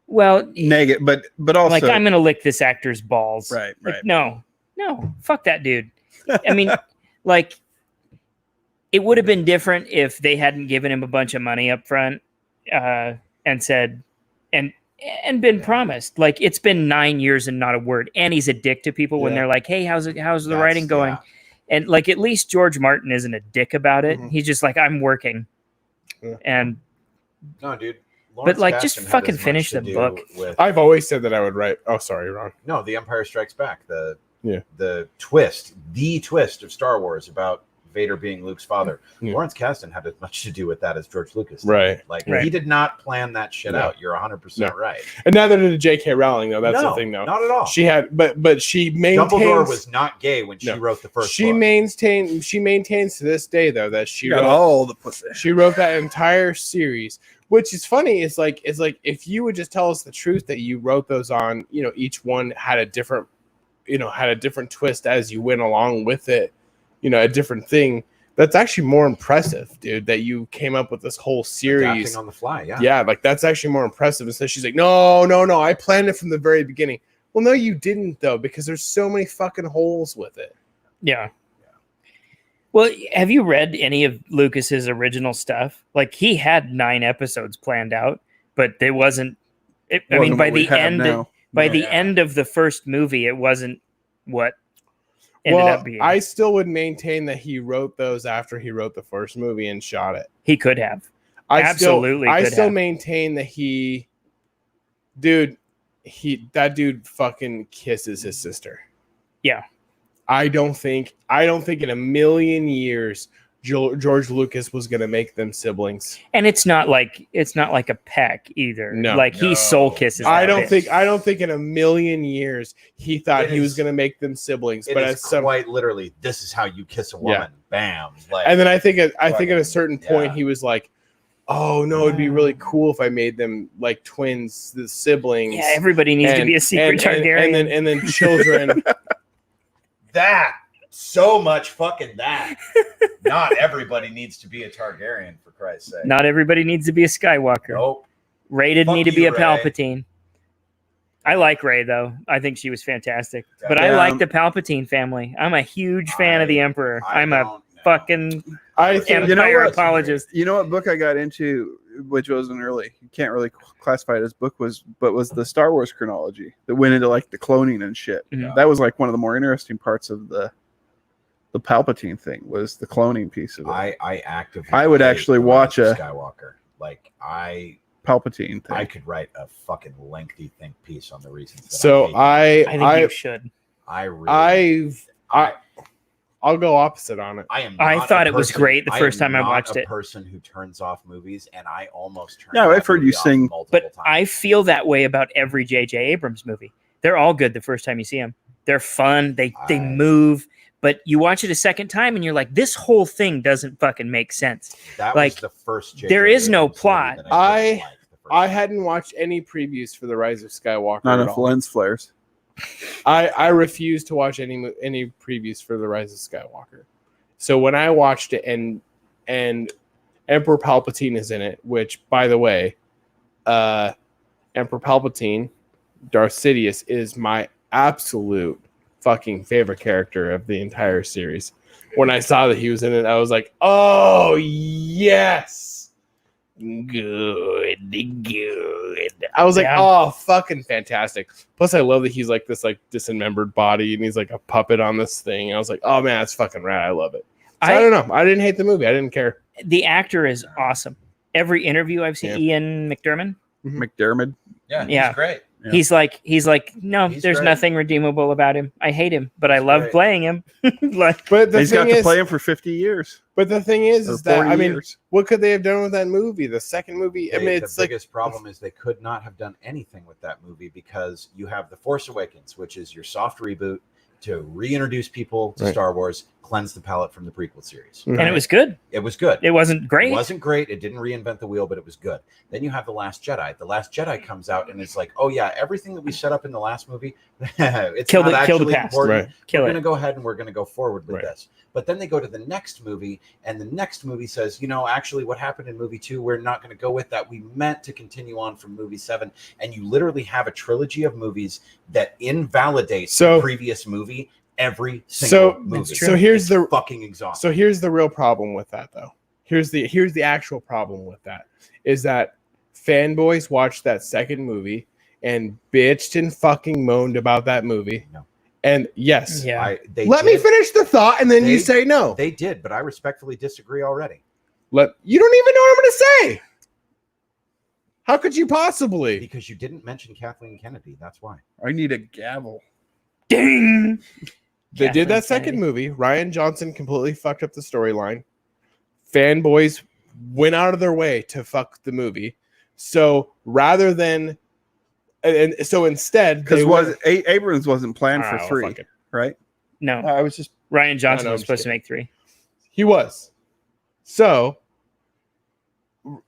Well, negative, but also like, I'm gonna lick this actor's balls. Right. Like, no, fuck that dude. I mean, like, it would have been different if they hadn't given him a bunch of money up front and said and been promised. Like, it's been 9 years and not a word. And he's a dick to people when they're like, hey, how's the writing going? Yeah. And like, at least George Martin isn't a dick about it. He's just like, I'm working. Yeah. And no, dude. But like, just fucking finish the book. I've always said that I would write. Oh, sorry, Ron. No, The Empire Strikes Back. The twist of Star Wars about Vader being Luke's father. Lawrence Kasdan had as much to do with that as George Lucas did. Right. Like, he did not plan that shit out. You're 100% right. And neither did J.K. Rowling, though. That's the thing, though. Not at all. She had, but she maintains. Dumbledore was not gay when she wrote the first book. She maintains to this day, though, that she got all the pussy. She wrote that entire series, which is funny. It's like if you would just tell us the truth that you wrote those on, each one had a different twist as you went along with it, a different thing. That's actually more impressive, dude, that you came up with this whole series. Adapting on the fly, yeah. Yeah, like that's actually more impressive. And so she's like, no, I planned it from the very beginning. Well, no, you didn't, though, because there's so many fucking holes with it. Yeah. Well, have you read any of Lucas's original stuff? Like, he had 9 episodes planned out, but it wasn't. I mean, by the end, end of the first movie, it wasn't what ended up being. I still would maintain that he wrote those after he wrote the first movie and shot it. He could have. I still maintain that that dude fucking kisses his sister. Yeah. I don't think in a million years George Lucas was gonna make them siblings. And it's not like a peck either. No. Like he soul kisses. I don't think in a million years he thought he was gonna make them siblings. But it's quite literally, this is how you kiss a woman. Yeah. Bam. Like, and then I think at a certain point he was like, oh no, it'd be really cool if I made them like twins, the siblings. Yeah, everybody needs to be a secret Targaryen. And then children. That so much fucking that. Not everybody needs to be a Targaryen, for Christ's sake. Not everybody needs to be a Skywalker. Nope. Rey didn't need to be a Palpatine. I like Rey though. I think she was fantastic. But I like the Palpatine family. I'm a huge fan of the Emperor. I'm a fucking Empire apologist. You know what book I got into, which wasn't early. You can't really classify it as book, was the Star Wars chronology that went into like the cloning and shit. Mhm. That was like one of the more interesting parts of the Palpatine thing, was the cloning piece of it. I would actually watch a Skywalker. Like Palpatine thing. I could write a fucking lengthy think piece on the reasons. I think you should. I'll go opposite on it. I thought it was great the first time I watched it. A person who turns off movies, and I almost turned. Yeah, I've heard you sing, but I feel that way about every J.J. Abrams movie. They're all good the first time you see them. They're fun. They move. But you watch it a second time, and you're like, this whole thing doesn't fucking make sense. That like, was the first. J.J. there is no Abrams plot. I hadn't watched any previews for The Rise of Skywalker. Not enough lens flares. I refuse to watch any previews for The Rise of Skywalker. So when I watched it and Emperor Palpatine is in it, which, by the way, Emperor Palpatine, Darth Sidious, is my absolute fucking favorite character of the entire series. When I saw that he was in it, I was like, oh yes, good. I was like, oh, fucking fantastic. Plus I love that he's like this like dismembered body and he's like a puppet on this thing. I was like, oh man, that's fucking rad. I love it. So I don't know, I didn't hate the movie. I didn't care. The actor is awesome. Every interview I've seen, Ian McDiarmid. He's great. Yeah. He's like, no, there's nothing redeemable about him. I hate him, but I love playing him. But he's got to play him for 50 years. But the thing is that, I mean, what could they have done with that movie? The second movie, the biggest problem is they could not have done anything with that movie because you have The Force Awakens, which is your soft reboot to reintroduce people to Star Wars, cleanse the palate from the prequel series. And it was good. It was good. It wasn't great. It wasn't great. It didn't reinvent the wheel, but it was good. Then you have The Last Jedi. The Last Jedi comes out and it's like, oh yeah, everything that we set up in the last movie, it's kill not the actually past. important. Kill we're it. going to go ahead and we're going to go forward with this. But then they go to the next movie, and the next movie says, you know, actually what happened in movie 2, we're not going to go with that. We meant to continue on from movie 7. And you literally have a trilogy of movies that invalidates the previous movie every single movie. So here's the fucking exhausting. So here's the real problem with that, though. Here's the actual problem with that is that fanboys watched that second movie and bitched and fucking moaned about that movie. No. And yes, let me finish the thought, and then you say no. They did, but I respectfully disagree already. You don't even know what I'm going to say. How could you possibly? Because you didn't mention Kathleen Kennedy. That's why. I need a gavel. Ding. They did that second movie. Rian Johnson completely fucked up the storyline. Fanboys went out of their way to fuck the movie. So rather than, and so instead, because Abrams wasn't planned for 3, right? No, I was just Rian Johnson was supposed to make 3. He was. So,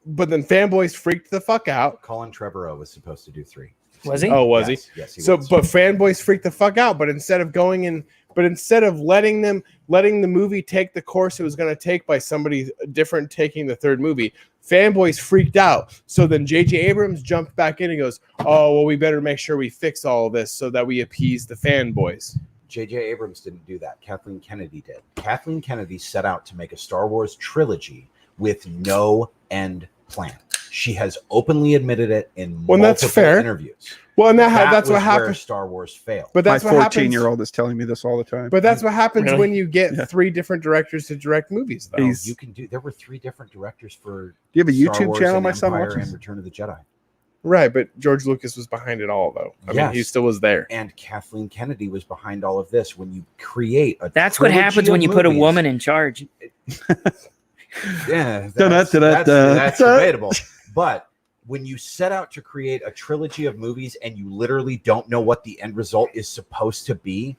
but then fanboys freaked the fuck out. Colin Trevorrow was supposed to do 3. Was he? Oh, was he? Yes, he So, was. but fanboys freaked the fuck out. But instead of letting the movie take the course it was going to take by somebody different taking the third movie, fanboys freaked out. So then J.J. Abrams jumped back in and goes, "Oh, well, we better make sure we fix all of this so that we appease the fanboys." J.J. Abrams didn't do that. Kathleen Kennedy did. Kathleen Kennedy set out to make a Star Wars trilogy with no end plan. She has openly admitted it in multiple that's fair. interviews. Well, and that's was what where happened. Star Wars failed. But My that's what happens. 14-year-old is telling me this all the time. But that's what happens Really? when you get Yeah. 3 different directors to direct movies, though. He's- You can do. There were 3 different directors for. Do you have a Star YouTube Wars channel and my son Empire watches? and Return of the Jedi. Right, but George Lucas was behind it all, though. I mean, he Yes. still was there. And Kathleen Kennedy was behind all of this. When you create a That's what trilogy happens of when you put a movies- woman in charge. Yeah, Da-da-da-da-da. that's debatable. But when you set out to create a trilogy of movies and you literally don't know what the end result is supposed to be,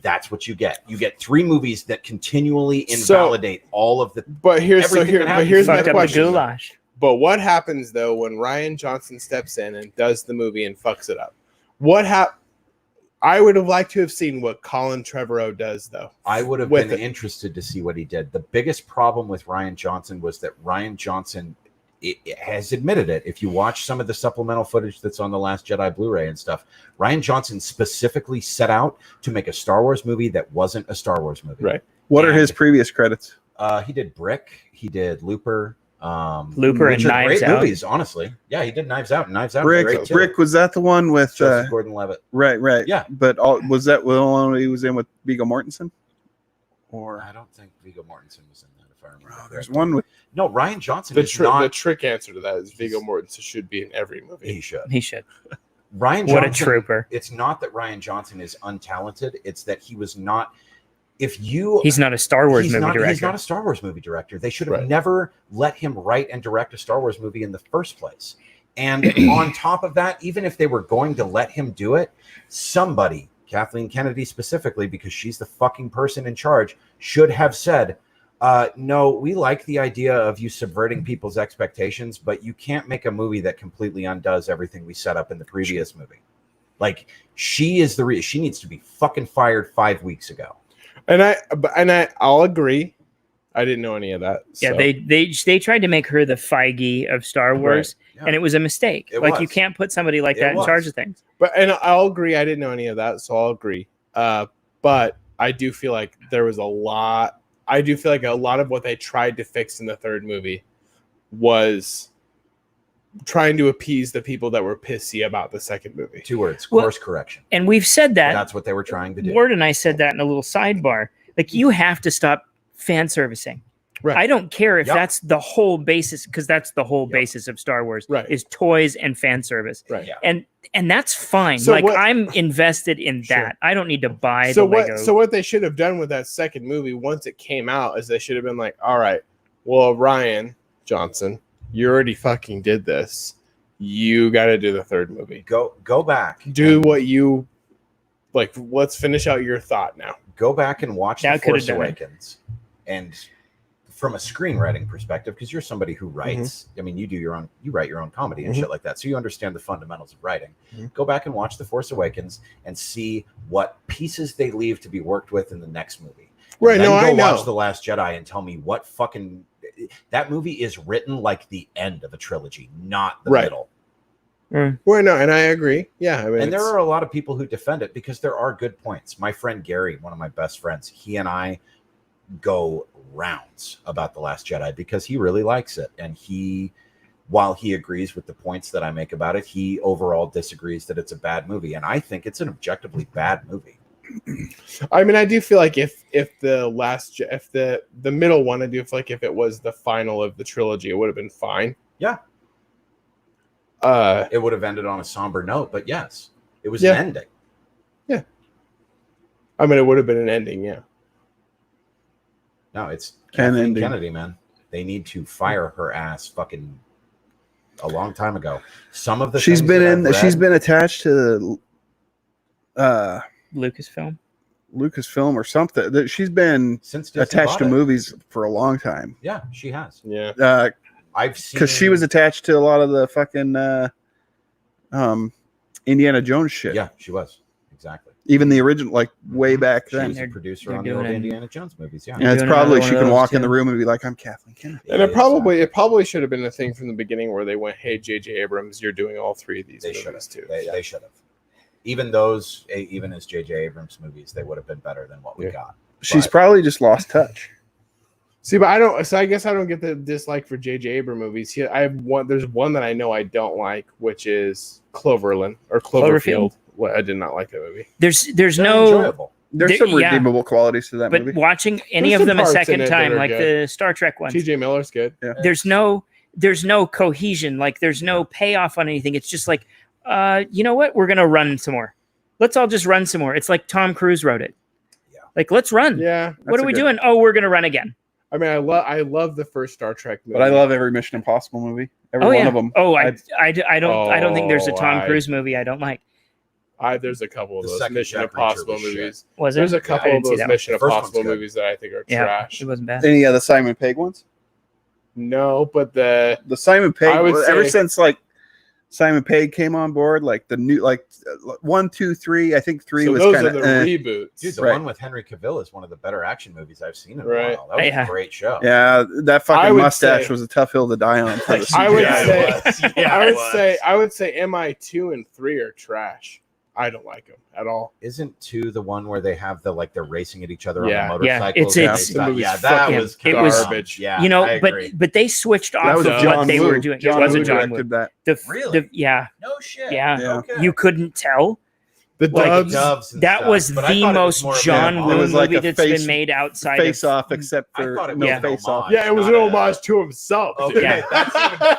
that's what you get. You get 3 movies that continually invalidate all of the. But here's Everything that happens here's in my Fuck that up the question. goulash. But what happens though when Ryan Johnson steps in and does the movie and fucks it up? What I would have liked to have seen what Colin Trevorrow does, though. I would have with been it. interested to see what he did. The biggest problem with Ryan Johnson was that Ryan Johnson it has admitted it. If you watch some of the supplemental footage that's on the Last Jedi Blu-ray and stuff, Ryan Johnson specifically set out to make a Star Wars movie that wasn't a Star Wars movie. Right. What are And- his previous credits? He did Brick. He did Looper. Looper which and are Knives great Out. movies, honestly. Yeah, he did Knives Out. And Knives Out was great Brick. too. Brick, was that the one with Joseph Gordon-Levitt. right? Yeah. But was that the one he was in with Viggo Mortensen? Or I don't think Viggo Mortensen was in that, if I remember. there's correctly. one with No, Ryan Johnson The is not. the trick answer to that is Viggo Mortensen should be in every movie. He should. He should. Ryan What Johnson. a trooper. It's not that Ryan Johnson is untalented. It's that he was not. If you, He's not a Star Wars he's movie not, director. He's not a Star Wars movie director. They should have Right. never let him write and direct a Star Wars movie in the first place. And on top of that, even if they were going to let him do it, somebody, Kathleen Kennedy specifically, because she's the fucking person in charge, should have said, no, we like the idea of you subverting people's expectations, but you can't make a movie that completely undoes everything we set up in the previous movie. Like, she is the she needs to be fucking fired 5 weeks ago. And I'll agree. I didn't know any of that. Yeah, so. they tried to make her the Feige of Star Wars, Yeah. and it was a mistake. It Like was. you can't put somebody like It that in was. charge of things. And I'll agree. I didn't know any of that, so I'll agree. But I do feel like there was a lot. I do feel like a lot of what they tried to fix in the third movie was trying to appease the people that were pissy about the second movie. 2 words, Well, course correction. And we've said that. That's what they were trying to do. Ward and I said that in a little sidebar. Like you have to stop fan servicing. Right. I don't care if Yep. that's the whole basis, because that's the whole Yep. basis of Star Wars Right. is toys and fan service. Right. Yeah. And that's fine. So like what- I'm invested in Sure. that. I don't need to buy So the Lego. what they should have done with that second movie once it came out is they should have been like, all right, well, Ryan Johnson, you already fucking did this. You got to do the third movie. Go back. Do and what you like. Let's finish out your thought now. go back and watch That The could have Force done it. Awakens. And from a screenwriting perspective, because you're somebody who writes, I mean, you write your own comedy and Mhm. shit like that. So you understand the fundamentals of writing. Mhm. Go back and watch The Force Awakens and see what pieces they leave to be worked with in the next movie. Right, Then no, go I know. watch The Last Jedi and tell me what fucking that movie is written like the end of a trilogy, not the Right. middle. Well, no, and I agree. Yeah, I mean, And there are a lot of people who defend it because there are good points. My friend Gary, one of my best friends, he and I go rounds about The Last Jedi because he really likes it. And while he agrees with the points that I make about it, he overall disagrees that it's a bad movie. And I think it's an objectively bad movie. I mean, I do feel like if the middle one, I do feel like if it was the final of the trilogy, it would have been fine. Yeah. Uh, It would have ended on a somber note, but yes, it was Yeah. an ending. I mean, it would have been an ending. Yeah. No, it's An Kathleen ending. Kennedy, man. They need to fire her ass fucking a long time ago. Some of the she's things been that in. I've She's read- been attached to Lucasfilm. Lucasfilm or something. She's been since Disney attached bought to it. movies for a long time. Yeah, she has. Yeah. I've seen Because she was attached to a lot of the fucking Indiana Jones shit. Yeah, she was. Exactly. Even the original, like way back She then. was a producer they're on the old doing it. Indiana Jones movies. Yeah. And it's doing probably another she one of can those, walk in the too. room and be like, "I'm Kathleen Kennedy." And it probably should have been a thing from the beginning where they went, "Hey, J.J. Abrams, you're doing all three of these They should movies have. too." They should have. Even those, even as J.J. Abrams movies, they would have been better than what we Yeah. got. She's But- probably just lost touch. See, but I don't. So I guess I don't get the dislike for J.J. Abrams movies. I have one. There's one that I know I don't like, which is Cloverland or Cloverfield. Well, I did not like that movie. There's They're no, enjoyable. There's There- some yeah. redeemable qualities to that but movie. watching any There's of some them a parts in second it that time, are like good. the Star Trek ones, T.J. Miller's good. there's no cohesion. Like there's no payoff on anything. It's just like, you know what? We're gonna run some more. Let's all just run some more. It's like Tom Cruise wrote it. Yeah. Like let's run. Yeah, What are we doing? Oh, we're gonna run again. I mean, I love the first Star Trek movie, But I love every Mission Impossible movie. Every one of them. Oh, I don't think there's a Tom I- Cruise movie I don't like. There's a couple of The those second Mission Jack Reacher Impossible was shit. movies. Was There's it? a couple I of didn't see those that one. Mission The first one's Impossible good. movies that I think are Yeah, trash. it wasn't bad. Any of the Simon Pegg ones? No, but the The Simon I would Pegg, ever say- since like Simon Pegg came on board, like the new, like 1, 2, 3. I think 3 so was those kind are of. the reboots. Dude, the Right. one with Henry Cavill is one of the better action movies I've seen in a Right. while. That was Yeah. a great show. Yeah, that I fucking would mustache say- was a tough hill to die on. For the I would CGI. say, I would say MI2 and 3 are trash. I don't like them at all. Isn't 2 the one where they have the like they're racing at each other Yeah. on the Yeah, motorcycles? it's- the movie's that fucking was it was garbage. Yeah, You know, I but agree. they switched That off was of John what they Woo. were doing. John It was Woo a John directed Woo. that. Really? Yeah, No shit. yeah. Yeah. Okay. You couldn't tell. The Like, Dubs. Doves and That stuff, was but I the thought it was most more of John an Woo It was movie like a that's face- been made outside Face of. off, except I for thought it no was an face off. homage. Yeah, it was an not a- homage to himself. Okay, Yeah.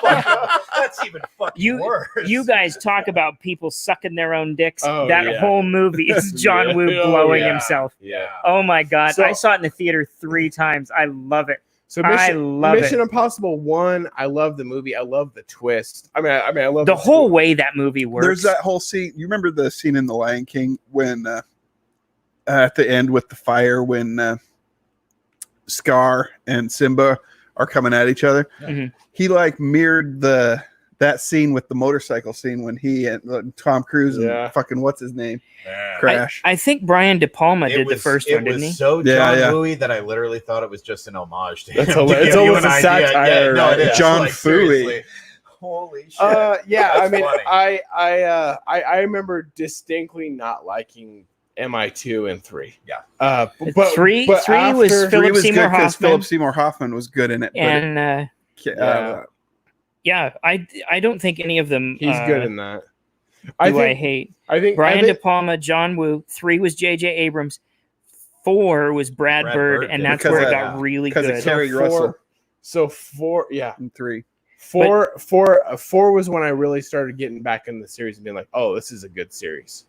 that's even fucking worse. You guys talk about people sucking their own dicks. Oh, that yeah. whole movie is John Yeah. Woo Oh, blowing yeah. himself. Yeah. Oh my god! So- I saw it in the theater 3 times. I love it. So I love Mission it. Impossible 1, I love the movie. I love the twist. I mean, I love The whole twist. way that movie works. There's that whole scene. You remember the scene in The Lion King when at the end with the fire when Scar and Simba are coming at each other. Mhm. He like mirrored that scene with the motorcycle scene when he and Tom Cruise and Yeah. fucking what's his name Yeah. crash. I think Brian De Palma did the first one, didn't It he? was so Yeah, John yeah. Woo-y that I literally thought it was just an homage to That's him. to hilarious. give It's you almost an a idea. satire, Yeah, no, it right? is. John Like, Fooey. seriously. Holy shit. Yeah, That's I mean, funny. I remember distinctly not liking MI2 and 3. Yeah. But Three was after- Philip Three was Seymour good because Hoffman. Philip Seymour Hoffman was good in it. And Yeah. I don't think any of them. he's good in that. I think hate I think Brian I De think, Palma, John Woo. 3 was J.J. Abrams. 4 was Brad Brad Bird, Bird and did that's because where it of- got really because of good. Carrie four- Russell. So 4, yeah. in 3. 4 was when I really started getting back in the series and being like, oh, this is a good series.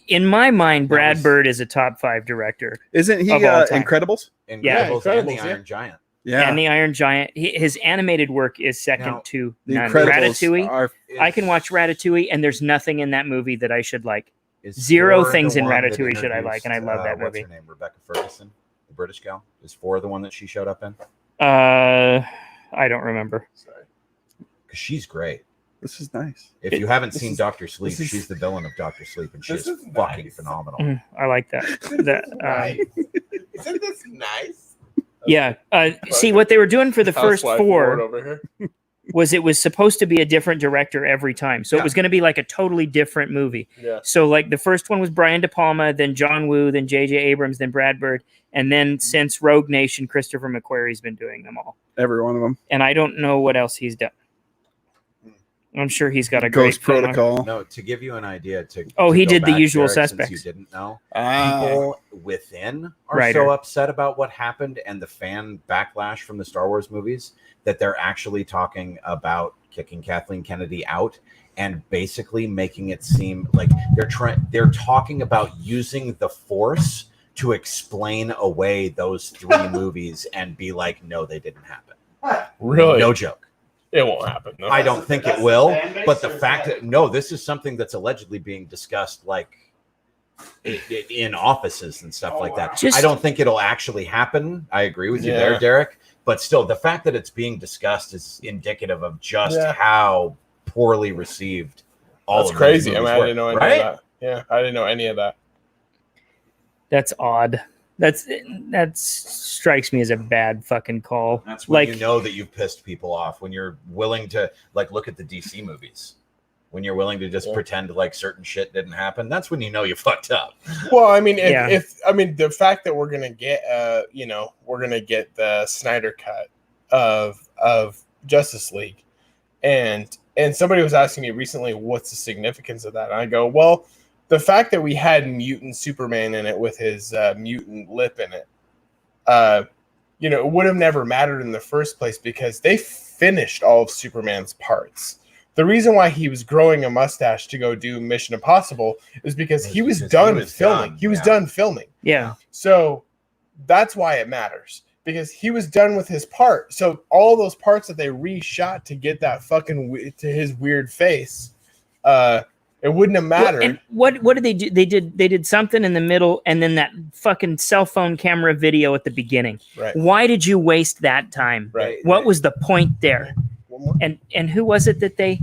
In my mind, Brad was- Bird is a top 5 director. Isn't he Of all time. Incredibles? Yeah, Incredibles and the Incredibles, Iron Giant. Yeah, And the Iron Giant. His animated work is second Now, to the none. Incredibles Ratatouille. are. I can watch Ratatouille, and there's nothing in that movie that I should like. Is Zero Ford things the in one that Ratatouille should I like, and I love that what's movie. her name? Rebecca Ferguson, the British gal. Is 4 the one that she showed up in? I don't remember. Sorry. Because she's great. This is nice. If you haven't seen is- Doctor Sleep, this is- she's the villain of Doctor Sleep, and she's This is fucking nice. phenomenal. I like that. Isn't this nice? Yeah. See, what they were doing for the first Housewife Ward 4 over here. was it was supposed to be a different director every time. So Yeah. it was going to be like a totally different movie. Yeah. So like the first one was Brian De Palma, then John Woo, then J.J. Abrams, then Brad Bird. And then since Rogue Nation, Christopher McQuarrie's been doing them all. Every one of them. And I don't know what else he's done. I'm sure he's got a Ghost great filmography. Protocol. No, to give you an idea, Oh, to he go did The back, Usual Derek, since Suspects. You didn't know. Ah, People within are Writer. so upset about what happened and the fan backlash from the Star Wars movies that they're actually talking about kicking Kathleen Kennedy out and basically making it seem like they're talking about using the Force to explain away those 3 movies and be like, no, they didn't happen. Really? No joke. It won't happen. No. I don't think it will, but the fact that this is something that's allegedly being discussed like in offices and stuff like that. Just- I don't think it'll actually happen. I agree with you there, Yeah. Derek. But still, the fact that it's being discussed is indicative of just Yeah. how poorly received all That's of crazy. those movies I didn't know any right? of that. Yeah, I didn't know any of that. That's odd. That strikes me as a bad fucking call. That's when like you know that you've pissed people off, when you're willing to like look at the DC movies. When you're willing to just pretend like certain shit didn't happen, that's when you know you fucked up. Well, I mean, if the fact that we're gonna get we're gonna get the Snyder cut of Justice League, and somebody was asking me recently what's the significance of that, and I go, well, the fact that we had mutant Superman in it with his mutant lip in it, it would have never mattered in the first place because they finished all of Superman's parts. The reason why he was growing a mustache to go do Mission Impossible is because he was done filming. He was done filming. Yeah. So that's why it matters, because he was done with his part. So all those parts that they reshot to get that fucking to his weird face, it wouldn't have mattered. What did they do? They did something in the middle, and then that fucking cell phone camera video at the beginning. Right. Why did you waste that time? Right. What was the point there? And who was it that they?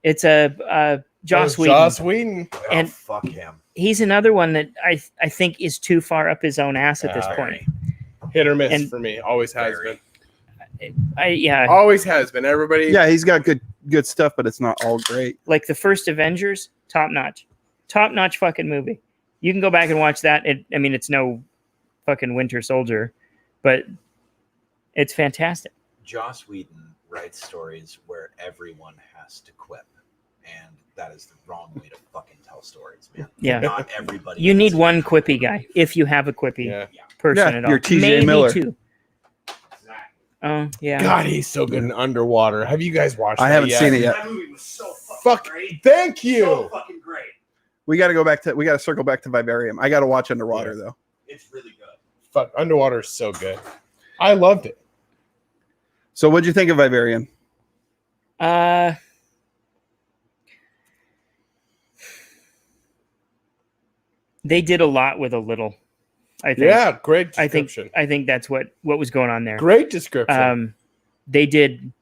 It's Joss Whedon. Joss Whedon. And fuck him. He's another one that I think is too far up his own ass at this point. Hit or miss And- for me. Always has been. Yeah. Always has been. Everybody. Yeah, he's got good stuff, but it's not all great. Like the first Avengers, top notch fucking movie. You can go back and watch that. It's no fucking Winter Soldier, but it's fantastic. Joss Whedon writes stories where everyone has to quip, and that is the wrong way to fucking tell stories, man. Yeah. Not everybody. You need needs one quippy guy if you have a quippy person Yeah, at all. you're TJ Maybe Miller. two. Oh yeah. God, he's so good in Underwater. Have you guys watched? I that haven't yet? seen it yet. That movie was so fucking Fuck. great. Thank you. So fucking great. We got to circle back to Vivarium. I got to watch Underwater though. It's really good. Fuck, Underwater is so good. I loved it. So what'd you think of Vivarium? They did a lot with a little. I think. Yeah, great description. I think that's what was going on there. Great description. They did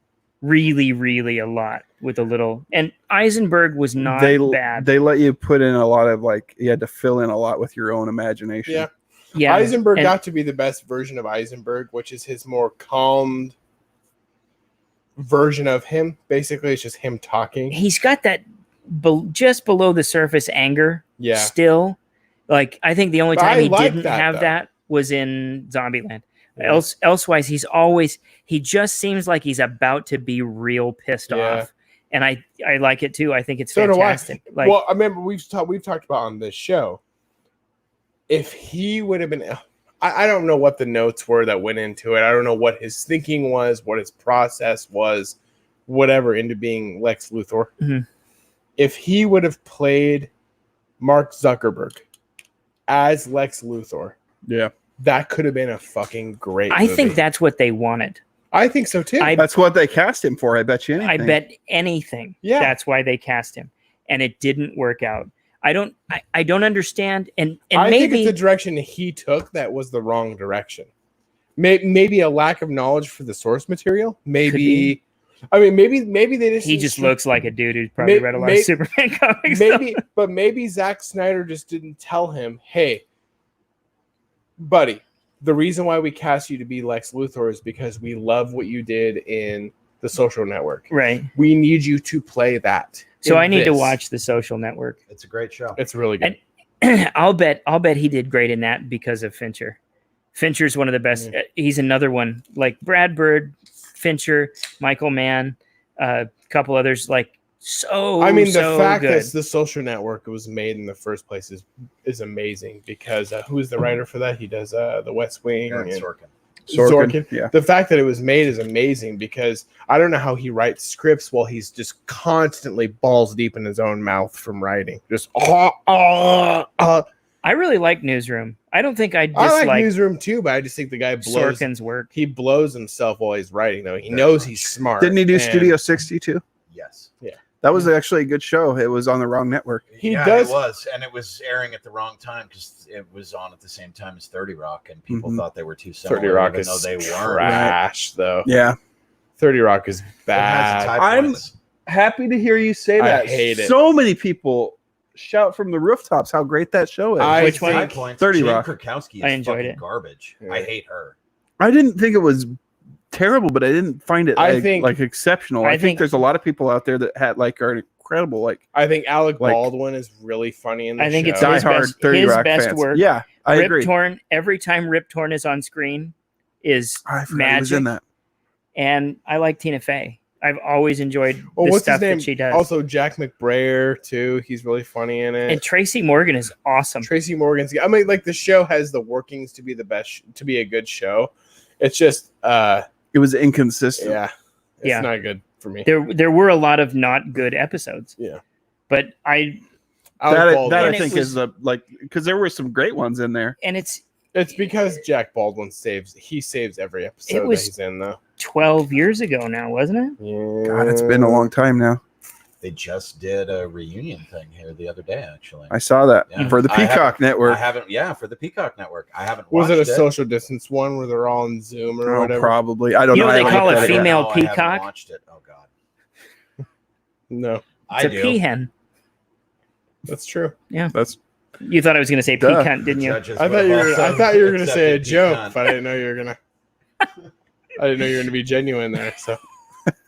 really, really a lot with a little, and Eisenberg was not bad. They let you put in a lot of you had to fill in a lot with your own imagination. Yeah. Yeah, Eisenberg got to be the best version of Eisenberg, which is his more calmed version of him. Basically, it's just him talking. He's got that just below the surface anger. Yeah. Still, I think the only But time I he like didn't that, have though. that was in Zombieland. Yeah. Elsewise, he just seems like he's about to be real pissed off, and I like it too. I think it's fantastic. Do I. Well, I remember we've talked about on this show. If he would have been, I don't know what the notes were that went into it. I don't know what his thinking was, what his process was, whatever, into being Lex Luthor. Mm-hmm. If he would have played Mark Zuckerberg as Lex Luthor, that could have been a fucking great movie. I think that's what they wanted. I think so too. That's what they cast him for. I bet you anything. I bet anything. Yeah. That's why they cast him, and it didn't work out. I don't understand, and I maybe think it's the direction he took that was the wrong direction. Maybe a lack of knowledge for the source material. Maybe, I mean, maybe they just he just looks like a dude who's probably read a lot of Superman comics. Maybe Zack Snyder just didn't tell him, hey, buddy, the reason why we cast you to be Lex Luthor is because we love what you did in The Social Network. Right. We need you to play that. So I need to watch The Social Network. It's a great show. It's really good. And I'll bet he did great in that because of Fincher. Fincher's one of the best. He's another one like Brad Bird, Fincher, Michael Mann, a couple others. The fact that good. The Social Network was made in the first place is amazing because who's the writer for that? He does The West Wing. Aaron and Sorkin. Yeah. The fact that it was made is amazing because I don't know how he writes scripts while he's just constantly balls deep in his own mouth from writing. Just I really like Newsroom. I don't think I dislike like Newsroom too, but I just think the guy blows Sorkin's work. He blows himself while he's writing, though. He knows he's smart. Didn't he do and Studio 62? Yes. Yeah. That was actually a good show. It was on the wrong network. He does. It was, and it was airing at the wrong time because it was on at the same time as 30 Rock, and people thought they were too similar. 30 Rock even is though they weren't. trash, though. Yeah. 30 Rock is It has bad. its high points. happy to hear you say I that. hate it. So many people shout from the rooftops how great that show is. Which one? High points. 30 Jen Rock. Krakowski is I enjoyed fucking it. garbage. Yeah. I hate her. I didn't think it was terrible, but I didn't find it I think- like exceptional. I think think- there's a lot of people out there that had like are incredible, like I think Alec Like- Baldwin is really funny in the I think show. it's Die his Hard best- 30 his Rock best fans. work. Yeah, I Rip agree. Torn, every time Rip Torn is on screen is I forgot he was in magic. that. And I like Tina Fey. I've always enjoyed Oh, the what's stuff his name? that she does. Also, Jack McBrayer too. He's really funny in it. And Tracy Morgan is awesome. Tracy Morgan's. I mean, like the show has the workings to be the best, to be a good show. It's just, It was inconsistent. yeah, it's Yeah. not good for me. There were a lot of not good episodes. Yeah. But I Alec That Baldwin. And I it think was- is the like because there were some great ones in there. and it's It's because Jack Baldwin saves every episode was- that he's in though. 12 years ago now, wasn't it? Yeah. God, it's been a long time now. They just did a reunion thing here the other day, actually. I saw that Yeah. for the I haven't- Peacock I Network. haven't, yeah, for the Peacock Network. I haven't Was watched it a social distance one where they're all on Zoom or Oh, whatever? probably. I don't You know. know I they haven't call looked a at yet. female No, I haven't peacock? watched it. Oh God, No, It's I a do. peahen. that's true. That's You thought I was going to say Duh. pecan, didn't you? Judges I would thought have you were. I also thought you were going to say a accepted joke, pecan. but I didn't know you were going to. I didn't know you were going to be genuine there. So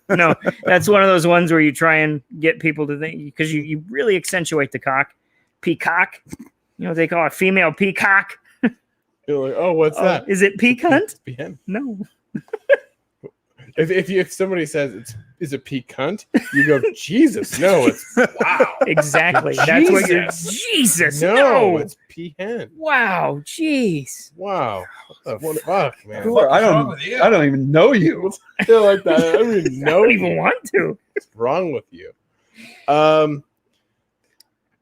No, that's one of those ones where you try and get people to think because you really accentuate the cock. Peacock. You know what they call a female peacock? you're like, oh, what's that? Is it peacunt? Bien. No. If somebody says is it peacunt, you go, Jesus, no, it's wow. Exactly. That's what you're. Jesus. No, No. it's peahen. Wow. Jeez. Wow, what the fuck, man? Who are- I don't even know you. I feel like that. I don't even I know don't even you. want to. What's wrong with you?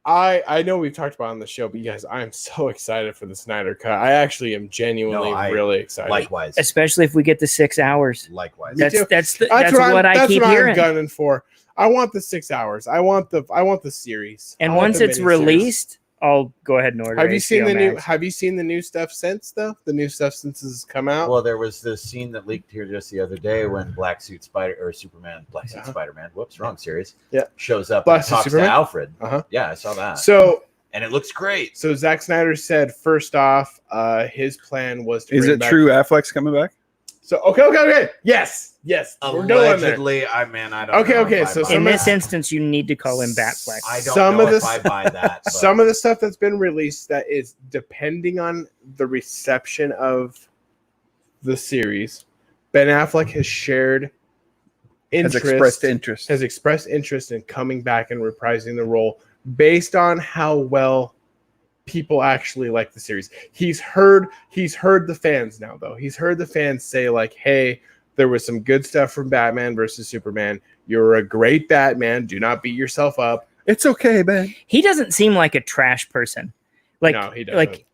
I know we've talked about it on the show, but you guys, I am so excited for the Snyder Cut. I actually am genuinely really excited. Likewise, Especially if we get the 6 hours. likewise. Me too. That's That's what I that's keep what hearing. I'm gunning for. I want the 6 hours. I want the series. And I want once the it's miniseries. released, I'll go ahead and order. Have you seen HBO the new? Max. Have you seen the new stuff since though? The new stuff since this has come out. Well, there was this scene that leaked here just the other day when Black Suit Spider-Man, Uh-huh. Spider-Man, whoops, wrong series. Yeah. Shows up Black and Suit talks to Superman? Alfred. Uh-huh. Yeah, I saw that. So And it looks great. Zack Snyder said first off, his plan was to Is bring it back- true Affleck's coming back? So okay. Yes. We're going there. Allegedly, I don't Okay, know okay, if I so buy In some that. this instance, you need to call him Batfleck. I don't some know of if this- I buy that. But Some of the stuff that's been released that is depending on the reception of the series, Ben Affleck has shared interest, Has expressed interest. in coming back and reprising the role based on how well people actually like the series. He's heard the fans now though. He's heard the fans say like, "Hey, there was some good stuff from Batman versus Superman. You're a great Batman. Do not beat yourself up." It's okay, Ben. He doesn't seem like a trash person. Like, No, he doesn't. like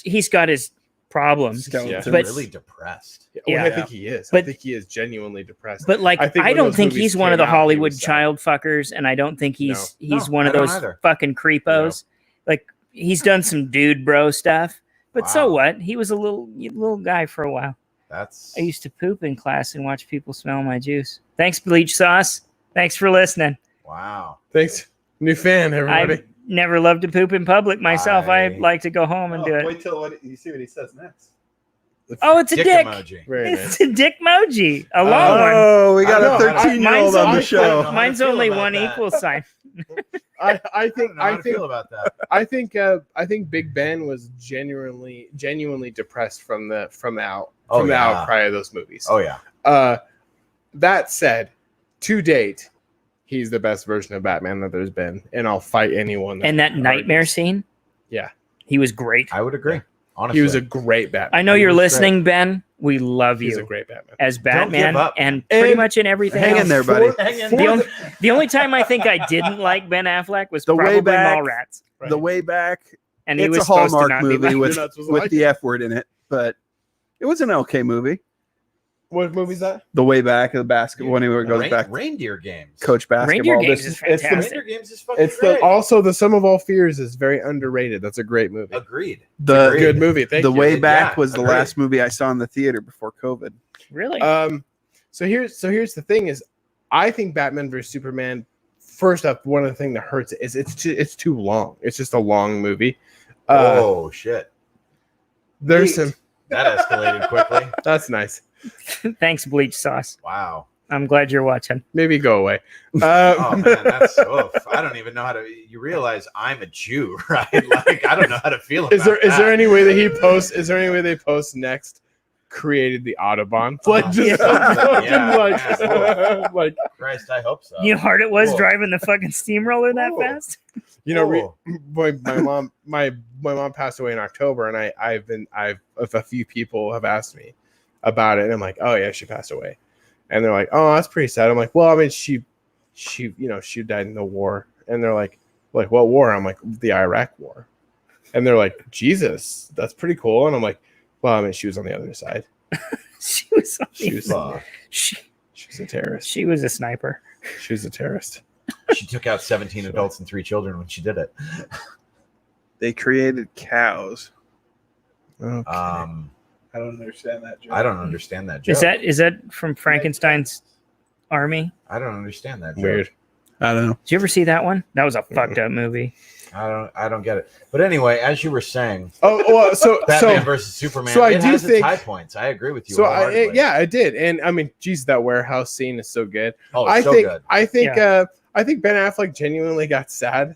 he's got his problems, Skeleton. But- really depressed. Yeah. I think he is. I But- think he is genuinely depressed. but like I think I when don't those think movies he's one of came the out, he Hollywood was sad. child fuckers, and I don't think he's No, one of I don't those either. fucking creepos. Like he's done some dude bro stuff, but so Wow. what? He was a little guy for a while. That's I used to poop in class and watch people smell my juice. Thanks, Bleach Sauce. Thanks for listening. wow. Thanks, new fan, everybody. I never loved to poop in public myself. I I- like to go home and do it. Wait till you see what he says next. Oh, it's a dick. emoji. Very It's nice. a dick emoji. A long one. Oh, we got I a know. 13-year-old on the only, show. how to mine's feel only about one that. equal sign. I I think don't know how I to think feel about that. I think Big Ben was genuinely depressed from the Oh, yeah. outcry of those movies. Oh yeah. That said, to date, he's the best version of Batman that there's been, and I'll fight anyone. And that nightmare scene. Yeah. He was great. I would agree. Honestly, He was a great Batman. I know He you're was listening, Ben. We love great. He's a you great Batman. as give Batman up. and pretty And much in everything hang in else. there, buddy. The only time I think I didn't like Ben Affleck was The probably way back- Mallrats. Right. The way back, And he it's was a supposed to Hallmark not be movie like- with You're not supposed to like the F word in it, but it was an okay movie. What movie's that? The way back of the basketball when he goes back, Reindeer Games. coach Reindeer basketball. Games is it's fantastic. Reindeer Games is fucking It's great. Also, The Sum of All Fears is very underrated. That's a great movie. Agreed. the Agreed. Good movie. Thank the you. way back Yeah, was the agreed. last movie I saw in the theater before COVID. Really? So here's the thing is, I think Batman vs Superman. First up, one of the things that hurts it is it's too long. It's just a long movie. Oh shit! There's Neat. some. That escalated quickly. That's nice. Thanks, bleach sauce. Wow. I'm glad you're watching. Maybe go away. Oh man, that's oof. I don't even know how to. You realize I'm a Jew, right? Like I don't know how to feel about Is there that. any way that he posts? Is there any way they post next? Created the Autobahn, like just yeah, like Christ, I hope so. You know how hard it was Cool. driving the fucking steamroller that Cool. fast? you know. Cool. My mom passed away in October, and I've a few people have asked me about it, and I'm like, oh yeah, she passed away, and they're like, oh, that's pretty sad. I'm like, well, I mean, she died in the war, and they're like what war? I'm like, the Iraq War, and they're like, Jesus, that's pretty cool, and I'm like, well, I mean, she was on the other side. She was She was she a terrorist. she was a sniper. She was a terrorist. She took out 17 adults and 3 children when she did it. They created cows. Okay. I don't understand that joke. I don't understand that joke. Is that from Frankenstein's Army? I don't understand that joke. Weird. I don't know. Did you ever see that one? That was a fucked up movie. I don't get it. But anyway, as you were saying, Oh, well, so Batman versus Superman, so I it do has its think- high points. I agree with you. so wholeheartedly. I did, and I mean, geez, that warehouse scene is so good. Oh, I it's so think good. I think Ben Affleck genuinely got sad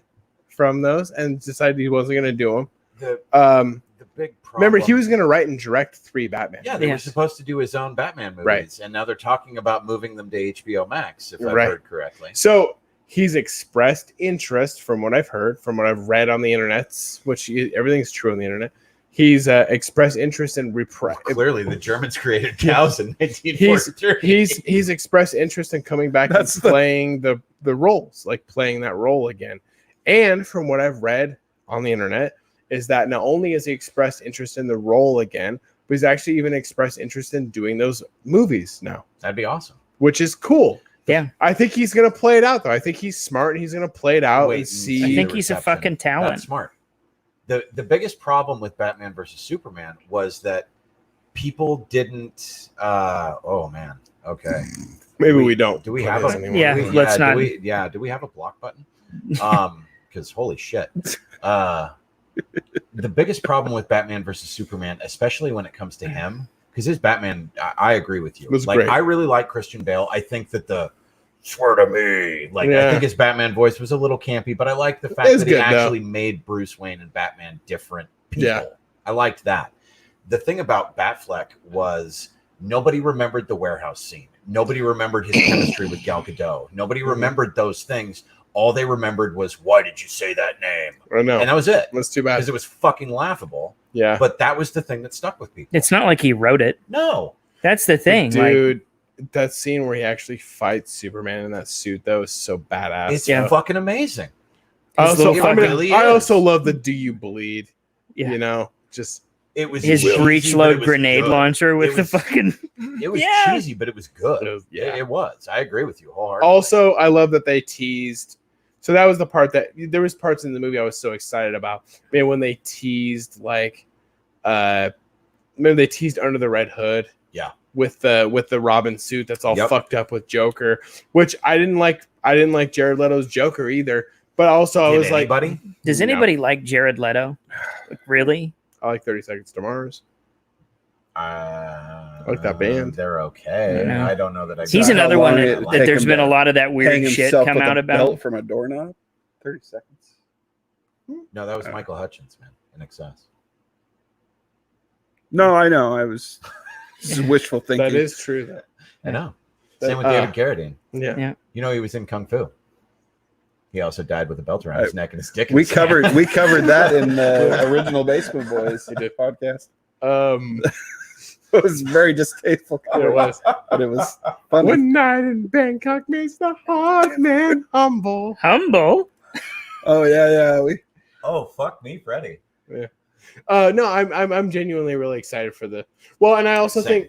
from those and decided he wasn't going to do them. The big problem. Remember, he was going to write and direct 3 Batman. Yeah, they were Yes. supposed to do his own Batman movies, Right. and now they're talking about moving them to HBO Max, if I've Right. heard correctly. So he's expressed interest, from what I've heard, from what I've read on the internet, which everything's true on the internet. He's expressed interest in Clearly, the Germans created cows in 1943. he's expressed interest in coming back and That's the- playing the roles, like playing that role again. And from what I've read on the internet, is that not only has he expressed interest in the role again, but he's actually even expressed interest in doing those movies now, That'd be awesome. which is cool. Yeah. I think he's gonna play it out though. I think he's smart and he's gonna play it out Wait and and see. I think the he's a reception. fucking talent. That's smart. The biggest problem with Batman versus Superman was that people didn't. Oh man. Okay. Maybe we don't. Do we put have his a? anymore. Yeah, do we- let's do not- we- do we have a block button? Because holy shit. The biggest problem with Batman versus Superman, especially when it comes to him, because his Batman, I agree with you. Was Like great. I really like Christian Bale. I think that the swear to me, like I Yeah. think his Batman voice was a little campy, but I like the fact It's that he good, though. actually made Bruce Wayne and Batman different people. Yeah. I liked that. The thing about Batfleck was nobody remembered the warehouse scene. Nobody remembered his chemistry with Gal Gadot. Nobody Mm-hmm. remembered those things. All they remembered was, why did you say that name? I know. And that was it. That's too bad. Because it was fucking laughable. Yeah. But that was the thing that stuck with people. It's not like he wrote it. No. That's the thing. Like, Dude, that scene where he actually fights Superman in that suit, that was so badass. It's Yeah. fucking amazing. I his also, little I, mean, really I is. also love the "Do you bleed?" Yeah. You know, just It was his cheesy, breech but it load was grenade good. launcher with It the was- fucking. It was Yeah. cheesy, but it was good. It was- yeah. It was. I agree with you wholeheartedly. also I love that they teased. So that was the part that there was parts in the movie I was so excited about. Man, when they teased remember they teased Under the Red Hood. Yeah. With the Robin suit that's all Yep. fucked up with Joker, which I didn't like. I didn't like Jared Leto's Joker either. But also I Did was like, anybody? Does No. anybody like Jared Leto? Like, really? I like 30 Seconds to Mars. I like that band. They're okay. No. I don't know that I. He's got another How one long that, it'd that take there's him been a to lot of that Hang weird shit himself come with out a about. belt from a doorknob. 30 seconds. No, that was Michael Hutchins, man, in Excess. No, I know. I was this is wishful thinking. That is true. Though. I know. That- Same with David Carradine. Yeah. You know, he was in Kung Fu. He also died with a belt around his neck and a stick. In We his hand. covered that in the original Basement Boys podcast. It was very distasteful. It was. but it was funny. One night in Bangkok makes the heart man humble. Humble. Oh yeah. Oh fuck me, Freddie. No, I'm genuinely really excited for the. Well, and I also Same.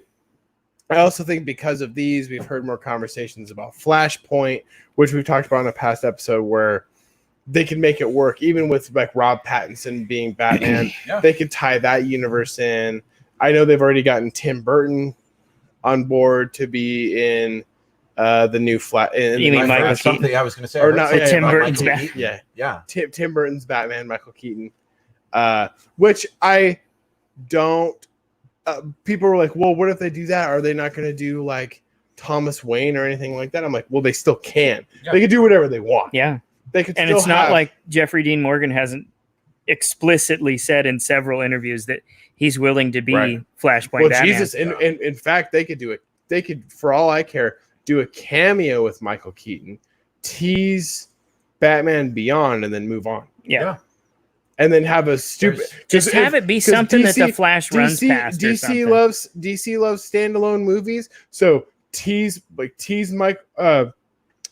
think because of these, we've heard more conversations about Flashpoint, which we've talked about in a past episode, where they can make it work, even with like Rob Pattinson being Batman. Yeah. They could tie that universe in. I know they've already gotten Tim Burton on board to be in the new flat. You mean Michael something I was going to say. Or I not- heard yeah, Tim yeah, Burton's Michael Batman. Keaton. Yeah. Tim Burton's Batman, Michael Keaton, which I don't. People were like, "Well, what if they do that? Are they not going to do like Thomas Wayne or anything like that?" I'm like, "Well, they still can. Yeah. They can do whatever they want. Yeah. They could." And still it's not have- like Jeffrey Dean Morgan hasn't explicitly said in several interviews that he's willing to be Right. Flashpoint Well, Batman. Jesus, in fact, they could do it. They could, for all I care, do a cameo with Michael Keaton, tease Batman Beyond, and then move on. Yeah. And then have a stupid. Just have it be something that the Flash runs past. or DC something. loves standalone movies, so tease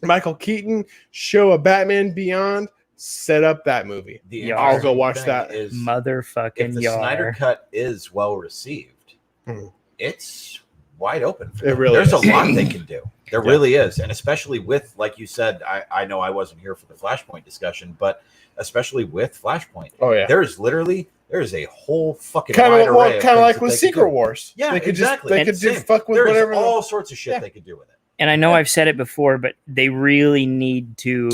Michael Keaton, show a Batman Beyond, set up that movie. Yeah. I'll go interesting watch thing that. is, Motherfucking if the Snyder yar. Cut is well received, Mhm. it's wide open. For It them. really There's is. a lot they can do. There really is, and especially with, like you said, I know I wasn't here for the Flashpoint discussion, but especially with Flashpoint, Oh yeah, there's a whole fucking kind wide of array of things like that with they could Secret do. Wars. Yeah, they could exactly. They And could just same. fuck with There's whatever. all sorts of shit Yeah. they could do with it. And I know I've said it before, but they really need to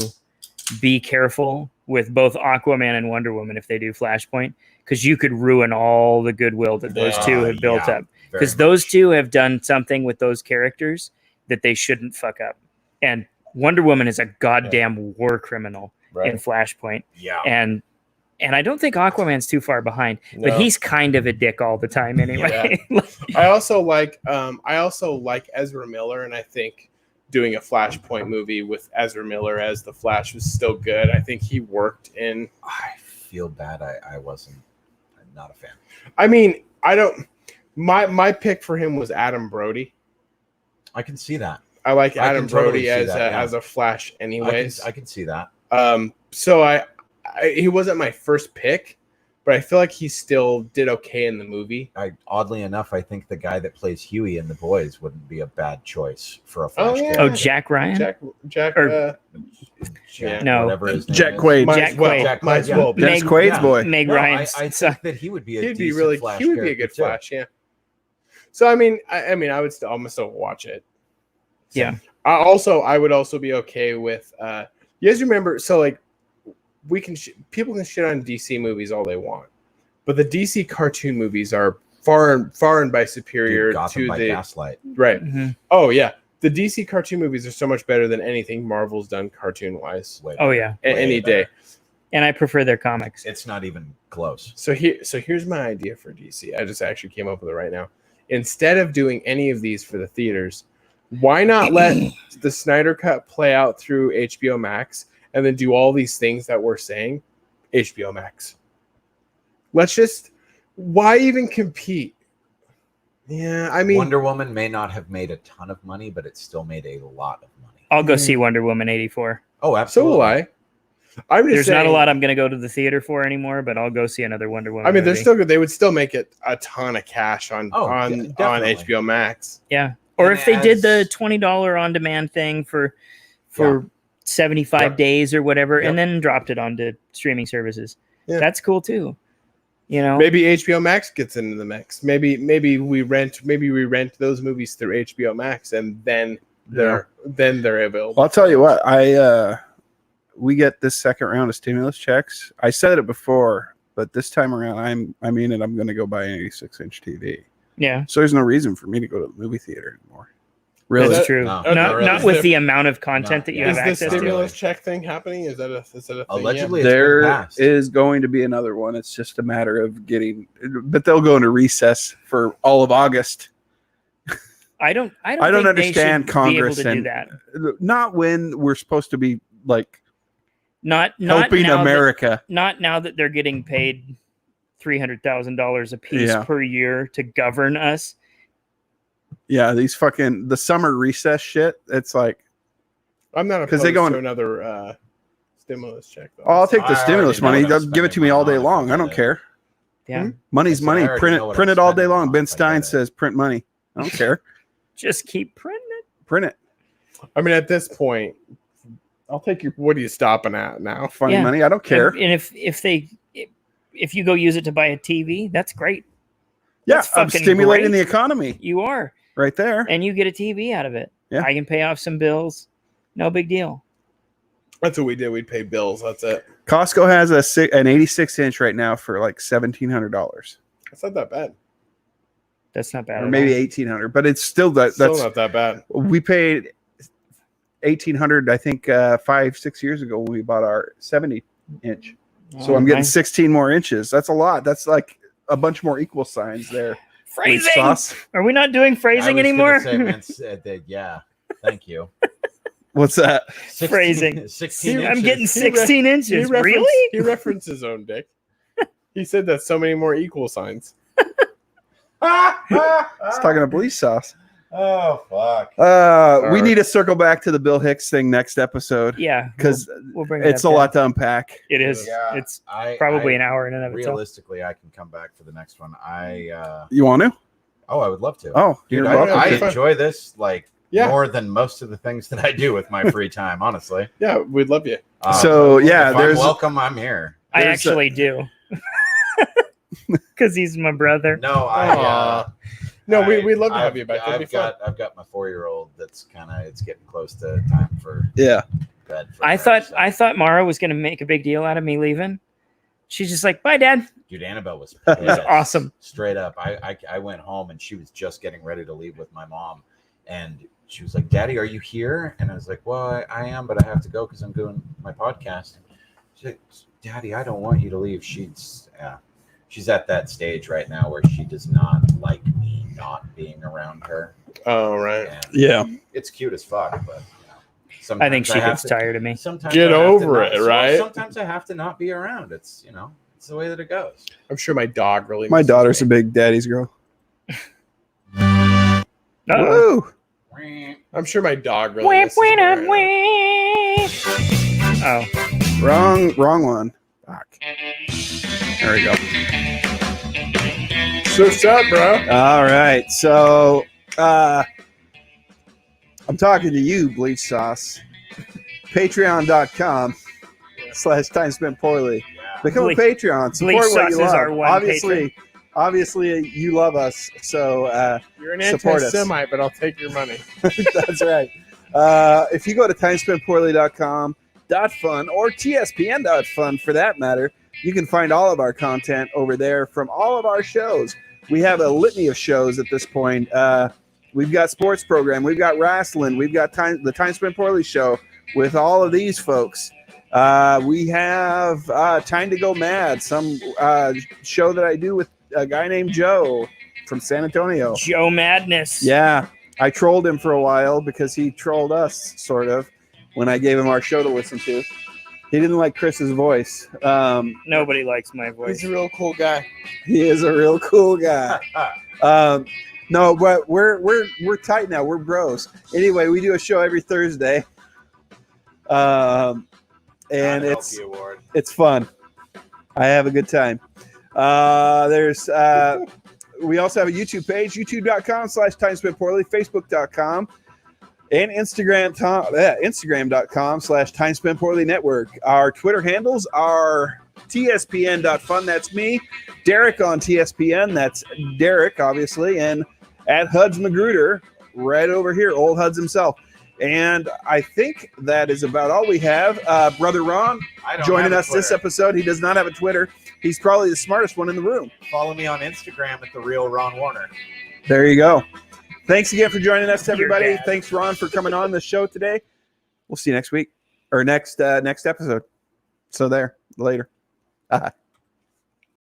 be careful with both Aquaman and Wonder Woman if they do Flashpoint, because you could ruin all the goodwill that those two have built Yeah, up. very Because those much. two have done something with those characters that they shouldn't fuck up. And Wonder Woman is a goddamn war criminal in Flashpoint. Yeah. And I don't think Aquaman's too far behind, but No. he's kind of a dick all the time anyway. I also like Ezra Miller, and I think doing a Flashpoint movie with Ezra Miller as the Flash was still good. I think he worked in. I feel bad. I'm not a fan. I mean, I don't. My pick for him was Adam Brody. I can see that. I like I Adam can totally Brody see as that, yeah. as a Flash, anyways. I can see that. So he wasn't my first pick, but I feel like he still did okay in the movie. Oddly enough, I think the guy that plays Huey in The Boys wouldn't be a bad choice for a Flash Oh, yeah. character. Oh, Jack Ryan? Jack. Or- Jack, No. whatever his name Jack is. Quaid. Might Jack as well, Quaid. Jack might as Quaid, well be. Dennis Meg- Quaid's Yeah. boy. Meg No, Ryan's I son. think that he would be a He'd be decent really. Flash He would be a character, good too. Flash. Yeah. So I mean, I'm gonna still watch it. Yeah. I would also be okay with. You guys remember? So like, people can shit on DC movies all they want, but the DC cartoon movies are far and by superior Dude, Gotham to by the Gaslight. right. Mhm. Oh yeah, the DC cartoon movies are so much better than anything Marvel's done cartoon wise. Way Oh, better. yeah. Way Any day. better. And I prefer their comics. It's not even close. So here's my idea for DC. I just actually came up with it right now. Instead of doing any of these for the theaters, why not let the Snyder Cut play out through HBO Max and then do all these things that we're saying? HBO Max. Why even compete? Yeah, I mean, Wonder Woman may not have made a ton of money, but it still made a lot of money. I'll go see Wonder Woman 84. Oh, so absolutely. will I. I'm just There's saying, not a lot I'm going to go to the theater for anymore, but I'll go see another Wonder Woman. I mean, they're movie. still good. They would still make it a ton of cash on definitely. HBO Max. Yeah. Or And if they did the as- $20 on demand thing for 75 Yep. days or whatever, Yep. and then dropped it onto streaming services. Yeah. That's cool too. You know, Maybe HBO Max gets into the mix. Maybe we rent those movies through HBO Max, and then they're available. Well, I'll tell you what, we get this second round of stimulus checks. I said it before, but this time around, I'm going to go buy an 86-inch TV. yeah, So there's no reason for me to go to the movie theater anymore. Really? that's that- true. No, Okay. Not Is with there- the amount of content No, that you yeah. have Is the access to. stimulus check thing happening? Is that a thing? Allegedly, Yeah. it's been There passed. is going to be another one. It's just a matter of getting, but they'll go into recess for all of August. I don't I don't think they understand should Congress be able to and- do that. Not when we're supposed to be like Not helping now America. Not now that they're getting paid $300,000 a piece Yeah. per year to govern us. Yeah, these fucking the summer recess shit. It's like, I'm not 'Cause opposed they go in- to another stimulus check. Though. oh, I'll take I the already stimulus know money. what I'm They'll give it to me spending all day mine on long. I if I don't get care. Yeah, Money's I money. already Print know it. what Print I'm it all day spending long. on Ben if I Stein get it. says print money. I don't care. just keep printing it. Print it. I mean, at this point, I'll take your what are you stopping at now? funny Yeah. money. I don't care. And if you go use it to buy a TV, that's great. Yeah, That's I'm fucking stimulating great. the economy You are, right there. and you get a TV out of it. Yeah. I can pay off some bills. No big deal. That's what we did. We'd pay bills. That's it. Costco has an 86 inch right now for like $1,700, That's not that bad. That's not bad. or at maybe all. 1,800. But it's still Still that's not that bad. we paid 1,800. I think 5-6 years ago when we bought our 70 inch. So I'm getting Nice. 16 more inches. That's a lot. That's like a bunch more equal signs there. Bleach Phrasing. sauce. Are we not doing phrasing I was gonna anymore? say, man, yeah. Thank you. What's that? 16 Phrasing. 16 I'm inches. getting 16 inches. He Really? He referenced his own dick. He said that so many more equal signs. It's talking to bleach sauce. Oh fuck! We need to circle back to the Bill Hicks thing next episode Yeah. because we'll bring it's a up lot to unpack. It is. Yeah, It's I probably I- an hour in and of itself. Realistically, I can come back for the next one. You want to? I would love to. Oh, Dude, you're I- welcome. I to. enjoy this like Yeah. more than most of the things that I do with my free time. Honestly. Yeah, we'd love you. So, yeah, if there's- I'm welcome. I'm here. I There's a- actually do. Because he's my brother. No, No, we'd love to have you back. That'd be I've got my 4-year-old that's it's getting close to time for Yeah. bed. For I her, thought Mara was going to make a big deal out of me leaving. She's just like, bye, Dad. dude, Annabelle was It was pissed. awesome. Straight up. I went home and she was just getting ready to leave with my mom, and she was like, "Daddy, are you here?" And I was like, "Well, I am, but I have to go because I'm doing my podcast." She's like, "Daddy, I don't want you to leave." She's at that stage right now where she does not like me not being around her. Oh, right. And Yeah. it's cute as fuck, but I think she have gets to- tired of me. Sometimes Get I have to over not- it, right? Sometimes I have to not be around. It's it's the way that it goes. I'm sure my dog really. My misses daughter's a me. big daddy's girl. Uh-oh. Woo! I'm sure my dog really. misses me right now. Oh, Wrong one. Fuck. There we go. So what's up, bro? All right. So I'm talking to you, Bleach Sauce. Patreon.com/time spent poorly. Become a Bleach- Patreon. Support Bleach what Sauce you is love. our one Obviously, you love us. So You're an Support us. anti-Semite, but I'll take your money. that's right. If you go to timespentpoorly.com.fun or tspn.fun for that matter, you can find all of our content over there from all of our shows. We have a litany of shows at this point. We've got sports program, we've got wrestling, we've got the Time Spent Poorly show with all of these folks. We have Time to Go Mad, some show that I do with a guy named Joe from San Antonio. Joe Madness. Yeah, I trolled him for a while because he trolled us, sort of, when I gave him our show to listen to. He didn't like Chris's voice. Nobody likes my voice. He's a real cool guy. He is a real cool guy. No, but we're tight now. We're bros. Anyway, we do a show every Thursday, and it's fun. I have a good time. We also have a YouTube page, youtube.com/time spent poorly, facebook.com, and Instagram.com/time spent poorly network. Our Twitter handles are tspn.fun. That's me. Derek on TSPN. That's Derek, obviously. And at Huds Magruder, right over here, old Huds himself. And I think that is about all we have. Brother Ron joining us this episode. He does not have a Twitter. He's probably the smartest one in the room. Follow me on Instagram at the real Ron Warner. There you go. Thanks again for joining us, everybody. Your dad. Thanks, Ron, for coming on the show today. We'll see you next week or next episode. So there, later.